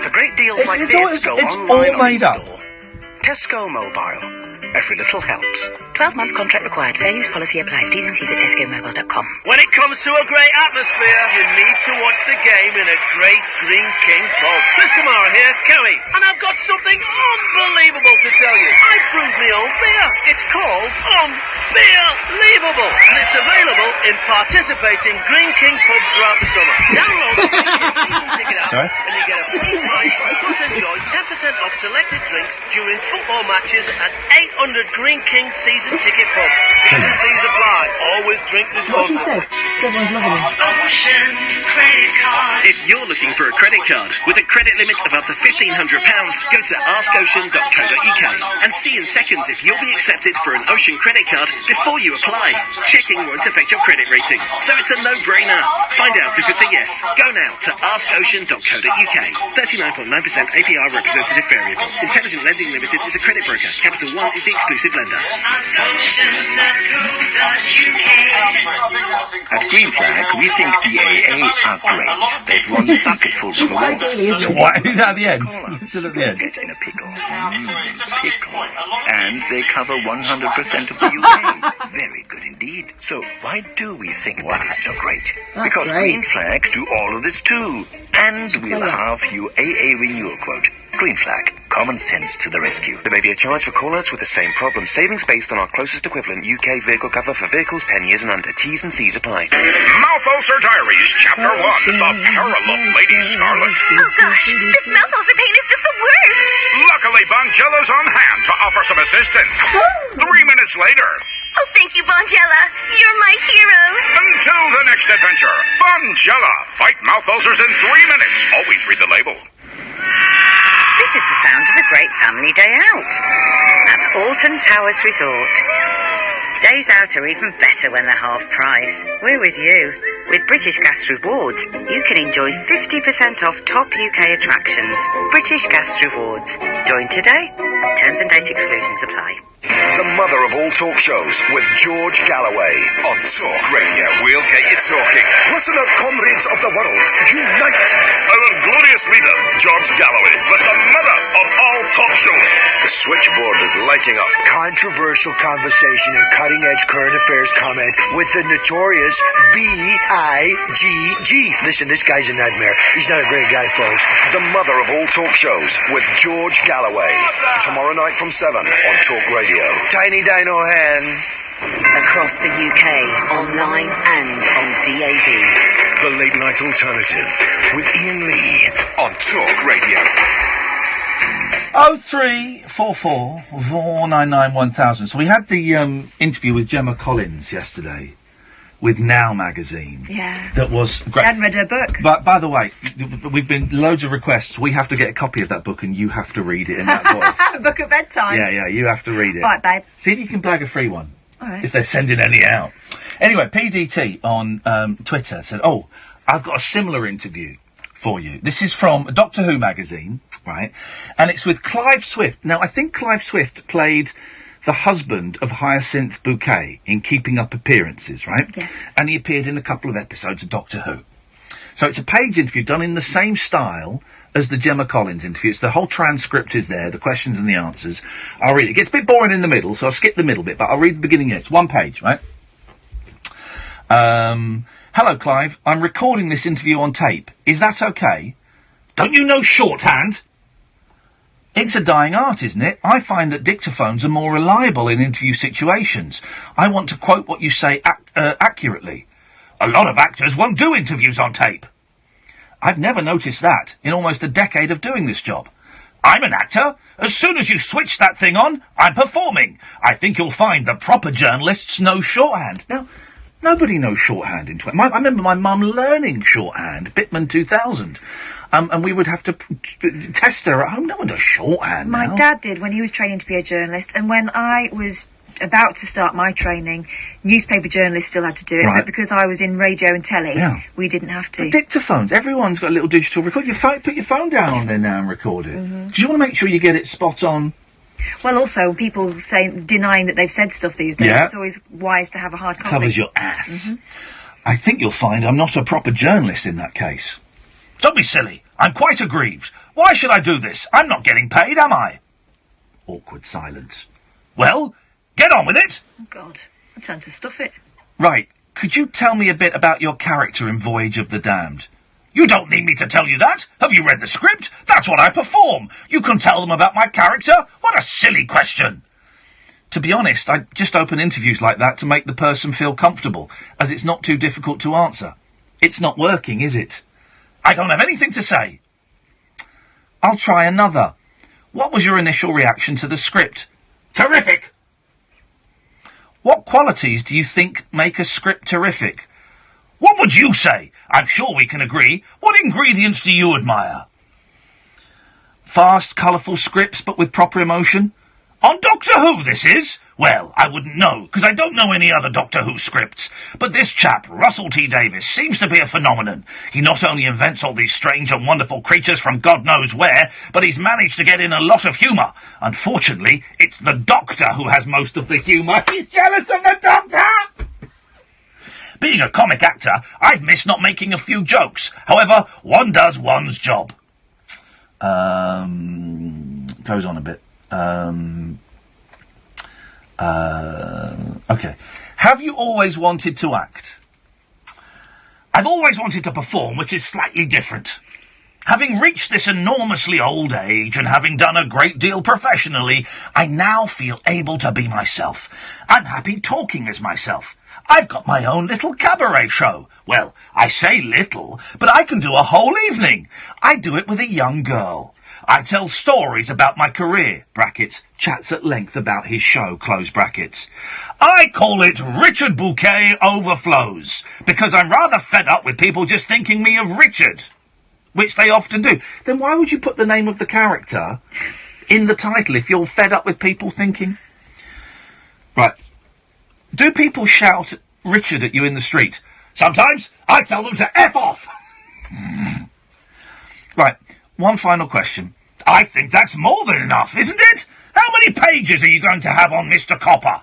For great deals like this, go online or in-store. Tesco Mobile. Every little helps. 12-month contract required. Fair use policy applies. T's and C's at tescomobile.com. When it comes to a great atmosphere, you need to watch the game in a great Green King pub. Miss Kamara here, Kerry, and I've got something unbelievable what to tell you. I brewed me own beer. It's called Unbeerleavable, and it's available in participating Green King pubs throughout the summer. Download the Green King season ticket app, and you get a free pint, plus enjoy 10% off selected drinks during football matches at 800 Green King season ticket pubs. T's and C's apply. Always drink responsibly. Everyone's loving it. Ocean credit card. If you're looking for a credit card with a credit limit of up to £1,500, go to askocean.co.uk and see in seconds if you'll be accepted for an Ocean credit card before you apply. Checking won't affect your credit rating, so it's a no-brainer. Find out if it's a yes. Go now to askocean.co.uk. 39.9% APR representative variable. Intelligent Lending Limited is a credit broker. Capital One is the exclusive lender. At Green Flag, we think the AA are great. They've won bucketfuls of awards. What? Is that at the end? Still at the end. Get in a pickle. Pickle. And they cover 100% of the UK. Very good indeed. So why do we think that is so great? Because Green Flag do all of this too. And we'll have you AA renewal quote. Green Flag. Common sense to the rescue. There may be a charge for call-outs with the same problem. Savings based on our closest equivalent UK vehicle cover for vehicles 10 years and under. T's and C's apply. Mouth Ulcer Diaries, Chapter 1, The Peril of Lady Scarlet. Oh gosh, this mouth ulcer pain is just the worst. Luckily, Bongella's on hand to offer some assistance. 3 minutes later. Oh, thank you, Bongella. You're my hero. Until the next adventure, Bongella. Fight mouth ulcers in 3 minutes. Always read the label. This is the sound of a great family day out at Alton Towers Resort. Days out are even better when they're half price. We're with you. With British Gas Rewards, you can enjoy 50% off top UK attractions. British Gas Rewards. Join today. Terms and date exclusions apply. The mother of all talk shows with George Galloway on Talk Radio. We'll get you talking. Listen up, comrades of the world. Unite. Our glorious leader, George Galloway, was the mother of all talk shows. The switchboard is lighting up. Controversial conversation and cutting-edge current affairs comment with the notorious B.I.G.G. Listen, this guy's a nightmare. He's not a great guy, folks. The mother of all talk shows with George Galloway. Tomorrow night from 7 on Talk Radio. Tiny Dino Hands. Across the UK, online and on DAB. The Late Night Alternative with Iain Lee on Talk Radio. 0344 499 1000. So we had the interview with Gemma Collins yesterday with Now magazine. Yeah. That was great. I hadn't read her book. But by the way, we've been loads of requests. We have to get a copy of that book and you have to read it in that voice. A book at bedtime. Yeah, you have to read it. All right, babe. See if you can blag a free one. All right. If they're sending any out. Anyway, PDT on Twitter said, "Oh, I've got a similar interview for you. This is from Doctor Who magazine, right? And it's with Clive Swift. Now, I think Clive Swift played the husband of Hyacinth Bouquet in Keeping Up Appearances, right? Yes. And he appeared in a couple of episodes of Doctor Who. So it's a page interview done in the same style as the Gemma Collins interview. It's the whole transcript is there, the questions and the answers. I'll read it. It gets a bit boring in the middle, so I'll skip the middle bit, but I'll read the beginning. It's one page, right? Hello, Clive. I'm recording this interview on tape. Is that okay? Don't you know shorthand? It's a dying art, isn't it? I find that dictaphones are more reliable in interview situations. I want to quote what you say accurately. A lot of actors won't do interviews on tape. I've never noticed that in almost a decade of doing this job. I'm an actor. As soon as you switch that thing on, I'm performing. I think you'll find the proper journalists know shorthand. Now, nobody knows shorthand in I remember my mum learning shorthand, Bitman 2000. And we would have to test her at home. No one does shorthand now. My dad did when he was training to be a journalist, and when I was about to start my training, newspaper journalists still had to do it, but because I was in radio and telly, we didn't have to. But dictaphones, everyone's got a little digital record. Put your phone down on there now and record it. Mm-hmm. Do you want to make sure you get it spot on? Well, also, people denying that they've said stuff these days, it's always wise to have a hard copy. Covers your ass. I think you'll find I'm not a proper journalist in that case. Don't be silly. I'm quite aggrieved. Why should I do this? I'm not getting paid, am I? Awkward silence. Well, get on with it. Oh, God. I tend to stuff it. Right. Could you tell me a bit about your character in Voyage of the Damned? You don't need me to tell you that. Have you read the script? That's what I perform. You can tell them about my character? What a silly question. To be honest, I just open interviews like that to make the person feel comfortable, as it's not too difficult to answer. It's not working, is it? I don't have anything to say. I'll try another. What was your initial reaction to the script? Terrific! What qualities do you think make a script terrific? What would you say? I'm sure we can agree. What ingredients do you admire? Fast, colourful scripts, but with proper emotion? On Doctor Who, this is? Well, I wouldn't know, because I don't know any other Doctor Who scripts. But this chap, Russell T Davies, seems to be a phenomenon. He not only invents all these strange and wonderful creatures from God knows where, but he's managed to get in a lot of humour. Unfortunately, it's the Doctor who has most of the humour. He's jealous of the Doctor! Being a comic actor, I've missed not making a few jokes. However, one does one's job. Goes on a bit. Okay. Have you always wanted to act? I've always wanted to perform, which is slightly different. Having reached this enormously old age and having done a great deal professionally, I now feel able to be myself. I'm happy talking as myself. I've got my own little cabaret show. Well, I say little, but I can do a whole evening. I do it with a young girl. I tell stories about my career, brackets, chats at length about his show, close brackets. I call it Richard Bouquet Overflows, because I'm rather fed up with people just thinking me of Richard, which they often do. Then why would you put the name of the character in the title if you're fed up with people thinking? Right. Do people shout Richard at you in the street? Sometimes I tell them to F off. Right. One final question. I think that's more than enough, isn't it? How many pages are you going to have on Mr. Copper?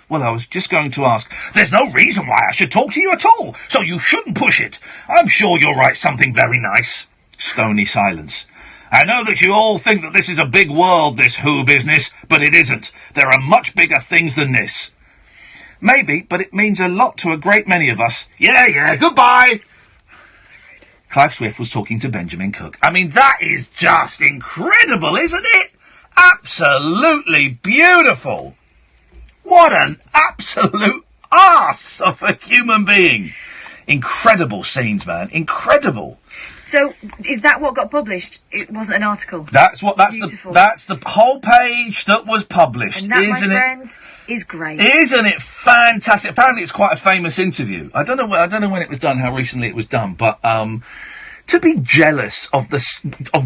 Well, I was just going to ask. There's no reason why I should talk to you at all, so you shouldn't push it. I'm sure you'll write something very nice. Stony silence. I know that you all think that this is a big world, this Who business, but it isn't. There are much bigger things than this. Maybe, but it means a lot to a great many of us. Yeah, goodbye! Clive Swift was talking to Benjamin Cook. I mean, that is just incredible, isn't it? Absolutely beautiful. What an absolute arse of a human being. Incredible scenes, man. Incredible. So, is that what got published? It wasn't an article? That's the whole page that was published. And that, my friends, is great. Isn't it fantastic? Apparently it's quite a famous interview. I don't know when it was done, how recently it was done, but, to be jealous of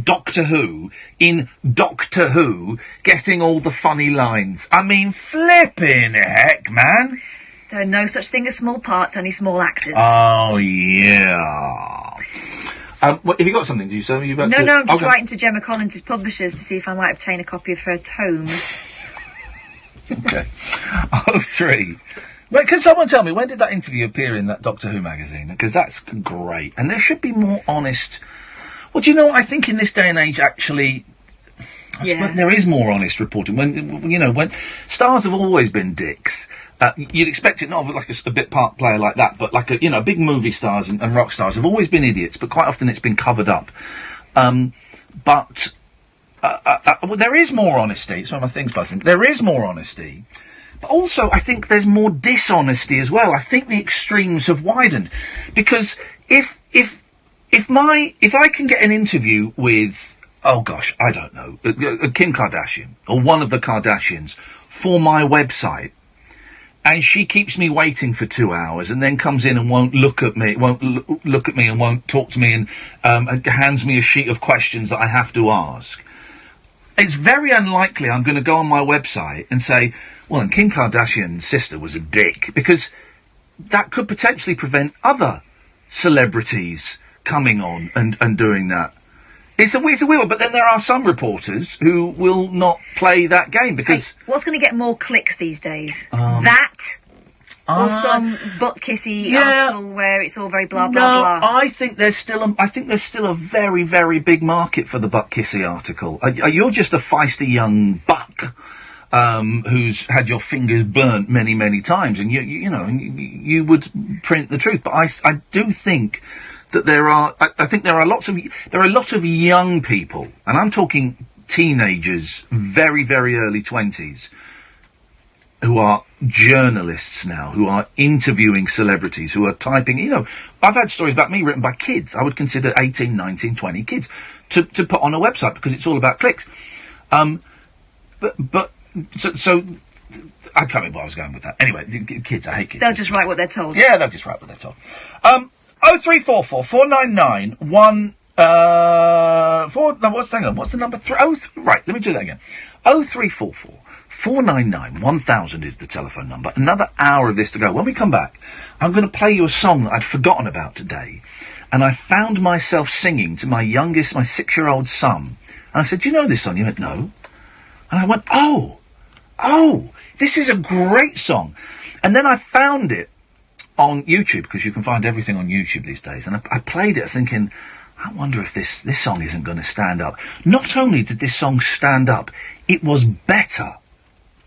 Doctor Who in Doctor Who getting all the funny lines. I mean, flipping heck, man. There are no such thing as small parts, only small actors. Oh, yeah. Have you got something? Do you say? No, I'm just writing to Gemma Collins' publishers to see if I might obtain a copy of her tome. Okay. 03. Wait, can someone tell me, when did that interview appear in that Doctor Who magazine? Because that's great. And there should be more honest... Well, do you know what? I think in this day and age, actually... there is more honest reporting. When stars have always been dicks... you'd expect it not of like a bit part player like that, but like big movie stars and rock stars have always been idiots, but quite often it's been covered up. But there is more honesty. Sorry, my thing's buzzing. There is more honesty, but also I think there's more dishonesty as well. I think the extremes have widened, because if I can get an interview with, oh gosh, I don't know, Kim Kardashian or one of the Kardashians for my website, and she keeps me waiting for 2 hours and then comes in and won't look at me and won't talk to me and hands me a sheet of questions that I have to ask. It's very unlikely I'm going to go on my website and say, well, and Kim Kardashian's sister was a dick, because that could potentially prevent other celebrities coming on and doing that. It's a weird one, but then there are some reporters who will not play that game because... Hey, what's going to get more clicks these days? That? Or some butt-kissy article where it's all very blah, blah, blah? I think there's still a very, very big market for the butt-kissy article. You're just a feisty young buck who's had your fingers burnt many, many times, and you would print the truth. But I do think that I think there are a lot of young people, and I'm talking teenagers, very, very early 20s, who are journalists now, who are interviewing celebrities, who are typing, I've had stories about me written by kids. I would consider 18, 19, 20 kids to put on a website because it's all about clicks. So I can't remember where I was going with that. Anyway, kids, I hate kids. They'll just write what they're told. Yeah, they'll just write what they're told. 0344 499 1... what's the number? Right, let me do that again. 0344 499 1000 is the telephone number. Another hour of this to go. When we come back, I'm going to play you a song that I'd forgotten about today. And I found myself singing to my 6-year-old son. And I said, do you know this song? He went, no. And I went, oh, this is a great song. And then I found it on YouTube, because you can find everything on YouTube these days. And I played it thinking, I wonder if this song isn't going to stand up. Not only did this song stand up, it was better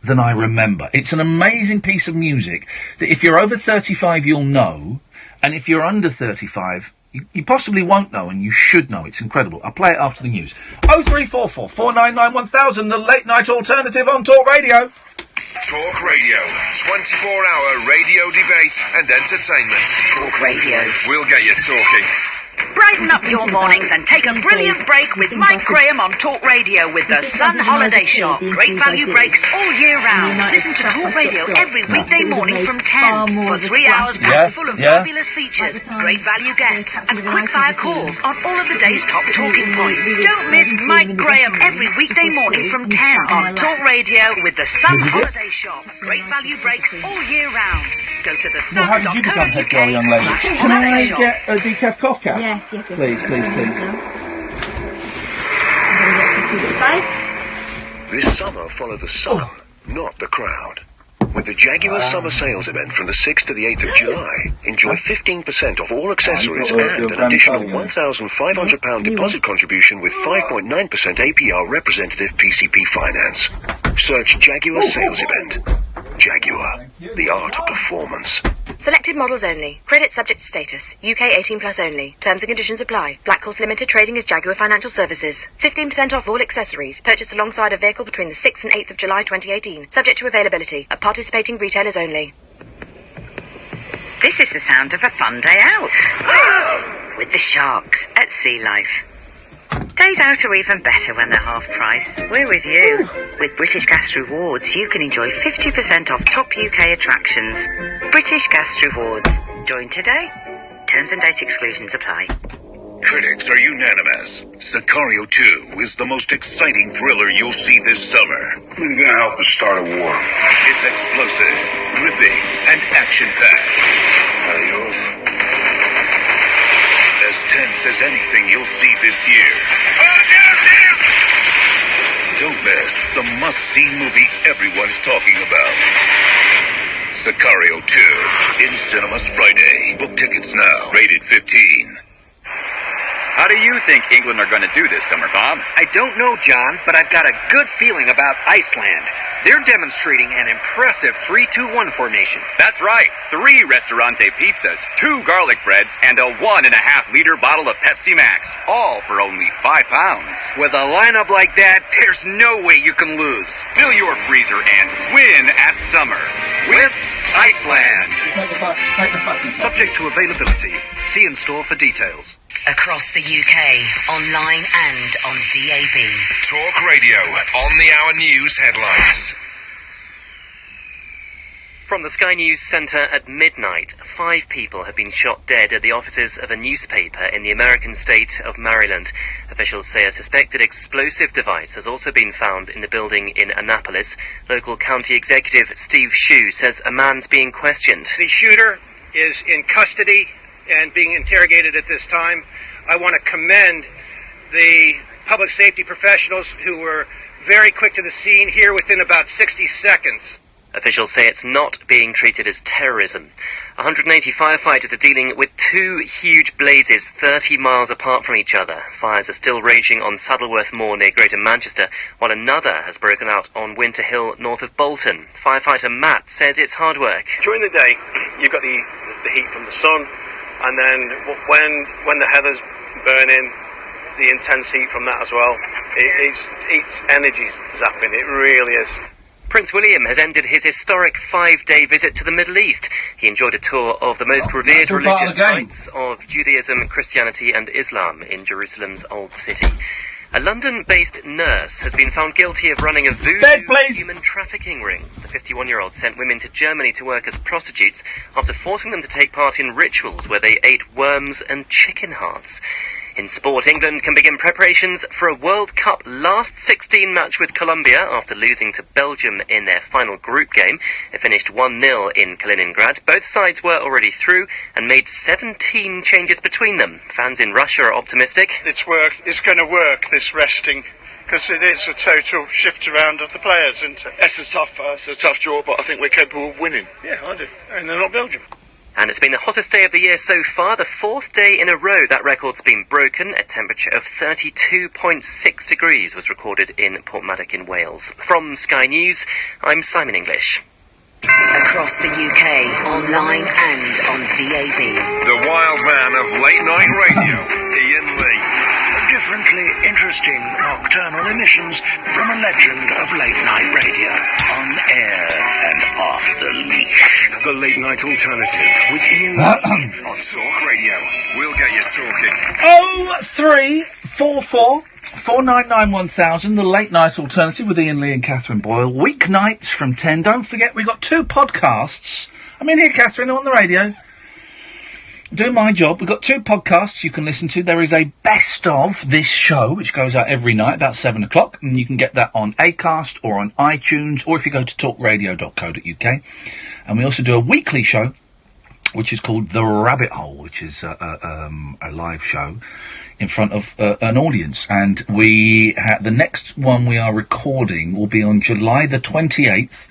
than I remember. It's an amazing piece of music that if you're over 35, you'll know. And if you're under 35, you possibly won't know, and you should know. It's incredible. I'll play it after the news. 0344 499 1000, the late night alternative on Talk Radio. Talk Radio. 24-hour radio debate and entertainment. Talk Radio. We'll get you talking. Brighten up your mornings and take a brilliant break with Mike Graham on Talk Radio with the Sun Holiday Shop. Great value breaks all year round. Listen to Talk Radio every weekday morning from 10 for 3 hours packed full of fabulous features, great value guests, and quick-fire calls on all of the day's top talking points. Don't miss Mike Graham every weekday morning from 10 on Talk Radio with the Sun Holiday Shop. Great value breaks all year round. Go to the Well, how did you become head girl, young lady? Can I get a decaf cough cap? Yes. Please. This summer, follow the sun, not the crowd. With the Jaguar Summer Sales event from the 6th to the 8th of July, enjoy 15% off all accessories and an additional £1,500 deposit contribution with 5.9% APR representative PCP finance. Search Jaguar Sales Event. Jaguar, the art of performance. Selected models only. Credit subject to status. UK 18+ only. Terms and conditions apply. Black Horse Limited trading as Jaguar Financial Services. 15% off all accessories. Purchased alongside a vehicle between the 6th and 8th of July 2018. Subject to availability. At participating retailers only. This is the sound of a fun day out. With the sharks at Sea Life. Days out are even better when they're half price. We're with you. With British Gas Rewards, you can enjoy 50% off top UK attractions. British Gas Rewards. Join today. Terms and date exclusions apply. Critics are unanimous. Sicario 2 is the most exciting thriller you'll see this summer. Who's gonna help us start a war? It's explosive, gripping, and action-packed. Adios. As tense as anything you'll see this year. Don't miss the must-see movie everyone's talking about. Sicario 2 in cinemas Friday. Book tickets now. Rated 15. How do you think England are going to do this summer, Bob? I don't know, John, but I've got a good feeling about Iceland. They're demonstrating an impressive 3-2-1 formation. That's right. 3 Restaurante pizzas, 2 garlic breads, and a 1.5-liter bottle of Pepsi Max. All for only £5. With a lineup like that, there's no way you can lose. Fill your freezer and win at summer with Iceland. Subject to availability. See in store for details. Across the UK, online and on DAB. Talk Radio, on the hour news headlines. From the Sky News Centre at midnight, 5 people have been shot dead at the offices of a newspaper in the American state of Maryland. Officials say a suspected explosive device has also been found in the building in Annapolis. Local county executive Steve Shue says a man's being questioned. The shooter is in custody and being interrogated at this time. I want to commend the public safety professionals who were very quick to the scene here within about 60 seconds. Officials say it's not being treated as terrorism. 180 firefighters are dealing with 2 huge blazes 30 miles apart from each other. Fires are still raging on Saddleworth Moor near Greater Manchester, while another has broken out on Winter Hill north of Bolton. Firefighter Matt says it's hard work. During the day, you've got the heat from the sun, and then when the heather's burning, the intense heat from that as well, it's energy zapping, it really is. Prince William has ended his historic 5-day visit to the Middle East. He enjoyed a tour of the most revered religious sites of Judaism, Christianity and Islam in Jerusalem's Old City. A London-based nurse has been found guilty of running a voodoo human trafficking ring. The 51-year-old sent women to Germany to work as prostitutes after forcing them to take part in rituals where they ate worms and chicken hearts. In sport, England can begin preparations for a World Cup last 16 match with Colombia after losing to Belgium in their final group game. It finished 1-0 in Kaliningrad. Both sides were already through and made 17 changes between them. Fans in Russia are optimistic. It's going to work, this resting, because it is a total shift around of the players, isn't it? It's a tough draw, but I think we're capable of winning. Yeah, I do. And they're not Belgium. And it's been the hottest day of the year so far, the 4th day in a row that record's been broken. A temperature of 32.6 degrees was recorded in Porthmadog in Wales. From Sky News, I'm Simon English. Across the UK, online and on DAB. The wild man of late night radio, Iain Lee. Differently interesting nocturnal emissions from a legend of late night radio. On air and off the leash. The Late Night Alternative with Iain Lee on Talk Radio. We'll get you talking. 0344 499 1000, the Late Night Alternative with Iain Lee and Katherine Boyle. Weeknights from 10. Don't forget, we've got 2 podcasts. I'm in here, Katherine, on the radio. Doing my job. We've got 2 podcasts you can listen to. There is a best of this show, which goes out every night about 7 o'clock, and you can get that on Acast or on iTunes, or if you go to talkradio.co.uk. And we also do a weekly show, which is called The Rabbit Hole, which is a live show in front of an audience. And the next one we are recording will be on July the 28th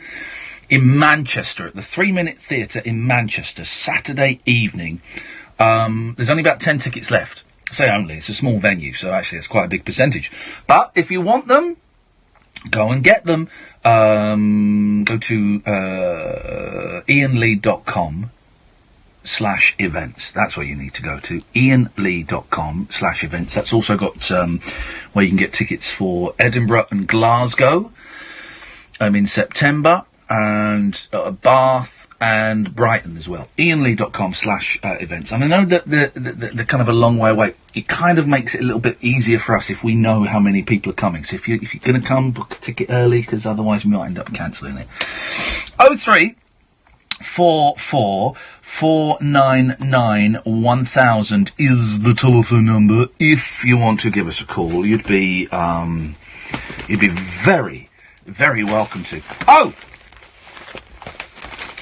in Manchester, at the 3 Minute Theatre in Manchester, Saturday evening. There's only about 10 tickets left. I say only, it's a small venue, so actually it's quite a big percentage. But if you want them, go and get them. Go to iainlee.com/events. That's where you need to go to, iainlee.com/events. That's also got where you can get tickets for Edinburgh and Glasgow in September, and Bath and Brighton as well. iainlee.com/events. And I know that they're kind of a long way away. It kind of makes it a little bit easier for us if we know how many people are coming. So if you're going to come, book a ticket early, because otherwise we might end up cancelling it. 0344 499 1000 is the telephone number. If you want to give us a call, you'd be very, very welcome to. Oh!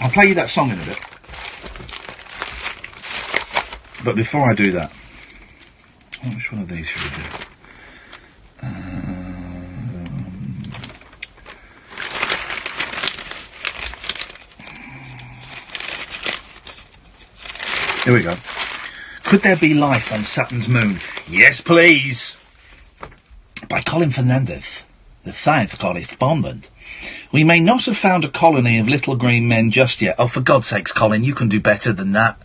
I'll play you that song in a bit. But before I do that, which one of these should we do? Here we go. Could there be life on Saturn's moon? Yes, please. By Colin Fernandez, the 5th correspondent. We may not have found a colony of little green men just yet. Oh, for God's sakes, Colin, you can do better than that.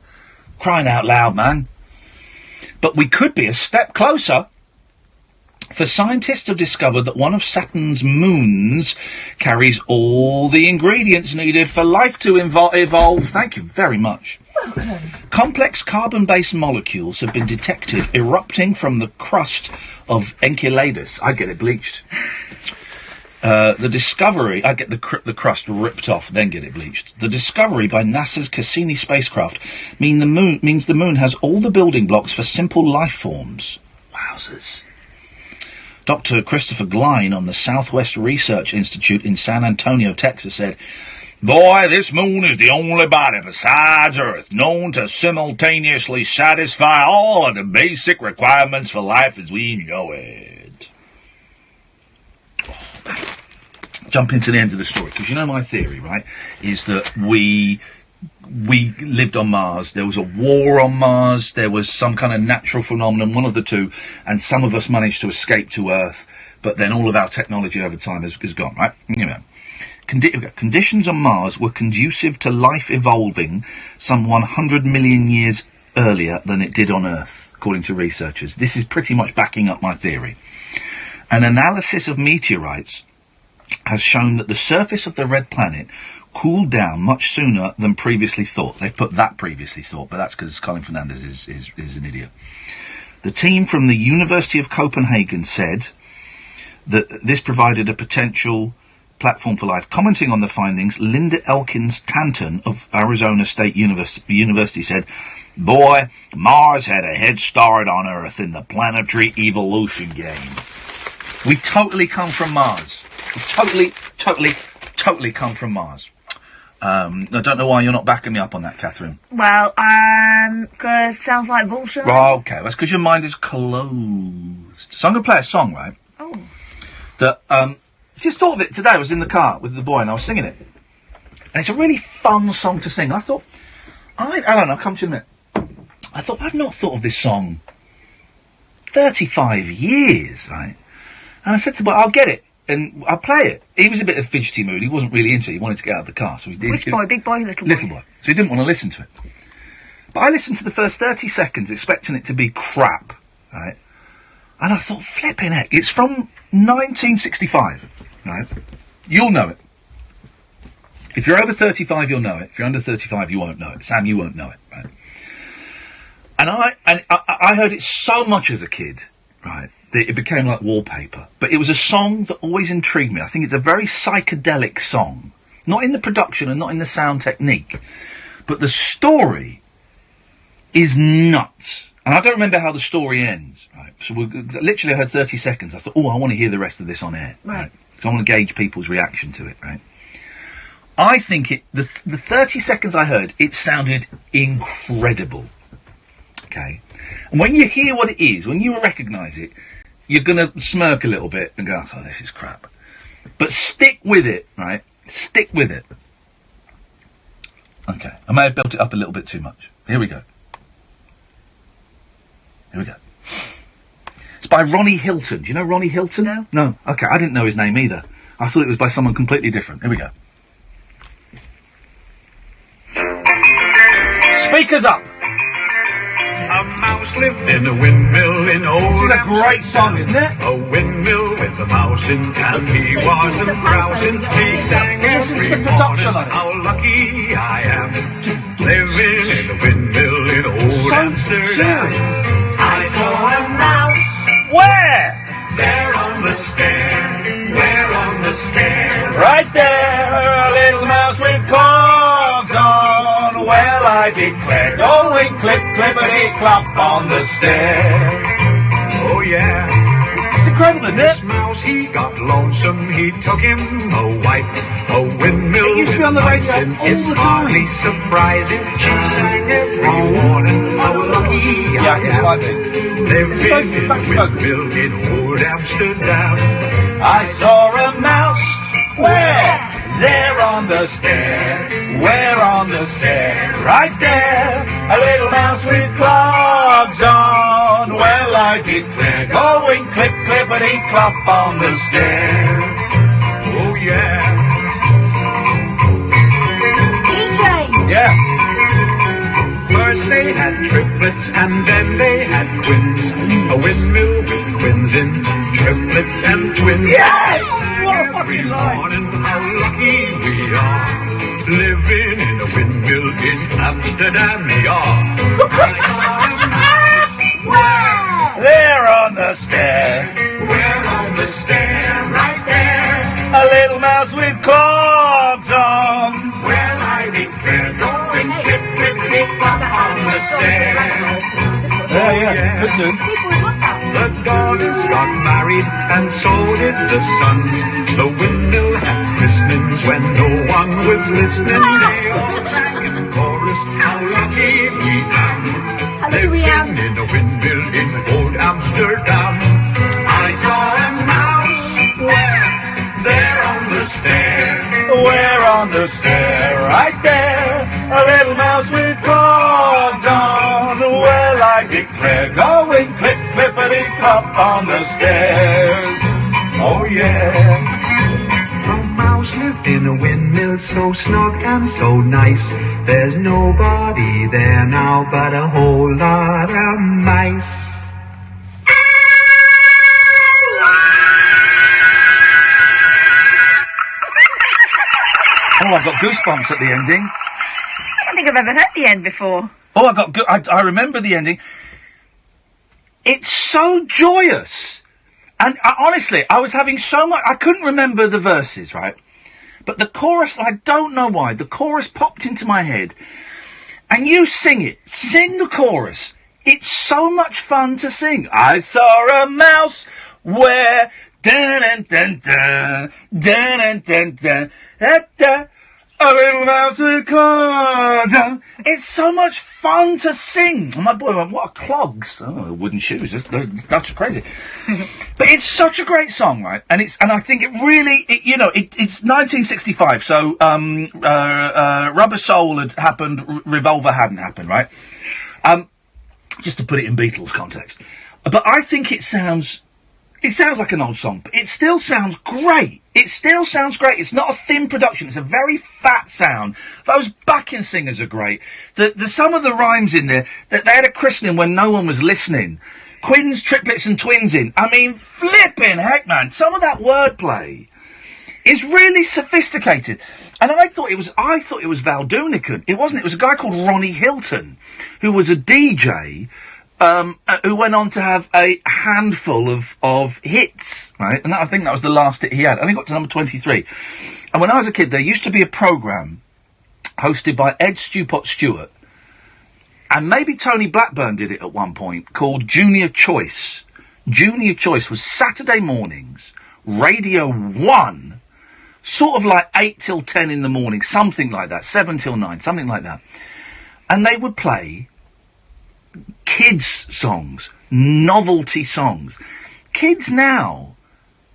Crying out loud, man. But we could be a step closer. For scientists have discovered that one of Saturn's moons carries all the ingredients needed for life to evolve. Thank you very much. Complex carbon-based molecules have been detected erupting from the crust of Enceladus. I get it bleached. The discovery, I get the crust ripped off, then get it bleached. The discovery by NASA's Cassini spacecraft means the moon has all the building blocks for simple life forms. Wowzers. Dr. Christopher Glein on the Southwest Research Institute in San Antonio, Texas said, "Boy, this moon is the only body besides Earth known to simultaneously satisfy all of the basic requirements for life as we know it." Jump into the end of the story, because you know my theory, right, is that we lived on Mars, there was a war on Mars, there was some kind of natural phenomenon, one of the two, and some of us managed to escape to Earth, but then all of our technology over time has gone, right? You know. Conditions on Mars were conducive to life evolving some 100 million years earlier than it did on Earth, according to researchers. This is pretty much backing up my theory. An analysis of meteorites has shown that the surface of the red planet cooled down much sooner than previously thought. They put that previously thought, but that's because Colin Fernandez is an idiot. The team from the University of Copenhagen said that this provided a potential platform for life. Commenting on the findings, Linda Elkins Tanton of Arizona State University said, "Boy, Mars had a head start on Earth in the planetary evolution game. We totally come from Mars. We totally come from Mars." I don't know why you're not backing me up on that, Catherine. Well, because sounds like bullshit. Well, okay, that's because your mind is closed. So I'm going to play a song, right? Oh. That, just thought of it today. I was in the car with the boy and I was singing it. And it's a really fun song to sing. I thought, I don't know, I'll come to you in a minute. I thought, I've not thought of this song 35 years, right? And I said to the boy, I'll get it. And I'll play it. He was a bit of fidgety mood. He wasn't really into it. He wanted to get out of the car. So he did. Which boy? Big boy, little boy? Little boy. So he didn't want to listen to it. But I listened to the first 30 seconds expecting it to be crap, right? And I thought, flipping heck, it's from 1965, right? You'll know it. If you're over 35, you'll know it. If you're under 35, you won't know it. Sam, you won't know it, right? And I heard it so much as a kid, right? It became like wallpaper. But it was a song that always intrigued me. I think it's a very psychedelic song. Not in the production and not in the sound technique. But the story is nuts. And I don't remember how the story ends, right? So literally I heard 30 seconds. I thought, I want to hear the rest of this on air. Right. So I want to gauge people's reaction to it, right? I think the 30 seconds I heard, it sounded incredible. Okay? And when you hear what it is, when you recognise it, you're going to smirk a little bit and go, oh, this is crap. But stick with it, right? Stick with it. Okay. I may have built it up a little bit too much. Here we go. It's by Ronnie Hilton. Do you know Ronnie Hilton? No. No? Okay, I didn't know his name either. I thought it was by someone completely different. Here we go. Speakers up! A mouse lived in a windmill in old This is a great song, isn't it? A windmill with a mouse in, and he wasn't browsing. He sang every morning, how lucky I am, living in a windmill in old Amsterdam. I saw a mouse. Where? There on the stair. Where on the stair? Right there, a little mouse with claws on. Well, I declare, going clip, clippity, clop on the stair. Oh yeah. It's incredible, isn't it? This mouse, he got lonesome. He took him a wife, a windmill. It used to be on the radio all the time. Hardly surprising. She sang every morning, how lucky I am. Living in a windmill in old Amsterdam. I saw a mouse. Where? There on the stair. Where on the stair? Right there. A little mouse with clogs on. Well, I declare, going clip, clippity, clop on the stair. Oh yeah. DJ. Yeah. First they had triplets and then they had twins. A windmill with twins in, triplets and twins. Yes! What a fucking morning, how lucky we are, living in a windmill in Amsterdam, yeah. Where? There on the stair. Where on the stair? Right there. A little mouse with clogs on. Well, I declare, going clip, clip, clip, clop on the stair. Yeah. Good tune. The daughters got married and so did the sons. The windmill had christenings when no one was listening. They all sang in chorus, how lucky we am. Living in a windmill in old Amsterdam. I saw a mouse. Where? There on the stair. Where on the stair? Right there. A little mouse with clogs on. Well, I declare, going clip, clippity, clop on the stairs. Oh yeah. A mouse lived in a windmill so snug and so nice. There's nobody there now but a whole lot of mice. Oh, I've got goosebumps at the ending. I don't think I've ever heard the end before. Oh, I remember the ending. It's so joyous. And honestly, I was having so much... I couldn't remember the verses, right? But the chorus, I don't know why, the chorus popped into my head. And you sing it. Sing the chorus. It's so much fun to sing. I saw a mouse where... Dun-dun-dun-dun, dun-dun-dun-dun, da-da, a little mouse with cords. It's so much fun to sing. And my boy went, what are clogs? Oh, wooden shoes. That's crazy. But it's such a great song, right? And I think it really, it's 1965, so Rubber Soul had happened, Revolver hadn't happened, right? Just to put it in Beatles context. But I think it sounds like an old song, but it still sounds great. It's not a thin production. It's a very fat sound. Those backing singers are great. Some of the rhymes in there, they had a christening when no one was listening. Quins, triplets and twins in. I mean, flipping heck, man. Some of that wordplay is really sophisticated. And I thought it was Val Doonican. It wasn't. It was a guy called Ronnie Hilton, who was a DJ, who went on to have a handful of hits, right? And I think that was the last hit he had. I think it got to number 23. And when I was a kid, there used to be a programme hosted by Ed Stewpot Stewart, and maybe Tony Blackburn did it at one point, called Junior Choice. Junior Choice was Saturday mornings, Radio 1, sort of like 8 till 10 in the morning, something like that, 7 till 9, something like that. And they would play kids' songs, novelty songs. Kids now,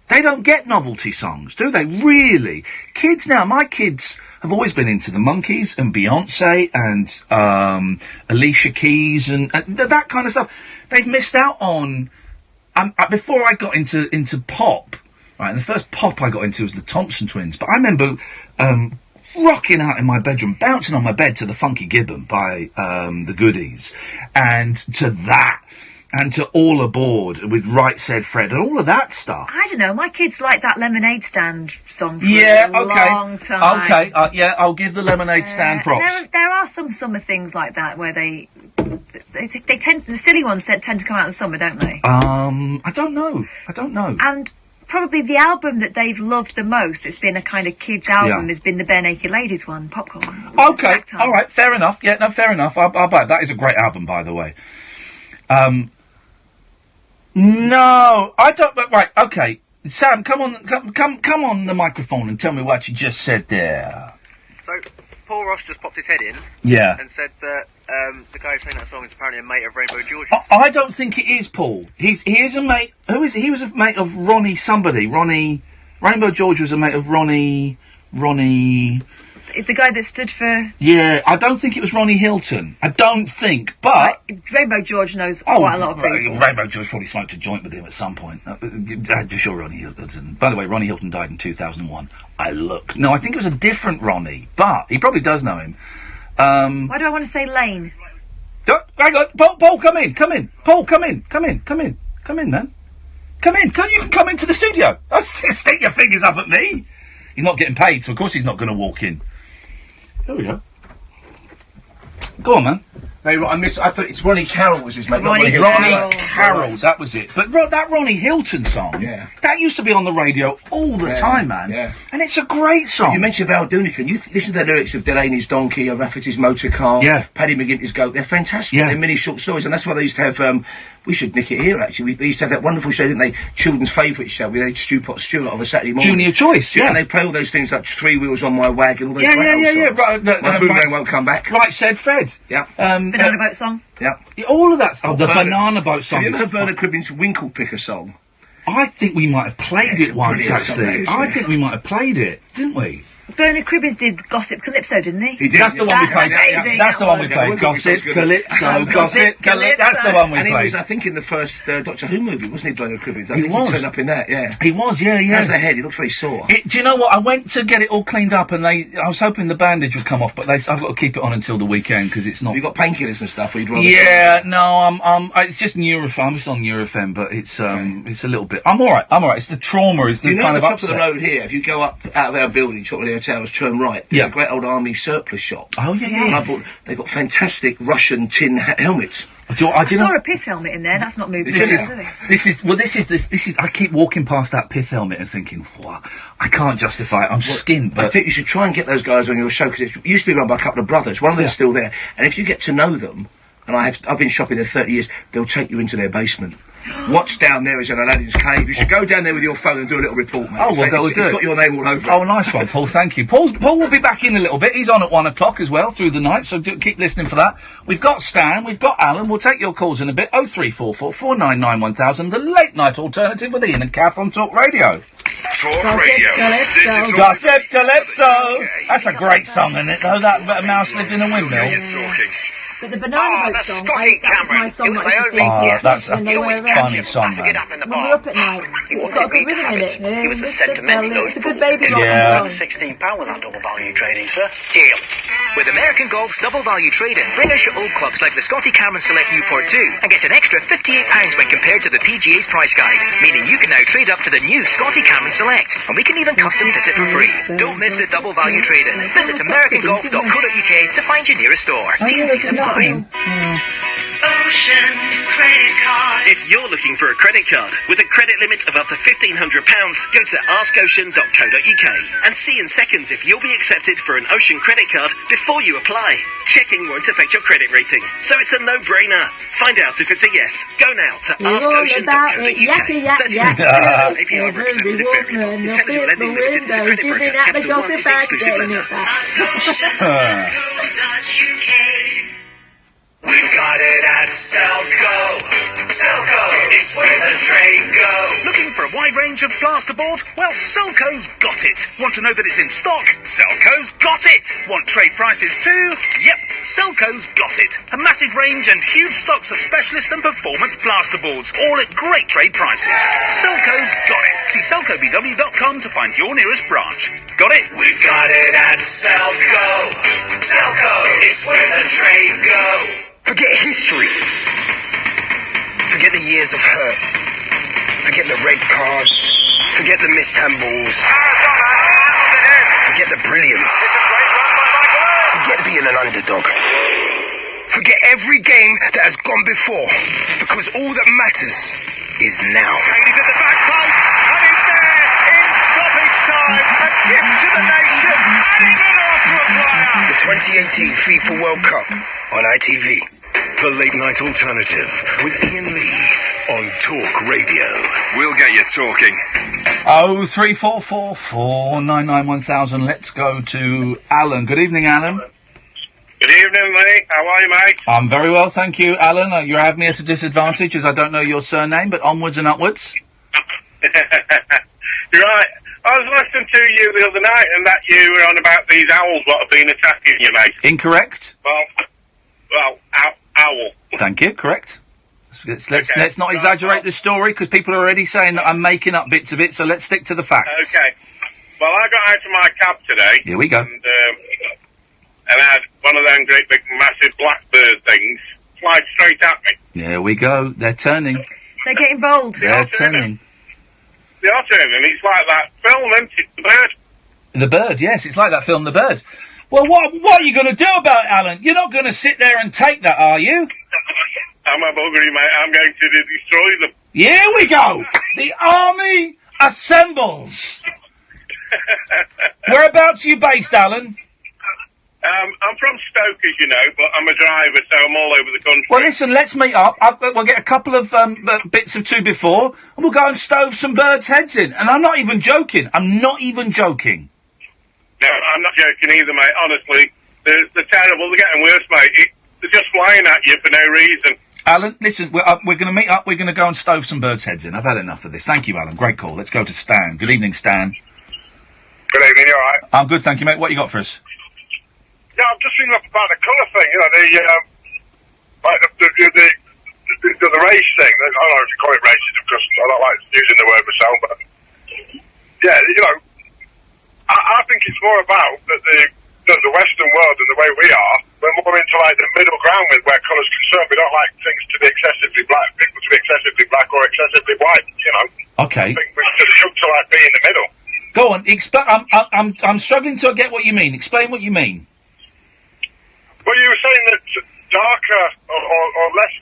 they don't get novelty songs, do they? Really? Kids now, my kids have always been into the Monkees and Beyonce and Alicia Keys and that kind of stuff. They've missed out on... before I got into pop, right, and the first pop I got into was the Thompson Twins, but I remember... rocking out in my bedroom, bouncing on my bed to the Funky Gibbon by the Goodies, and to that, and to All Aboard with Right Said Fred, and all of that stuff. I don't know, my kids like that Lemonade Stand song for a long time. Okay, I'll give the Lemonade Stand props. There are some summer things like that where they tend, the silly ones tend to come out in the summer, don't they? I don't know. And probably the album that they've loved the most, it's been a kind of kids album, has been the Bare Naked Ladies one, Popcorn. Okay, all right, fair enough. Yeah, no, fair enough. I'll buy it. That is a great album, by the way. No, I don't. Right, okay, Sam, come on the microphone and tell me what you just said there. So, Paul Ross just popped his head in. Yeah. And said that the guy who sang that song is apparently a mate of Rainbow George's. I don't think it is Paul. He is a mate. Who is he? He was a mate of Ronnie somebody. Rainbow George was a mate of Ronnie. The guy that stood for... Yeah, I don't think it was Ronnie Hilton. I don't think, but... Rainbow George knows quite a lot of people. Rainbow George probably smoked a joint with him at some point. I'm sure Ronnie Hilton... By the way, Ronnie Hilton died in 2001. No, I think it was a different Ronnie, but he probably does know him. Why do I want to say Lane? Hang on, Paul, come in. Paul, come in, man. Come in, you can come into the studio. Don't stick your fingers up at me. He's not getting paid, so of course he's not going to walk in. There we go. Go on, man. I thought it's Ronnie Carroll was his mate. Ronnie Carroll, that was it. But that Ronnie Hilton song, that used to be on the radio all the time, man. Yeah. And it's a great song. You mentioned Val Doonican. You listen to the lyrics of Delaney's Donkey, or Rafferty's Motor Car, Paddy McGinty's Goat. They're fantastic. They're mini short stories, and that's why they used to have... we should nick it here, actually. They used to have that wonderful show, didn't they? Children's favourite show with Stewpot Stewart on a Saturday morning. Junior Choice, And they play all those things like Three Wheels on My Wagon, all those Right, My Boomerang Won't Come Back. Right Said Fred. Yeah. Banana Boat Song. Yeah. All of that stuff. The Banana Boat Song. Have you ever heard Vernon Cribbin's Winkle Picker song? I think we might have played it once, actually. I think we might have played it. didn't we? Bernard Cribbins did Gossip Calypso, didn't he? He did. That's the one we played. amazing, That's the one we Yeah, played. we've got Gossip, good. Calypso, Gossip, Calypso. That's the one we And he was, played. I think, in the first Doctor Who movie, wasn't he, Bernard Cribbins? I He think was. he turned up in that, yeah. He was, yeah. How's the head? He looks very sore. Do you know what? I went to get it all cleaned up, and I was hoping the bandage would come off, but I've got to keep it on until the weekend because it's not. Have you got painkillers and stuff? Or you'd rather Yeah, no, it's just Nurofen. I'm just on Nurofen, but it's a little bit. I'm all right. It's the trauma. Is the You know, kind at of the top upset. of the road here, if you go up out of our building, Chocolate Towers, turn right, there's a great old army surplus shop. Oh, yeah, And I bought, they've got fantastic Russian tin helmets. I saw a pith helmet in there. That's not moving. This is. I keep walking past that pith helmet and thinking, wow, I can't justify it. I'm skinned, I but think you should try and get those guys on your show because it used to be run by a couple of brothers. One of them's still there, and if you get to know them, and I've been shopping there 30 years, they'll take you into their basement. What's down there is an Aladdin's cave. You should go down there with your phone and do a little report, mate. Oh, we'll go it's do it. got your name all over it. Oh, nice one, Paul. Thank you. Paul will be back in a little bit. He's on at 1:00 as well through the night, so keep listening for that. We've got Stan, we've got Alan. We'll take your calls in a bit. 0344 499 1000. The late night alternative with Ian and Kath on Talk Radio. Talk Radio. Digital. Gossip Calypso. That's a great song, isn't it? Though that mouse lived in a windmill. But the Banana Boat song, that was my song that I used to sing to That's a when they were funny song, man. when we were up at night. It's got a good rhythm in it. He was a sentimental. It's a good baby rock Yeah. song. £16 with that double value trading, sir. Deal. With American Golf's double value trade-in, bring us your old clubs like the Scotty Cameron Select Newport 2 and get an extra £58 when compared to the PGA's price guide, meaning you can now trade up to the new Scotty Cameron Select, and we can even custom fit it for free. Don't miss the double value trade-in. Visit americangolf.co.uk to find your nearest store. T's and C's apply. Ocean Credit Card. If you're looking for a credit card with a credit limit of up to £1,500, go to askocean.co.uk and see in seconds if you'll be accepted for an Ocean credit card before you apply. Checking won't affect your credit rating, so it's a no-brainer. Find out if it's a yes. Go now to askocean.co.uk. APR representative variable. Intelligent lending limited is a credit broker. Capital One is the exclusive lender. We've got it at Selco. Selco is where the trade goes. Looking for a wide range of plasterboard? Well, Selco's got it. Want to know that it's in stock? Selco's got it. Want trade prices too? Yep, Selco's got it. A massive range and huge stocks of specialist and performance plasterboards, all at great trade prices. Selco's got it. See selcobw.com to find your nearest branch. Got it? We've got it at Selco. Selco is where the trade goes. Forget history. Forget the years of hurt. Forget the red cards. Forget the missed handballs. Forget the brilliance. Forget being an underdog. Forget every game that has gone before. Because all that matters is now. And he's at the back post, and he's there in stoppage time. A gift to the nation, and a winner after a flyer. The 2018 FIFA World Cup on ITV. The Late Night Alternative with Iain Lee on Talk Radio. We'll get you talking. 0344 499 1000. Let's go to Alan. Good evening, Alan. Good evening, mate. How are you, mate? I'm very well, thank you, Alan. You have me at a disadvantage as I don't know your surname, but onwards and upwards. You're right. I was listening to you the other night, and that you were on about these owls what have been attacking you, mate. Incorrect. Well, owl. Thank you. Correct. Let's not exaggerate the story because people are already saying that I'm making up bits of it. So let's stick to the facts. Okay. Well, I got out of my cab today. Here we go. And I had one of them great big massive blackbird things fly straight at me. Here we go. They're turning. They're getting bold. They're turning. They are turning. It's like that film, isn't it? The bird. The Bird. Yes, it's like that film, The Bird. Well, what are you going to do about it, Alan? You're not going to sit there and take that, are you? I'm a buggery, mate. I'm going to destroy them. Here we go. The army assembles. Whereabouts are you based, Alan? I'm from Stoke, as you know, but I'm a driver, so I'm all over the country. Well, listen, let's meet up. We'll get a couple of bits of 2 before, and we'll go and stove some birds' heads in. And I'm not even joking. No, I'm not joking either, mate. Honestly, they're terrible. They're getting worse, mate. They're just flying at you for no reason. Alan, listen, we're going to meet up. We're going to go and stove some birds' heads in. I've had enough of this. Thank you, Alan. Great call. Let's go to Stan. Good evening, Stan. Good evening, you alright? I'm good, thank you, mate. What you got for us? Yeah, I'm just thinking up about the colour thing, you know, the race thing. I don't know if you call it racism because I don't like using the word myself, but yeah, you know, I think it's more about that the Western world and the way we are, we're more into like the middle ground with where colour's concerned. We don't like things to be excessively black, people to be excessively black or excessively white, you know. Okay. I think we should to like be in the middle. Go on, I'm struggling to get what you mean. Explain what you mean. Well, you were saying that darker or less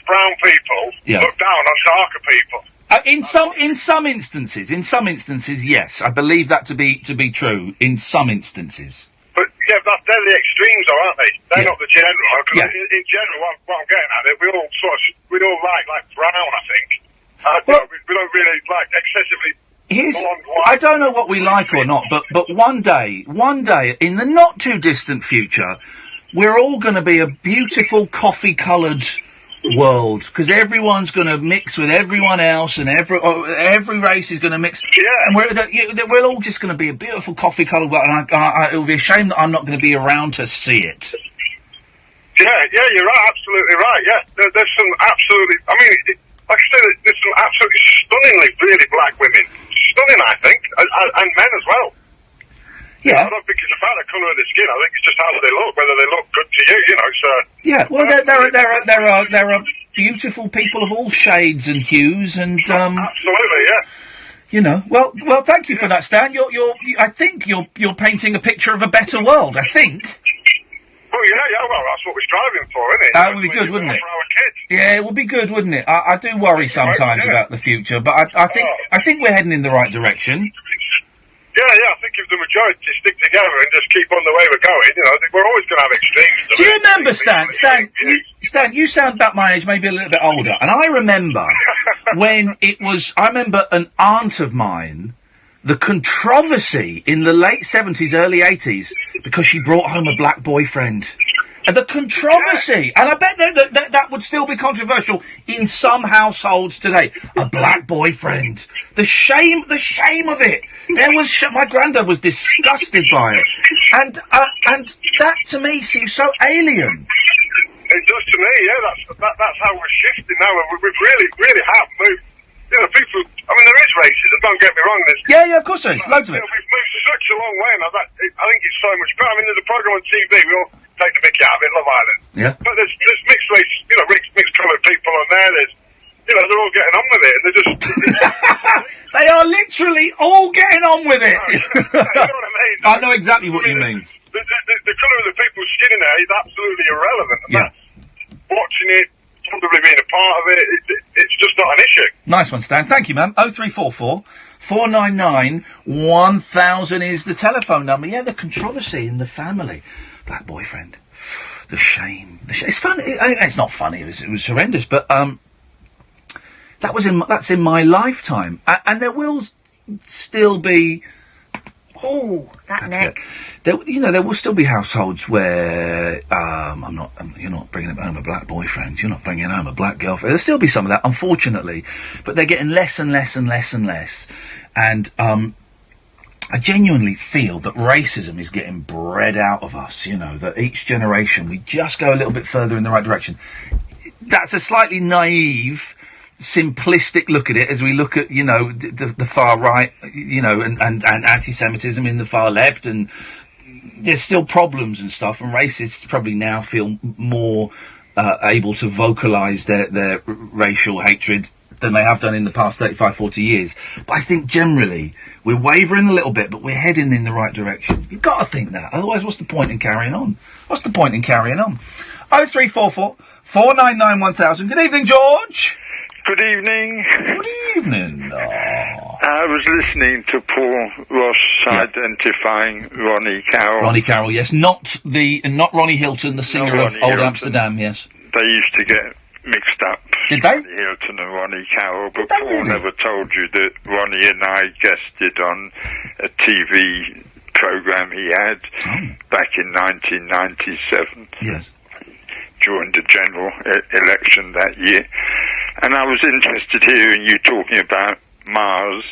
brown people look down on darker people. In some instances, yes, I believe that to be true. In some instances. But yeah, they're the extremes, though, aren't they? They're not the general. Because in general, what I'm getting at it, we all like brown, I think. You know, we don't really like excessively blonde, white. I don't know what we like or not, but one day, in the not too distant future, we're all going to be a beautiful coffee-coloured world, because everyone's going to mix with everyone else, and every race is going to mix. Yeah. And we're all just going to be a beautiful coffee-coloured world, and it would be a shame that I'm not going to be around to see it. Yeah, you're right, absolutely right, yeah. There's some absolutely, I mean, like I said, there's some absolutely stunningly really black women. Stunning, I think, and men as well. Yeah. I don't think it's about the colour of the skin. I think it's just how they look, whether they look good to you, you know, so... Yeah, well, there are beautiful people of all shades and hues, and, Absolutely, yeah. You know, well, thank you for that, Stan. I think you're painting a picture of a better world, I think. Well, well, that's what we're striving for, isn't it? That would be good, wouldn't it? For our kids. Yeah, it would be good, wouldn't it? I do worry sometimes about the future, but I think we're heading in the right direction. Yeah, I think if the majority stick together and just keep on the way we're going, you know, I think we're always going to have extremes. Do you remember, Stan, you sound about my age, maybe a little bit older, and I remember I remember an aunt of mine, the controversy in the late 70s, early 80s, because she brought home a black boyfriend. And the controversy, and I bet that would still be controversial in some households today. A black boyfriend. The shame of it. My granddad was disgusted by it. And that to me seems so alien. It does to me, yeah, that's how we're shifting now. We really have moved. You know, people, I mean, there is racism, don't get me wrong. Yeah, of course there is, loads of it. You know, we've moved such a long way, and I think it's so much better. I mean, there's a programme on TV, we all take the mickey out of it, Love Island. Yeah. But there's mixed race, you know, mixed coloured people on there, you know, they're all getting on with it, and they're just... They are literally all getting on with it! You know what I mean? I know exactly what you mean. The colour of the people's skin in there is absolutely irrelevant. Yeah. Watching it, probably being a part of it, it's just not an issue. Nice one, Stan. Thank you, man. 0344 499 1000 is the telephone number. Yeah, the controversy in the family. Black boyfriend. The shame. It's funny. It's not funny. It was horrendous. But that's in my lifetime, and there will still be. Oh, that neck. There will still be households where you're not bringing home a black boyfriend. You're not bringing home a black girlfriend. There'll still be some of that, unfortunately, but they're getting less and less and less and less. And I genuinely feel that racism is getting bred out of us. You know, that each generation we just go a little bit further in the right direction. That's a slightly naive, simplistic look at it as we look at, you know, the far right, you know, and anti-Semitism in the far left, and there's still problems and stuff, and racists probably now feel more able to vocalise their racial hatred than they have done in the past 35, 40 years. But I think generally we're wavering a little bit, but we're heading in the right direction. You've got to think that. Otherwise, what's the point in carrying on? 0344 499 1000. Good evening, George. Good evening. Good evening. I was listening to Paul Ross identifying Ronnie Carroll. Ronnie Carroll, yes. Not Ronnie Hilton, the singer of Old Amsterdam, yes. They used to get mixed up. Did they? Ronnie Hilton and Ronnie Carroll, but Paul never told you that Ronnie and I guested on a TV programme he had back in 1997. Yes. During the general election that year. And I was interested hearing you talking about Mars,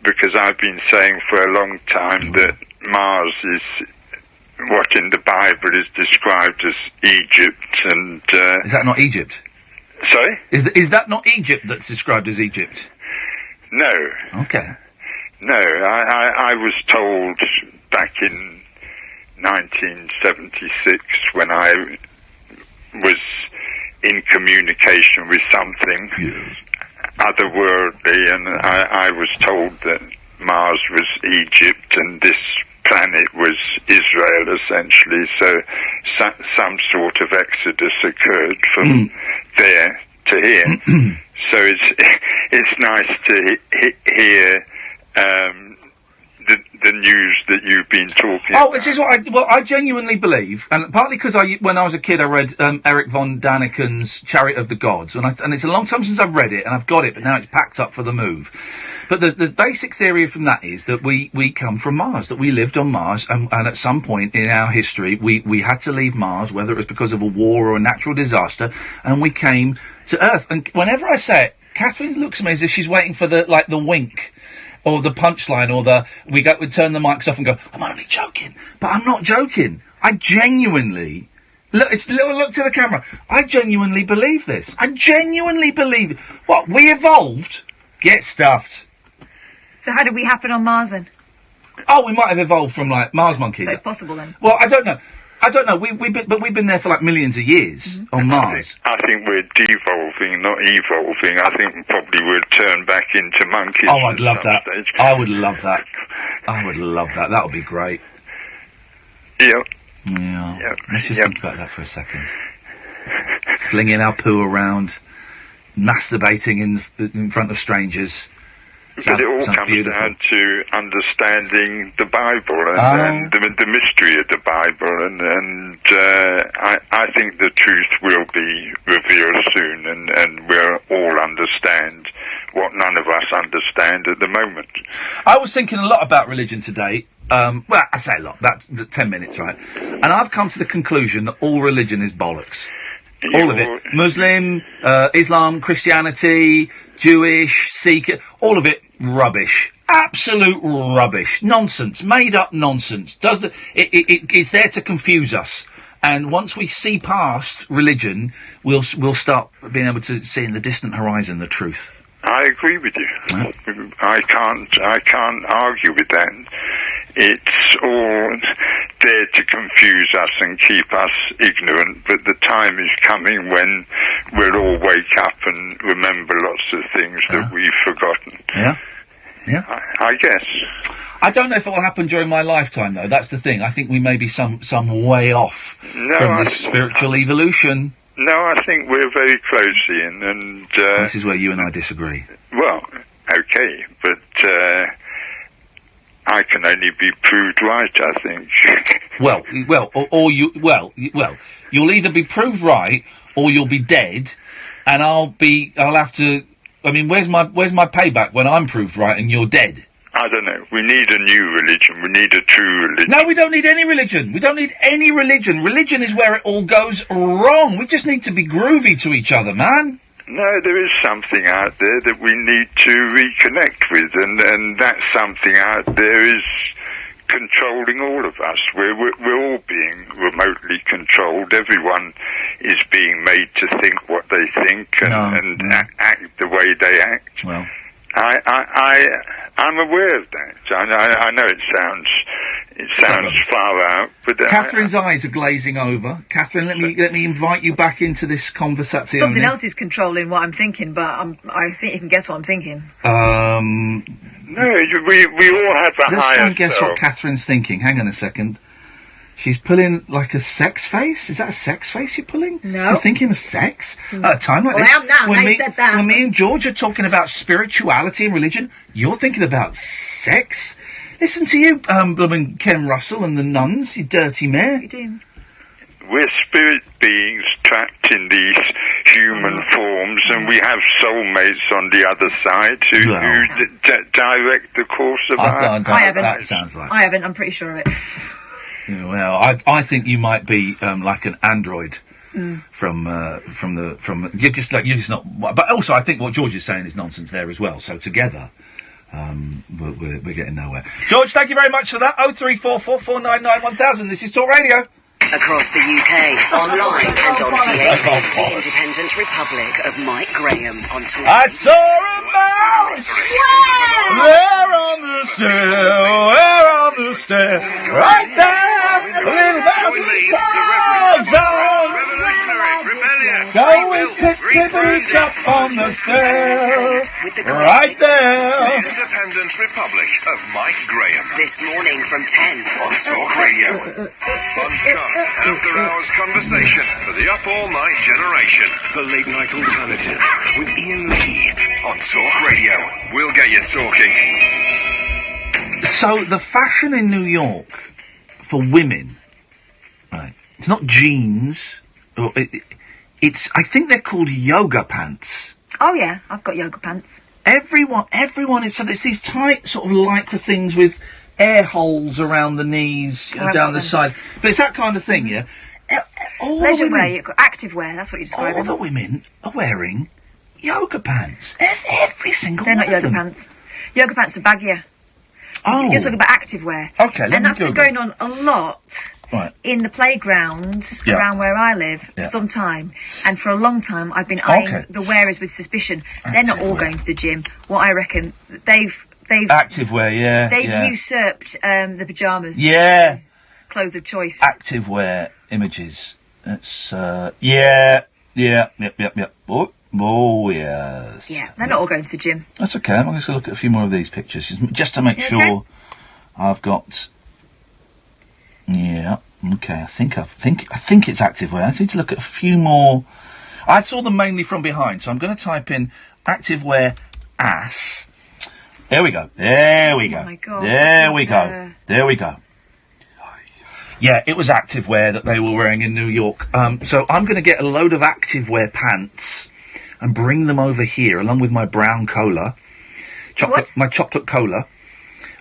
because I've been saying for a long time that Mars is what in the Bible is described as Egypt, and Is that not Egypt? sorry, Is that not Egypt that's described as Egypt? no, Okay. no. I was told back in 1976 when I was in communication with something otherworldly, and I was told that Mars was Egypt and this planet was Israel, essentially. So some sort of exodus occurred from there to here. So it's nice to hear the news that you've been talking about. Oh, this is what I genuinely believe, and partly because when I was a kid, I read Eric von Daniken's Chariot of the Gods, and it's a long time since I've read it, and I've got it, but now it's packed up for the move. But the basic theory from that is that we come from Mars, that we lived on Mars, and at some point in our history, we had to leave Mars, whether it was because of a war or a natural disaster, and we came to Earth. And whenever I say it, Catherine looks at me as if she's waiting for the wink, or the punchline, or we turn the mics off and go, I'm only joking. But I'm not joking. I genuinely, look to the camera. I genuinely believe this. I genuinely believe it. What, we evolved? Get stuffed. So how did we happen on Mars then? Oh, we might have evolved from, Mars monkeys. So it's possible then? Well, I don't know. But we've been there for millions of years on Mars. I think we're devolving, not evolving. I think probably we'll turn back into monkeys. Oh, I'd love that. Stage. I would love that. I would love that. That would be great. Yeah. Yeah. Yep. Let's just think about that for a second. Flinging our poo around, masturbating in front of strangers. But it all comes beautiful. down to understanding the Bible and the mystery of the Bible, and I think the truth will be revealed soon, and we'll all understand what none of us understand at the moment. I was thinking a lot about religion today. Well, I say a lot, that's 10 minutes, right? And I've come to the conclusion that all religion is bollocks. All of it. Muslim, Islam, Christianity, Jewish, Sikh, all of it rubbish. Absolute rubbish. Nonsense. Made up nonsense. It's there to confuse us. And once we see past religion, we'll start being able to see in the distant horizon the truth. I agree with you. Yeah. I can't argue with that. It's all there to confuse us and keep us ignorant, but the time is coming when we'll all wake up and remember lots of things that we've forgotten. Yeah? Yeah. I guess. I don't know if it will happen during my lifetime, though. That's the thing. I think we may be some way off from this spiritual evolution. No, I think we're very close, Ian, and... this is where you and I disagree. Well, okay, but I can only be proved right, I think. You'll either be proved right, or you'll be dead, and I'll have to... I mean, where's my payback when I'm proved right and you're dead? I don't know. We need a new religion. We need a true religion. No, we don't need any religion. We don't need any religion. Religion is where it all goes wrong. We just need to be groovy to each other, man. No, there is something out there that we need to reconnect with, and that something out there is controlling all of us. We're all being remotely controlled. Everyone is being made to think what they think and act the way they act. Well, I'm aware of that. I know it sounds far out, but Catherine's eyes are glazing over. Catherine, let me invite you back into this conversation. Something else is controlling what I'm thinking, but I think you can guess what I'm thinking. No, we all have a higher self. Let's try and guess what Catherine's thinking. Hang on a second. She's pulling like a sex face? Is that a sex face you're pulling? No. You're thinking of sex? At a time like this? I am now, you said that. When me and George are talking about spirituality and religion, you're thinking about sex? Listen to you, blooming Ken Russell and the nuns, you dirty mare. You do. We're spirit beings trapped in these human forms, and we have soulmates on the other side who direct the course of our lives. I haven't. That sounds like... I haven't, I'm pretty sure of it. Yeah, well, I think you might be like an android from you're just not. But also, I think what George is saying is nonsense there as well. So together, we're getting nowhere. George, thank you very much for that. 03444991000. This is Talk Radio. Across the UK, online and on DAB, the Independent Republic of Mike Graham on Twitter. I saw a mouse there on the stair, right there, a little mouse going clippity up on the stair, right there. The Independent Republic of Mike Graham. This morning from 10 on Talk Radio. Uncut after-hours conversation for the up-all-night generation. The Late Night Alternative with Iain Lee on Talk Radio. We'll get you talking. So, the fashion in New York for women, right, it's not jeans, or it's, I think they're called yoga pants. Oh yeah, I've got yoga pants. Everyone, it's these tight sort of lycra things with air holes around the knees, down the side. But it's that kind of thing, yeah? Leisure wear, active wear, that's what you describe. All the women are wearing yoga pants. Every single They're one not yoga of them. pants. Yoga pants are baggier. Oh. You're talking about active wear. Okay, let me And that's been Google. going on a lot in the playgrounds around where I live for some time. And for a long time, I've been eyeing the wearers with suspicion. They're not all going to the gym. What I reckon, they've active wear, They've usurped the pyjamas. Yeah. Clothes of choice. Active wear images. It's, yep. Oh, yes. Yeah, they're not all going to the gym. That's okay. I'm going to look at a few more of these pictures just to make sure I've got. Yeah. Okay. I think it's activewear. I need to look at a few more. I saw them mainly from behind, so I'm going to type in activewear ass. There we go. There we go. Oh my God. There we go. There we go. Yeah, it was activewear that they were wearing in New York. So I'm going to get a load of activewear pants and bring them over here along with my brown cola, my chocolate cola,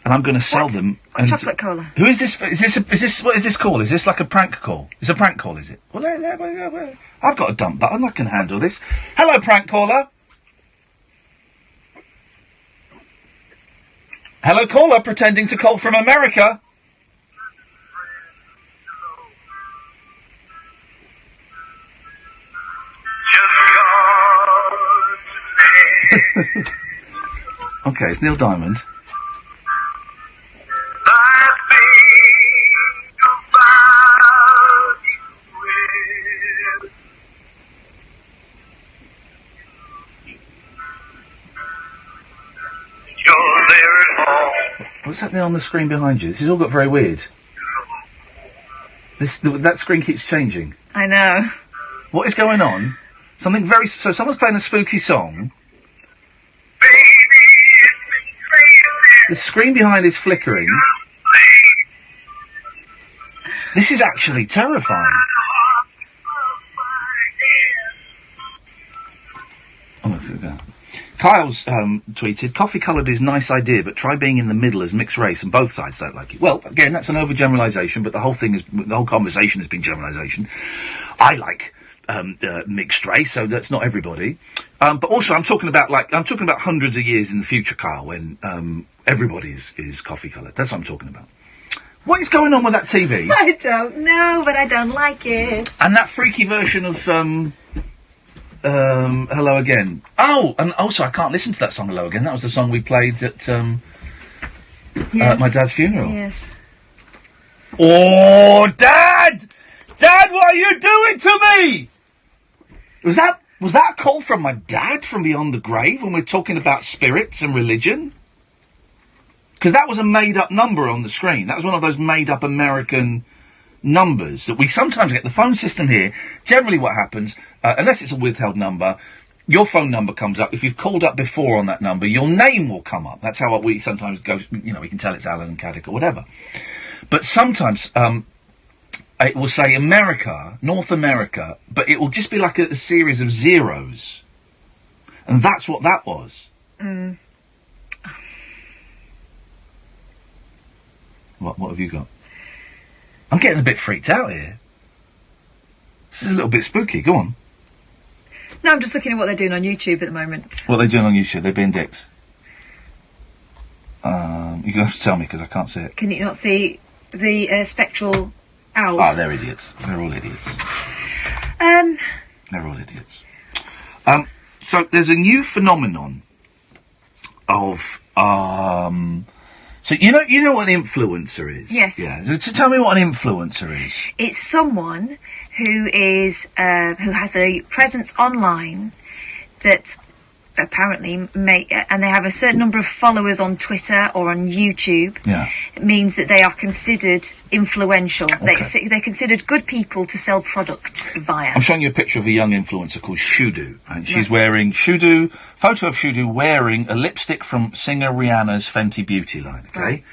and I'm going to sell them. What chocolate cola? Who is this? Is this what is this call? Is this like a prank call? It's a prank call, is it? Well, I've got a dump button. I can handle this. Hello, prank caller. Hello, caller, pretending to call from America. Okay, it's Neil Diamond. What's happening on the screen behind you? This has all got very weird. That screen keeps changing. I know. What is going on? Something very... So someone's playing a spooky song. The screen behind is flickering. This is actually terrifying. Oh, look at that. Kyle's tweeted, coffee coloured is nice idea, but try being in the middle as mixed race and both sides don't like it. Well, again, that's an overgeneralisation, but the whole conversation has been generalisation. I like mixed race, so that's not everybody. But also, I'm talking about hundreds of years in the future, Kyle, when everybody is coffee coloured. That's what I'm talking about. What is going on with that TV? I don't know, but I don't like it. And that freaky version of Hello Again. Oh, and also I can't listen to that song Hello Again. That was the song we played at my dad's funeral. Yes. Oh, Dad! Dad, what are you doing to me? Was that a call from my dad from beyond the grave when we're talking about spirits and religion? Because that was a made-up number on the screen. That was one of those made-up American numbers that we sometimes get. The phone system here, generally what happens, unless it's a withheld number, your phone number comes up. If you've called up before on that number, your name will come up. That's how we sometimes go, we can tell it's Alan and Caddick or whatever. But sometimes it will say America, North America, but it will just be like a series of zeros. And that's what that was. Mm. What have you got? I'm getting a bit freaked out here. This is a little bit spooky. Go on. No, I'm just looking at what they're doing on YouTube at the moment. What are they doing on YouTube? They're being dicks. You're gonna have to tell me because I can't see it. Can you not see the spectral owl? Oh, they're idiots. They're all idiots. They're all idiots. So there's a new phenomenon of so you know what an influencer is? Yes. Yeah. So tell me what an influencer is. It's someone who is who has a presence online that apparently and they have a certain number of followers on Twitter or on YouTube. Yeah. It means that they are considered influential. Okay. They're considered good people to sell products via. I'm showing you a picture of a young influencer called Shudu, and she's wearing photo of Shudu wearing a lipstick from singer Rihanna's Fenty Beauty line. Okay, right.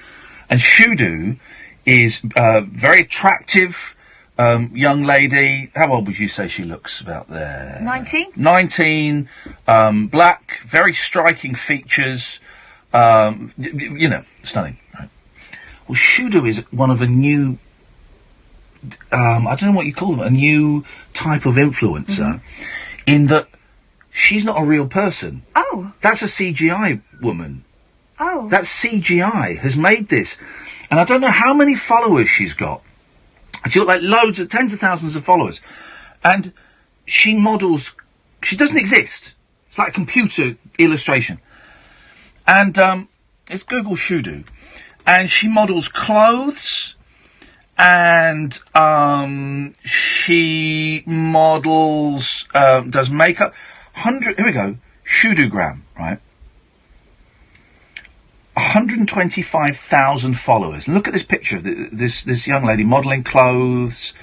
And Shudu is very attractive. Young lady, how old would you say she looks? About there? 19? 19, black, very striking features, you know, stunning. Right? Well, Shudu is one of a new, I don't know what you call them, a new type of influencer, in that she's not a real person. Oh. That's a CGI woman. Oh. That CGI has made this. And I don't know how many followers she's got. She's got like loads of tens of thousands of followers. And she models, she doesn't exist. It's like a computer illustration. And it's Google Shudu. And she models clothes, and she models, does makeup. Here we go, Shudugram, right? 125,000 followers. Look at this picture of this young lady modelling clothes,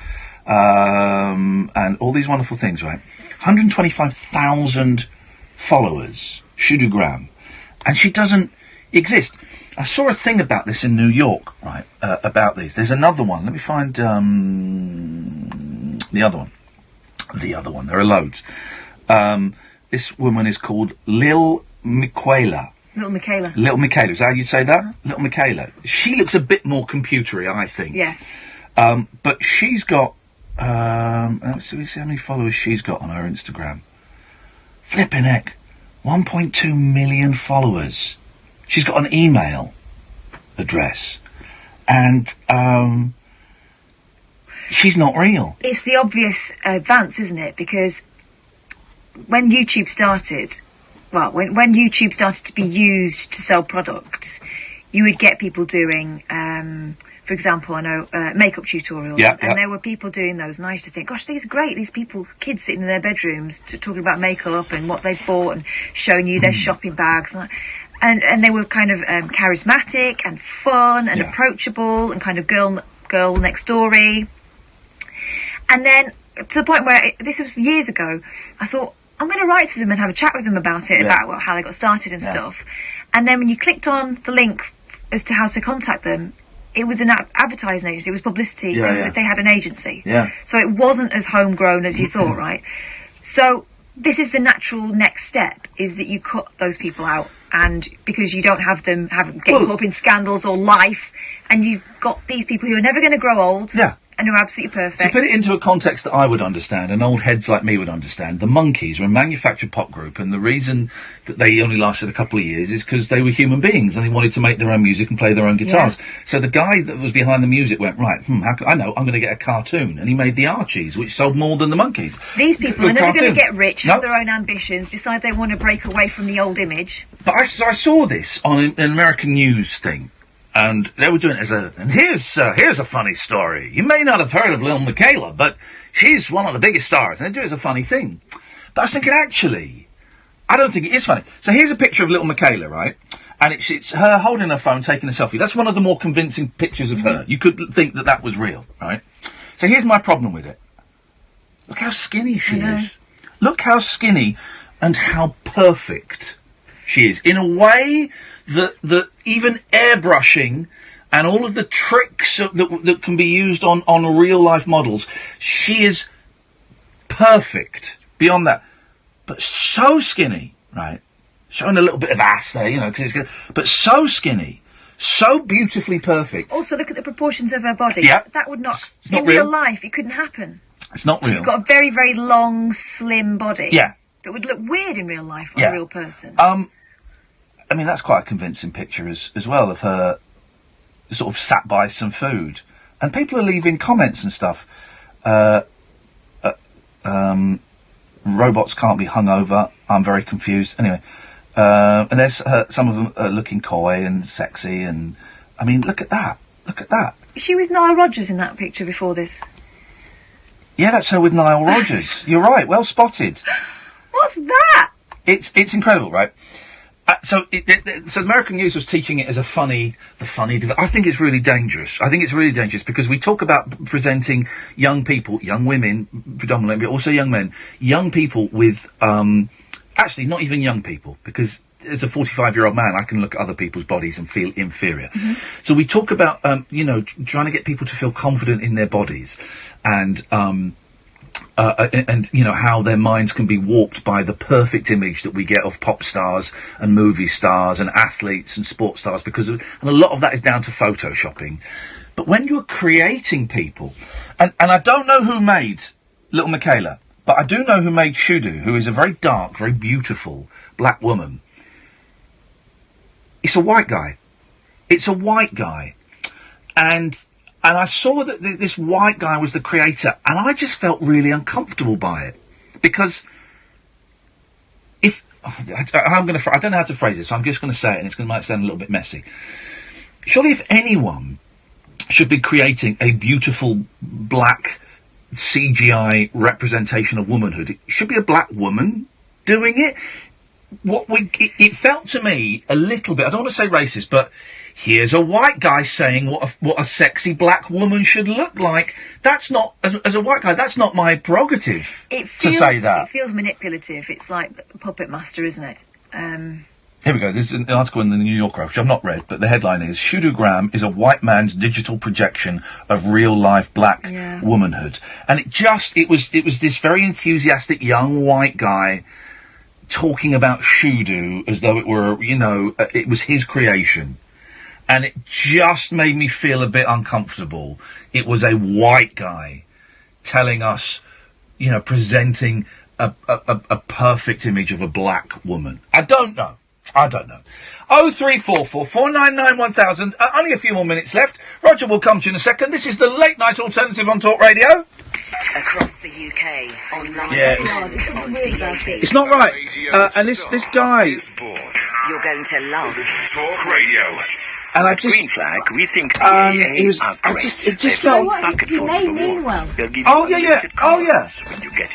and all these wonderful things, right? 125,000 followers, Shudugram, and she doesn't exist. I saw a thing about this in New York, right, about these. There's another one. Let me find the other one. There are loads. This woman is called Lil Miquela. Little Michaela. Little Michaela, is that how you'd say that? Little Michaela. She looks a bit more computery, I think. Yes. But she's got, let's see how many followers she's got on her Instagram. Flippin' heck. 1.2 million followers. She's got an email address. And, she's not real. It's the obvious advance, isn't it? Because when YouTube started, well, when YouTube started to be used to sell products, you would get people doing, for example, I know, makeup tutorials. And there were people doing those, and I used to think, gosh, these are great. These people, kids sitting in their bedrooms talking about makeup and what they've bought and showing you their shopping bags. And they were kind of charismatic and fun and approachable and kind of girl next doory. And then, to the point where, this was years ago, I thought, I'm going to write to them and have a chat with them about it, about how they got started and stuff. And then when you clicked on the link as to how to contact them, it was an advertising agency, it was publicity, they had an agency. So it wasn't as homegrown as you thought, right? So this is the natural next step, is that you cut those people out, and because you don't have them getting caught up in scandals or life, and you've got these people who are never going to grow old. And who are absolutely perfect. To put it into a context that I would understand, and old heads like me would understand, the Monkees were a manufactured pop group, and the reason that they only lasted a couple of years is because they were human beings, and they wanted to make their own music and play their own guitars. So the guy that was behind the music went, right, I know, I'm going to get a cartoon, and he made the Archies, which sold more than the Monkees. These people are never going to get rich, have their own ambitions, decide they want to break away from the old image. But I saw this on an American news thing. And they were doing it and here's a funny story. You may not have heard of Lil Michaela, but she's one of the biggest stars, and they do it as a funny thing. But I was thinking, actually, I don't think it is funny. So here's a picture of Lil Michaela, right? And it's her holding her phone, taking a selfie. That's one of the more convincing pictures of her. You could think that was real, right? So here's my problem with it. Look how skinny she is. Look how skinny and how perfect she is. In a way that even airbrushing and all of the tricks that can be used on real life models, she is perfect beyond that. But so skinny, right? Showing a little bit of ass there, you know, but so skinny, so beautifully perfect. Also, look at the proportions of her body. Yeah. That would not, it's not in real. real life, it couldn't happen. It's not real. She's got a very, very long, slim body. Yeah. That would look weird in real life on a real person. I mean, that's quite a convincing picture as well of her sort of sat by some food. And people are leaving comments and stuff. Robots can't be hung over. I'm very confused. Anyway, and there's some of them are looking coy and sexy, and I mean, look at that. Look at that. Is she with Nile Rodgers in that picture before this? Yeah, that's her with Nile Rodgers. You're right. Well spotted. What's that? It's incredible, right? So the American news was teaching it as the funny. I think it's really dangerous. I think it's really dangerous because we talk about presenting young people, young women predominantly, but also young men, young people with, actually not even young people, because as a 45-year-old man, I can look at other people's bodies and feel inferior. Mm-hmm. So we talk about, trying to get people to feel confident in their bodies and how their minds can be warped by the perfect image that we get of pop stars and movie stars and athletes and sports stars, and a lot of that is down to photoshopping. But when you're creating people, and I don't know who made Little Michaela, but I do know who made Shudu, who is a very dark, very beautiful black woman. It's a white guy. It's a white guy. And I saw that this white guy was the creator, and I just felt really uncomfortable by it. Because I don't know how to phrase this, so I'm just going to say it, and it might sound a little bit messy. Surely if anyone should be creating a beautiful black CGI representation of womanhood, it should be a black woman doing it. It felt to me a little bit, I don't want to say racist, but here's a white guy saying what a sexy black woman should look like. That's not, as a white guy, that's not my prerogative to say that. It feels manipulative. It's like Puppet Master, isn't it? Here we go. There's an article in the New Yorker, which I've not read, but the headline is, Shudugram is a white man's digital projection of real-life black womanhood. And it was this very enthusiastic young white guy talking about Shudu as though it were, it was his creation. And it just made me feel a bit uncomfortable. It was a white guy telling us, presenting a perfect image of a black woman. I don't know. 0344 499 1000. Only a few more minutes left. Roger will come to you in a second. This is the Late Night Alternative on Talk Radio. Across the UK, online, on DAB. It's not right. And this guy... You're going to love Talk Radio. And I just... Green flag, we think it just felt... Oh, yeah.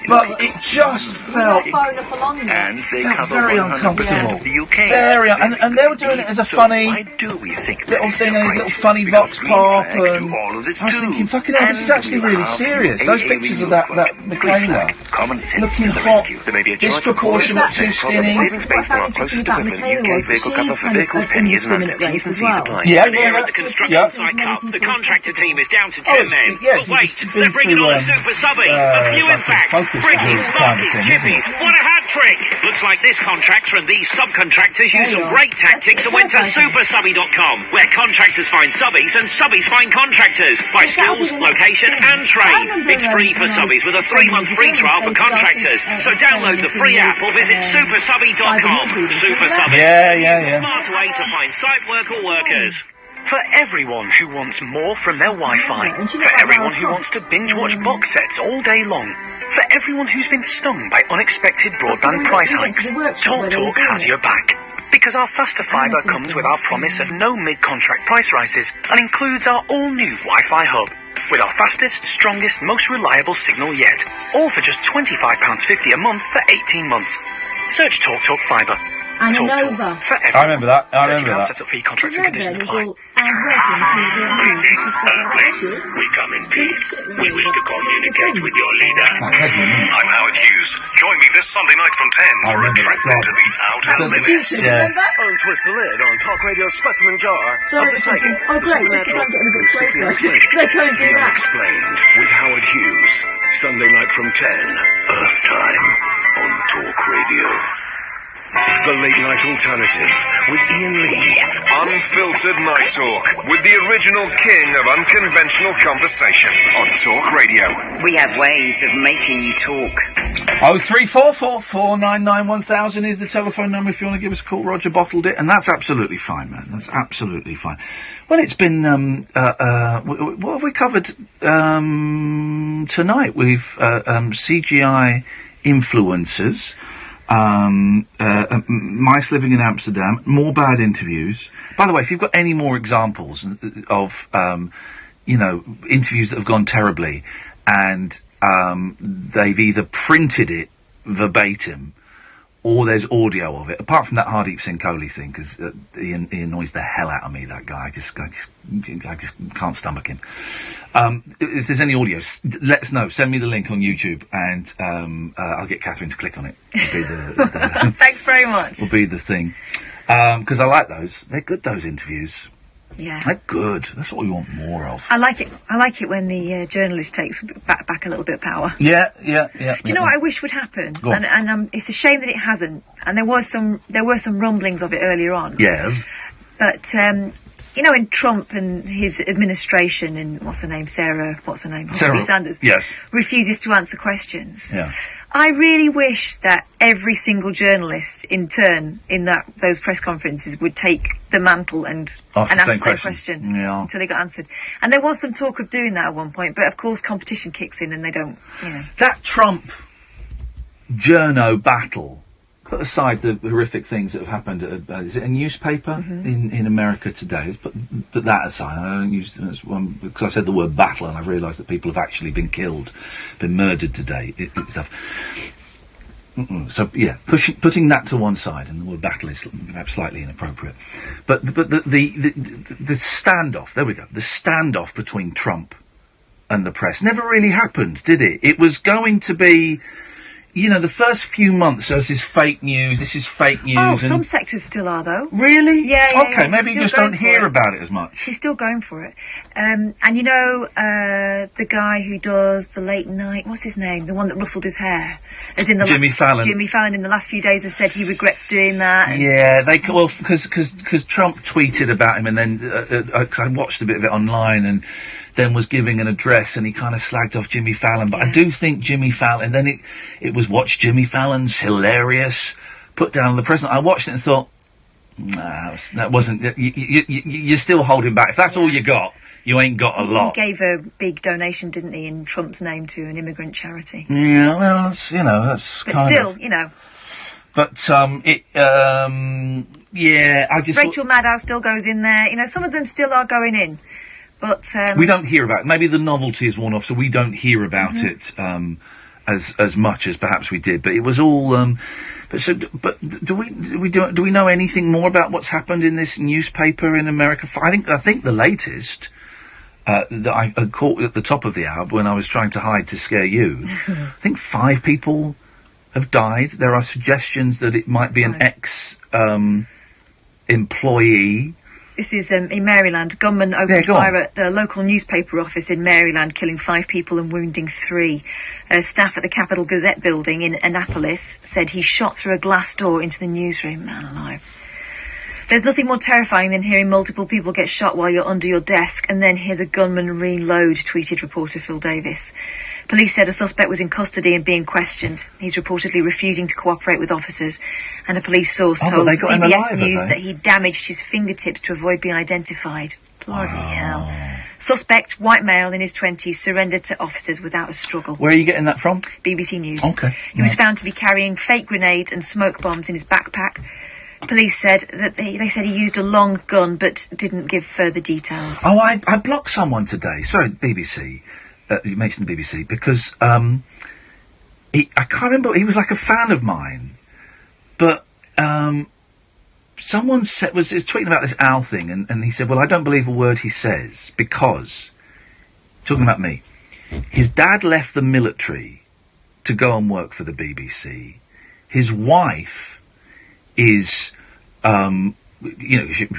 But it just felt... And they cover very uncomfortable. The UK. And they were doing it as a funny... little thing, a little funny vox pop, and... I was thinking, fucking hell, this is actually really serious. Those pictures of that Michaela looking hot, disproportionate, too skinny. Savings based on our closest equivalent UK vehicle cover for vehicles 10 years and under. T's and C's apply. Here at the construction site cup, the contractor team is down to 10 men. But wait, they're bringing on a super subby. A few in fact. Brickies, Sparkies, Chippies. What a hat trick! Looks like this contractor and these subcontractors used some great tactics and went to supersubby.com, where contractors find subbies and subbies find contractors by skills, location and trade. It's free for subbies with a 3-month free trial for contractors. So download the free app or visit supersubby.com. Super Subby. Yeah. Smarter way to find site work or workers. For everyone who wants more from their Wi-Fi. For everyone who wants to binge-watch box sets all day long. For everyone who's been stung by unexpected broadband price hikes. TalkTalk has your back. Because our faster fibre comes with our promise of no mid-contract price rises and includes our all-new Wi-Fi hub. With our fastest, strongest, most reliable signal yet. All for just £25.50 a month for 18 months. Search TalkTalk Fibre. And TalkTalk for everyone. I remember that. Set up fee contracts and conditions apply. Greetings, Earthlings. We come in peace. We wish to communicate with your leader. I'm Howard Hughes. Join me this Sunday night from 10 for a trip into the outer limits. Untwist the lid on Talk Radio's specimen jar of the psychic, the supernatural, and simply unexplained. The Unexplained with Howard Hughes. Sunday night from 10, Earth time, on Talk Radio. The Late Night Alternative with Iain Lee. Unfiltered night talk with the original king of unconventional conversation on Talk Radio. We have ways of making you talk. 03444991000 is the telephone number if you want to give us a call. Roger bottled it, and that's absolutely fine, man. That's absolutely fine. Well, it's been, what have we covered, tonight? We've, CGI influencers, mice living in Amsterdam, more bad interviews. By the way, if you've got any more examples of, interviews that have gone terribly, and they've either printed it verbatim or there's audio of it. Apart from that Hardeep Singh Kohli thing, because he annoys the hell out of me, that guy. I just can't stomach him. If there's any audio, let us know. Send me the link on YouTube, and I'll get Catherine to click on it. It'll be the Thanks very much. Will be the thing. Because I like those. They're good, those interviews. Yeah. They're good. That's what we want more of. I like it when the journalist takes back a little bit of power. Yeah. Do you know what I wish would happen? Go on. And it's a shame that it hasn't. And there were some rumblings of it earlier on. Yes. But in Trump and his administration, and Sarah Sanders, yes, refuses to answer questions. Yeah. I really wish that every single journalist in turn in those press conferences would take the mantle and ask the same question yeah, until they got answered. And there was some talk of doing that at one point, but of course competition kicks in and they don't, That Trump-Journo battle, put aside the horrific things that have happened at, is it a newspaper in America today? Put that aside. I don't use it as one, because I said the word battle and I've realised that people have actually been killed, been murdered today, stuff. So, yeah, putting that to one side, and the word battle is perhaps slightly inappropriate. But the standoff, there we go, the standoff between Trump and the press never really happened, did it? It was going to be, the first few months, this is fake news. Oh, some sectors still are, though. Really? Yeah. Okay, maybe you just don't hear about it as much. He's still going for it. And the guy wwho does the late night, what's his name? The one that ruffled his hair. As in Jimmy Fallon. Jimmy Fallon in the last few days has said he regrets doing that. Yeah, because Trump tweeted about him, and then, cause I watched a bit of it online, and then was giving an address, and he kind of slagged off Jimmy Fallon. But I do think Jimmy Fallon, and then it was watch Jimmy Fallon's hilarious, put down the president. I watched it and thought, nah, that wasn't, you're still holding back. If that's all you got, you ain't got a lot. He gave a big donation, didn't he, in Trump's name to an immigrant charity. Yeah, well, that's but kind still, of... But, yeah, I just... Rachel Maddow still goes in there. Some of them still are going in. But we don't hear about it. Maybe the novelty is worn off, so we don't hear about it as much as perhaps we did. But it was all. But do we know anything more about what's happened in this newspaper in America? I think the latest that I caught at the top of the hour when I was trying to hide to scare you. I think 5 people have died. There are suggestions that it might be an ex-employee. This is in Maryland. Gunmen opened fire at the local newspaper office in Maryland, killing 5 people and wounding 3. Staff at the Capitol Gazette building in Annapolis said he shot through a glass door into the newsroom. Man alive. There's nothing more terrifying than hearing multiple people get shot while you're under your desk and then hear the gunman reload, tweeted reporter Phil Davis. Police said a suspect was in custody and being questioned. He's reportedly refusing to cooperate with officers, and a police source told CBS News that he damaged his fingertips to avoid being identified. Bloody hell. Suspect, white male in his 20s, surrendered to officers without a struggle. Where are you getting that from? BBC News. Okay. He was found to be carrying fake grenades and smoke bombs in his backpack. Police said that they said he used a long gun, but didn't give further details. Oh, I blocked someone today. Sorry, BBC. You mentioned the BBC because I can't remember. He was like a fan of mine, but someone was tweeting about this owl thing, and he said, "Well, I don't believe a word he says because," talking about me, his dad left the military to go and work for the BBC. His wife is, she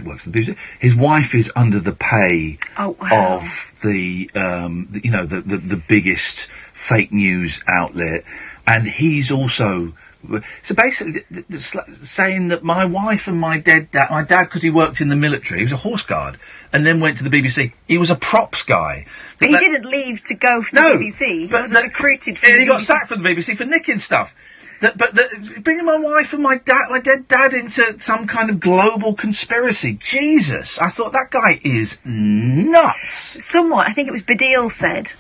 works in the BBC. His wife is under the pay of the biggest fake news outlet, and he's also So basically, saying that my wife and my dad, because he worked in the military, he was a horse guard, and then went to the BBC. He was a props guy. But he didn't leave to go for the BBC. He wasn't recruited for the BBC. He got sacked from the BBC for nicking stuff. But bringing my wife and my dead dad into some kind of global conspiracy. Jesus, I thought that guy is nuts. Somewhat, I think it was Badil said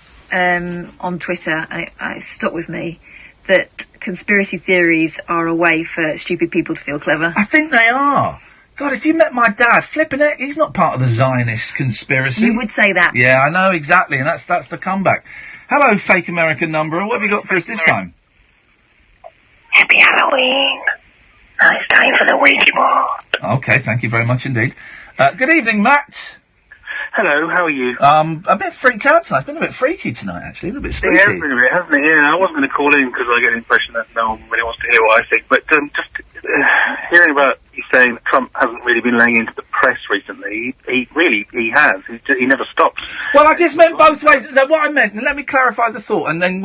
on Twitter, and it stuck with me, that conspiracy theories are a way for stupid people to feel clever. I think they are. God, if you met my dad, flipping it, he's not part of the Zionist conspiracy. You would say that. Yeah, I know, exactly, and that's the comeback. Hello, fake American number. What have you got for us this time? Happy Halloween. Now it's time for the Ouija board. Okay, thank you very much indeed. Good evening, Matt. Hello, how are you? A bit freaked out tonight. It's been a bit freaky tonight, actually. A little bit spooky. It has been a bit, hasn't it? Yeah, I wasn't going to call in because I get the impression that no one really wants to hear what I think. But just hearing about you saying that Trump hasn't really been laying into the press recently, he has. He never stops. Well, I just meant both ways. What I meant, and let me clarify the thought, and then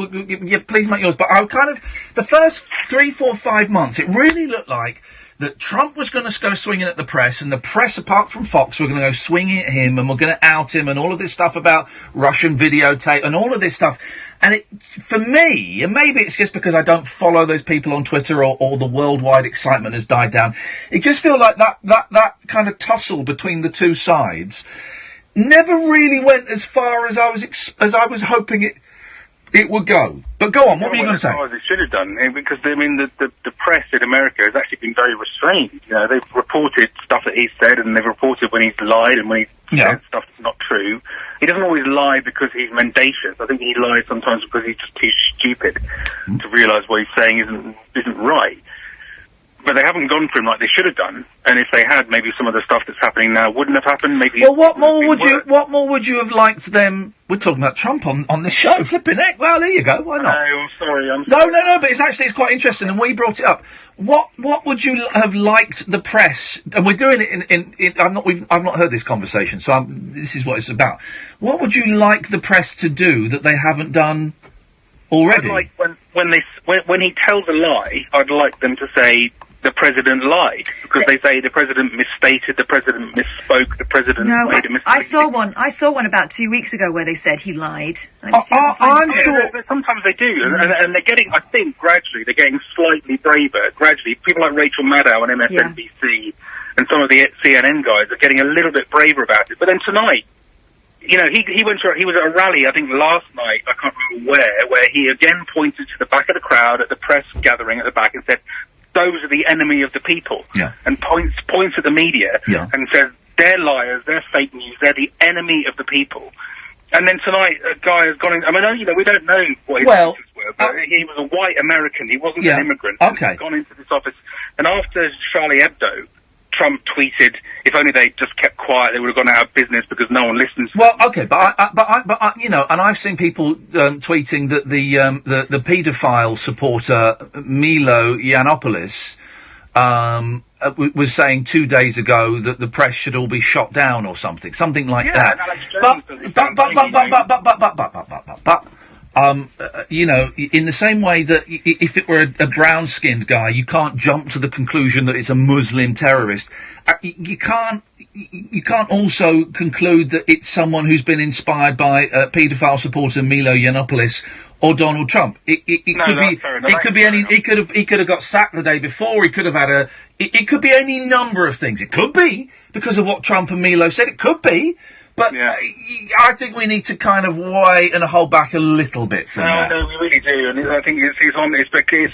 please make yours. But I kind of, the first 3, 4, 5 months, it really looked like that Trump was going to go swinging at the press, and the press, apart from Fox, were going to go swinging at him, and we're going to out him, and all of this stuff about Russian videotape, and all of this stuff. And it, for me, and maybe it's just because I don't follow those people on Twitter, or the worldwide excitement has died down, it just feels like that kind of tussle between the two sides never really went as far as I was hoping it would go. But go on, what were you going to say? As far as it should have done, because, I mean, the press in America has actually been very restrained. You know, they've reported stuff that he's said, and they've reported when he's lied and when he's said stuff that's not true. He doesn't always lie because he's mendacious. I think he lies sometimes because he's just too stupid to realise what he's saying isn't right. But they haven't gone for him like they should have done. And if they had, maybe some of the stuff that's happening now wouldn't have happened. Maybe. Well, what more would you have liked them? We're talking about Trump on this show, flipping heck. Well, there you go. Why not? No, I'm sorry. No. But it's quite interesting, and we brought it up. What would you have liked the press? And we're doing it in I've not heard this conversation, so this is what it's about. What would you like the press to do that they haven't done already? I'd like when he tells a lie, I'd like them to say the president lied, because they say the president misstated, the president misspoke, the president made a mistake. I saw one about 2 weeks ago where they said he lied. I'm sure. Sometimes they do, and they're getting, I think, gradually, they're getting slightly braver. Gradually, people like Rachel Maddow on MSNBC and some of the CNN guys are getting a little bit braver about it. But then tonight, you know, he was at a rally, I think last night, I can't remember where he again pointed to the back of the crowd at the press gathering at the back and said, those are the enemy of the people, and points at the media and says, they're liars, they're fake news, they're the enemy of the people. And then tonight, a guy has gone in, I mean, you know, we don't know what his intentions were, but he was a white American, he wasn't an immigrant. Okay. He's gone into this office, and after Charlie Hebdo, Trump tweeted, if only they just kept quiet, they would have gone out of business because no one listens. Well, okay, but I, you know, and I've seen people tweeting that the paedophile supporter Milo Yiannopoulos was saying 2 days ago that the press should all be shot down or something like that. But you know, in the same way that if it were a brown-skinned guy, you can't jump to the conclusion that it's a Muslim terrorist. You can't also conclude that it's someone who's been inspired by paedophile supporter Milo Yiannopoulos or Donald Trump. He could have got sacked the day before. He could have had it could be any number of things. It could be because of what Trump and Milo said. It could be. But I think we need to kind of wait and hold back a little bit from that. No, we really do, and I think it's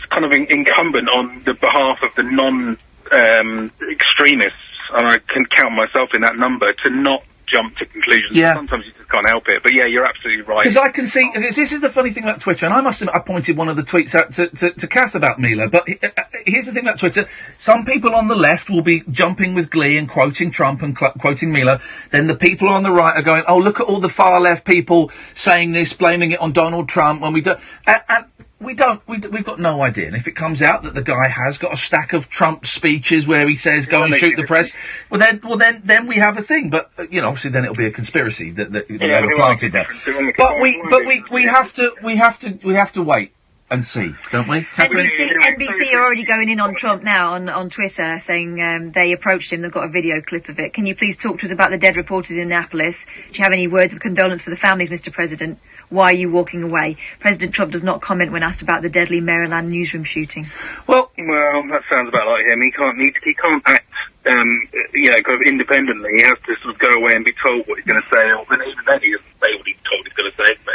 kind of incumbent on the behalf of the non-extremists, and I can count myself in that number, to not jump to conclusions. Yeah. Sometimes you just can't help it. But yeah, you're absolutely right. Because I can see, this is the funny thing about Twitter, and I must admit, I pointed one of the tweets out to Kath about Milo, but here's the thing about Twitter. Some people on the left will be jumping with glee and quoting Trump and quoting Milo. Then the people on the right are going, oh, look at all the far left people saying this, blaming it on Donald Trump when we don't. And we've got no idea. And if it comes out that the guy has got a stack of Trump speeches where he says go and shoot the press, well then we have a thing. But you know, obviously then it'll be a conspiracy that they were planted there. But we have to wait. and see, don't we, Catherine? NBC are already going in on Trump now on Twitter, saying they approached him. They've got a video clip of it. Can you please talk to us about the dead reporters in Annapolis? Do you have any words of condolence for the families, Mr. President? Why are you walking away? President Trump does not comment when asked about the deadly Maryland newsroom shooting. Well, that sounds about like him. He can't act, kind of independently. He has to sort of go away and be told what he's going to say, or even then he doesn't say what he's told he's going to say. But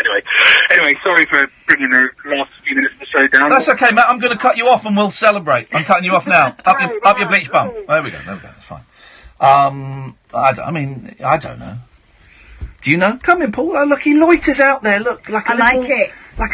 anyway, sorry for bringing the last few minutes of the show down. That's okay, Matt. I'm going to cut you off and we'll celebrate. I'm cutting you off now. Up your bleach bum. There we go. That's fine. I don't know. Do you know? Come in, Paul. Oh, look, he loiters out there. Look, like a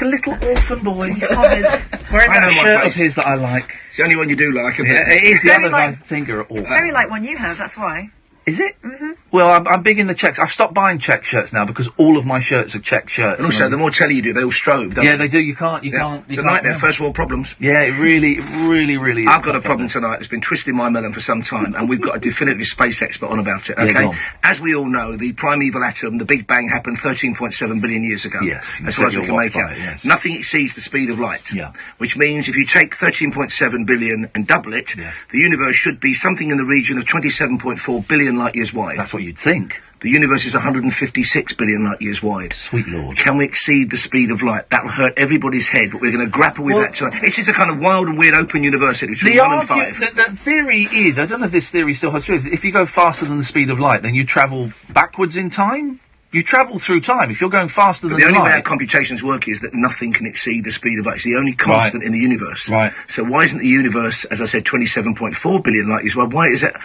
little orphan boy. Wearing that shirt of his that I like. It's the only one you do like, isn't it? It is. The others I think are awful. It's very like one you have, that's why. Is it? Mm-hmm. Well, I'm big in the checks. I've stopped buying check shirts now because all of my shirts are check shirts. And also, the more telly you do, they all strobe, don't they? They do. You can't. It's a nightmare. First world problems. Yeah, it really is. I've got a problem tonight that's been twisting my melon for some time, and we've got a definitive space expert on about it, okay? As we all know, the primeval atom, the Big Bang, happened 13.7 billion years ago. Yes. As far as we can make out. Yes. Nothing exceeds the speed of light. Yeah. Which means if you take 13.7 billion and double it, the universe should be something in the region of 27.4 billion light years wide. That's what you'd think. The universe is 156 billion light years wide. Sweet Lord. Can we exceed the speed of light? That'll hurt everybody's head, but we're going to grapple with that tonight. It's just a kind of wild and weird open university between 1 and 5. The theory is, I don't know if this theory still holds true, if you go faster than the speed of light, then you travel backwards in time? You travel through time. If you're going faster than the only light... way our computations work is that nothing can exceed the speed of light. It's the only constant in the universe. Right. So why isn't the universe, as I said, 27.4 billion light years wide? Why is it...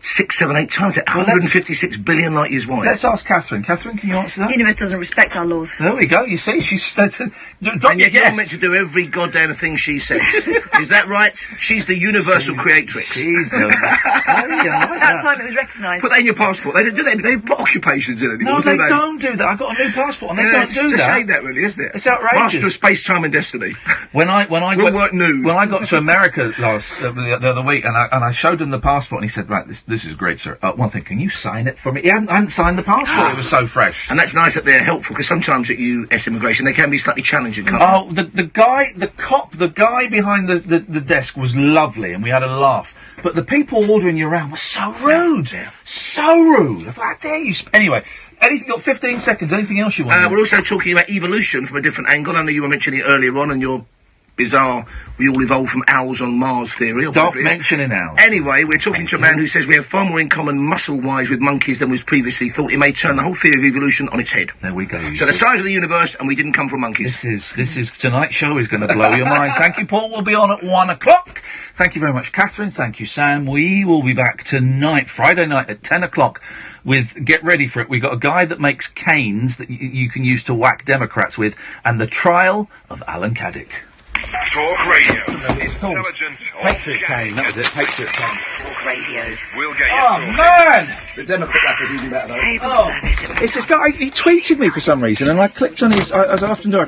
6, 7, 8 times that? 156 billion light years wide. Let's ask Catherine. Catherine, can you answer that? The universe doesn't respect our laws. There we go. You see, she's said... And yet you're meant to do every goddamn thing she says. Is that right? She's the universal creatrix. She's the... That time it was recognised. Put that in your passport. They don't do that. They put occupations in it. No, they don't do that. I've got a new passport and they don't do that. It's a shame that, really, isn't it? It's outrageous. Master of space, time and destiny. When I got to America the other week and I showed him the passport and he said, right, this is great, sir. One thing, can you sign it for me? He hadn't signed the passport. It was so fresh. And that's nice that they're helpful, because sometimes at US immigration they can be slightly challenging, can't they? The guy behind the desk was lovely and we had a laugh. But the people ordering you around were so rude. So rude. I thought, how dare you... Anyway, anything, got 15 seconds, anything else you want? We're also talking about evolution from a different angle. I know you were mentioning it earlier on, and your bizarre, we all evolved from owls on Mars theory. Stop mentioning owls. Anyway, we're talking to a man who says we have far more in common muscle-wise with monkeys than was previously thought. It may turn the whole theory of evolution on its head. There we go. So the size of the universe, and we didn't come from monkeys. This is tonight's show is going to blow your mind. Thank you, Paul. We'll be on at 1 o'clock. Thank you very much, Catherine. Thank you, Sam. We will be back tonight, Friday night at 10 o'clock with, get ready for it, we've got a guy that makes canes that you can use to whack Democrats with, and the trial of Alan Caddick. Talk Radio. Intelligent. Patriot Kane, that was it, Patriot Kane. Talk Radio. We'll get you talking. Man! The Democrat rap is even better, though. Table service. It's this guy, he tweeted me for some reason, and I clicked on his, as I often do,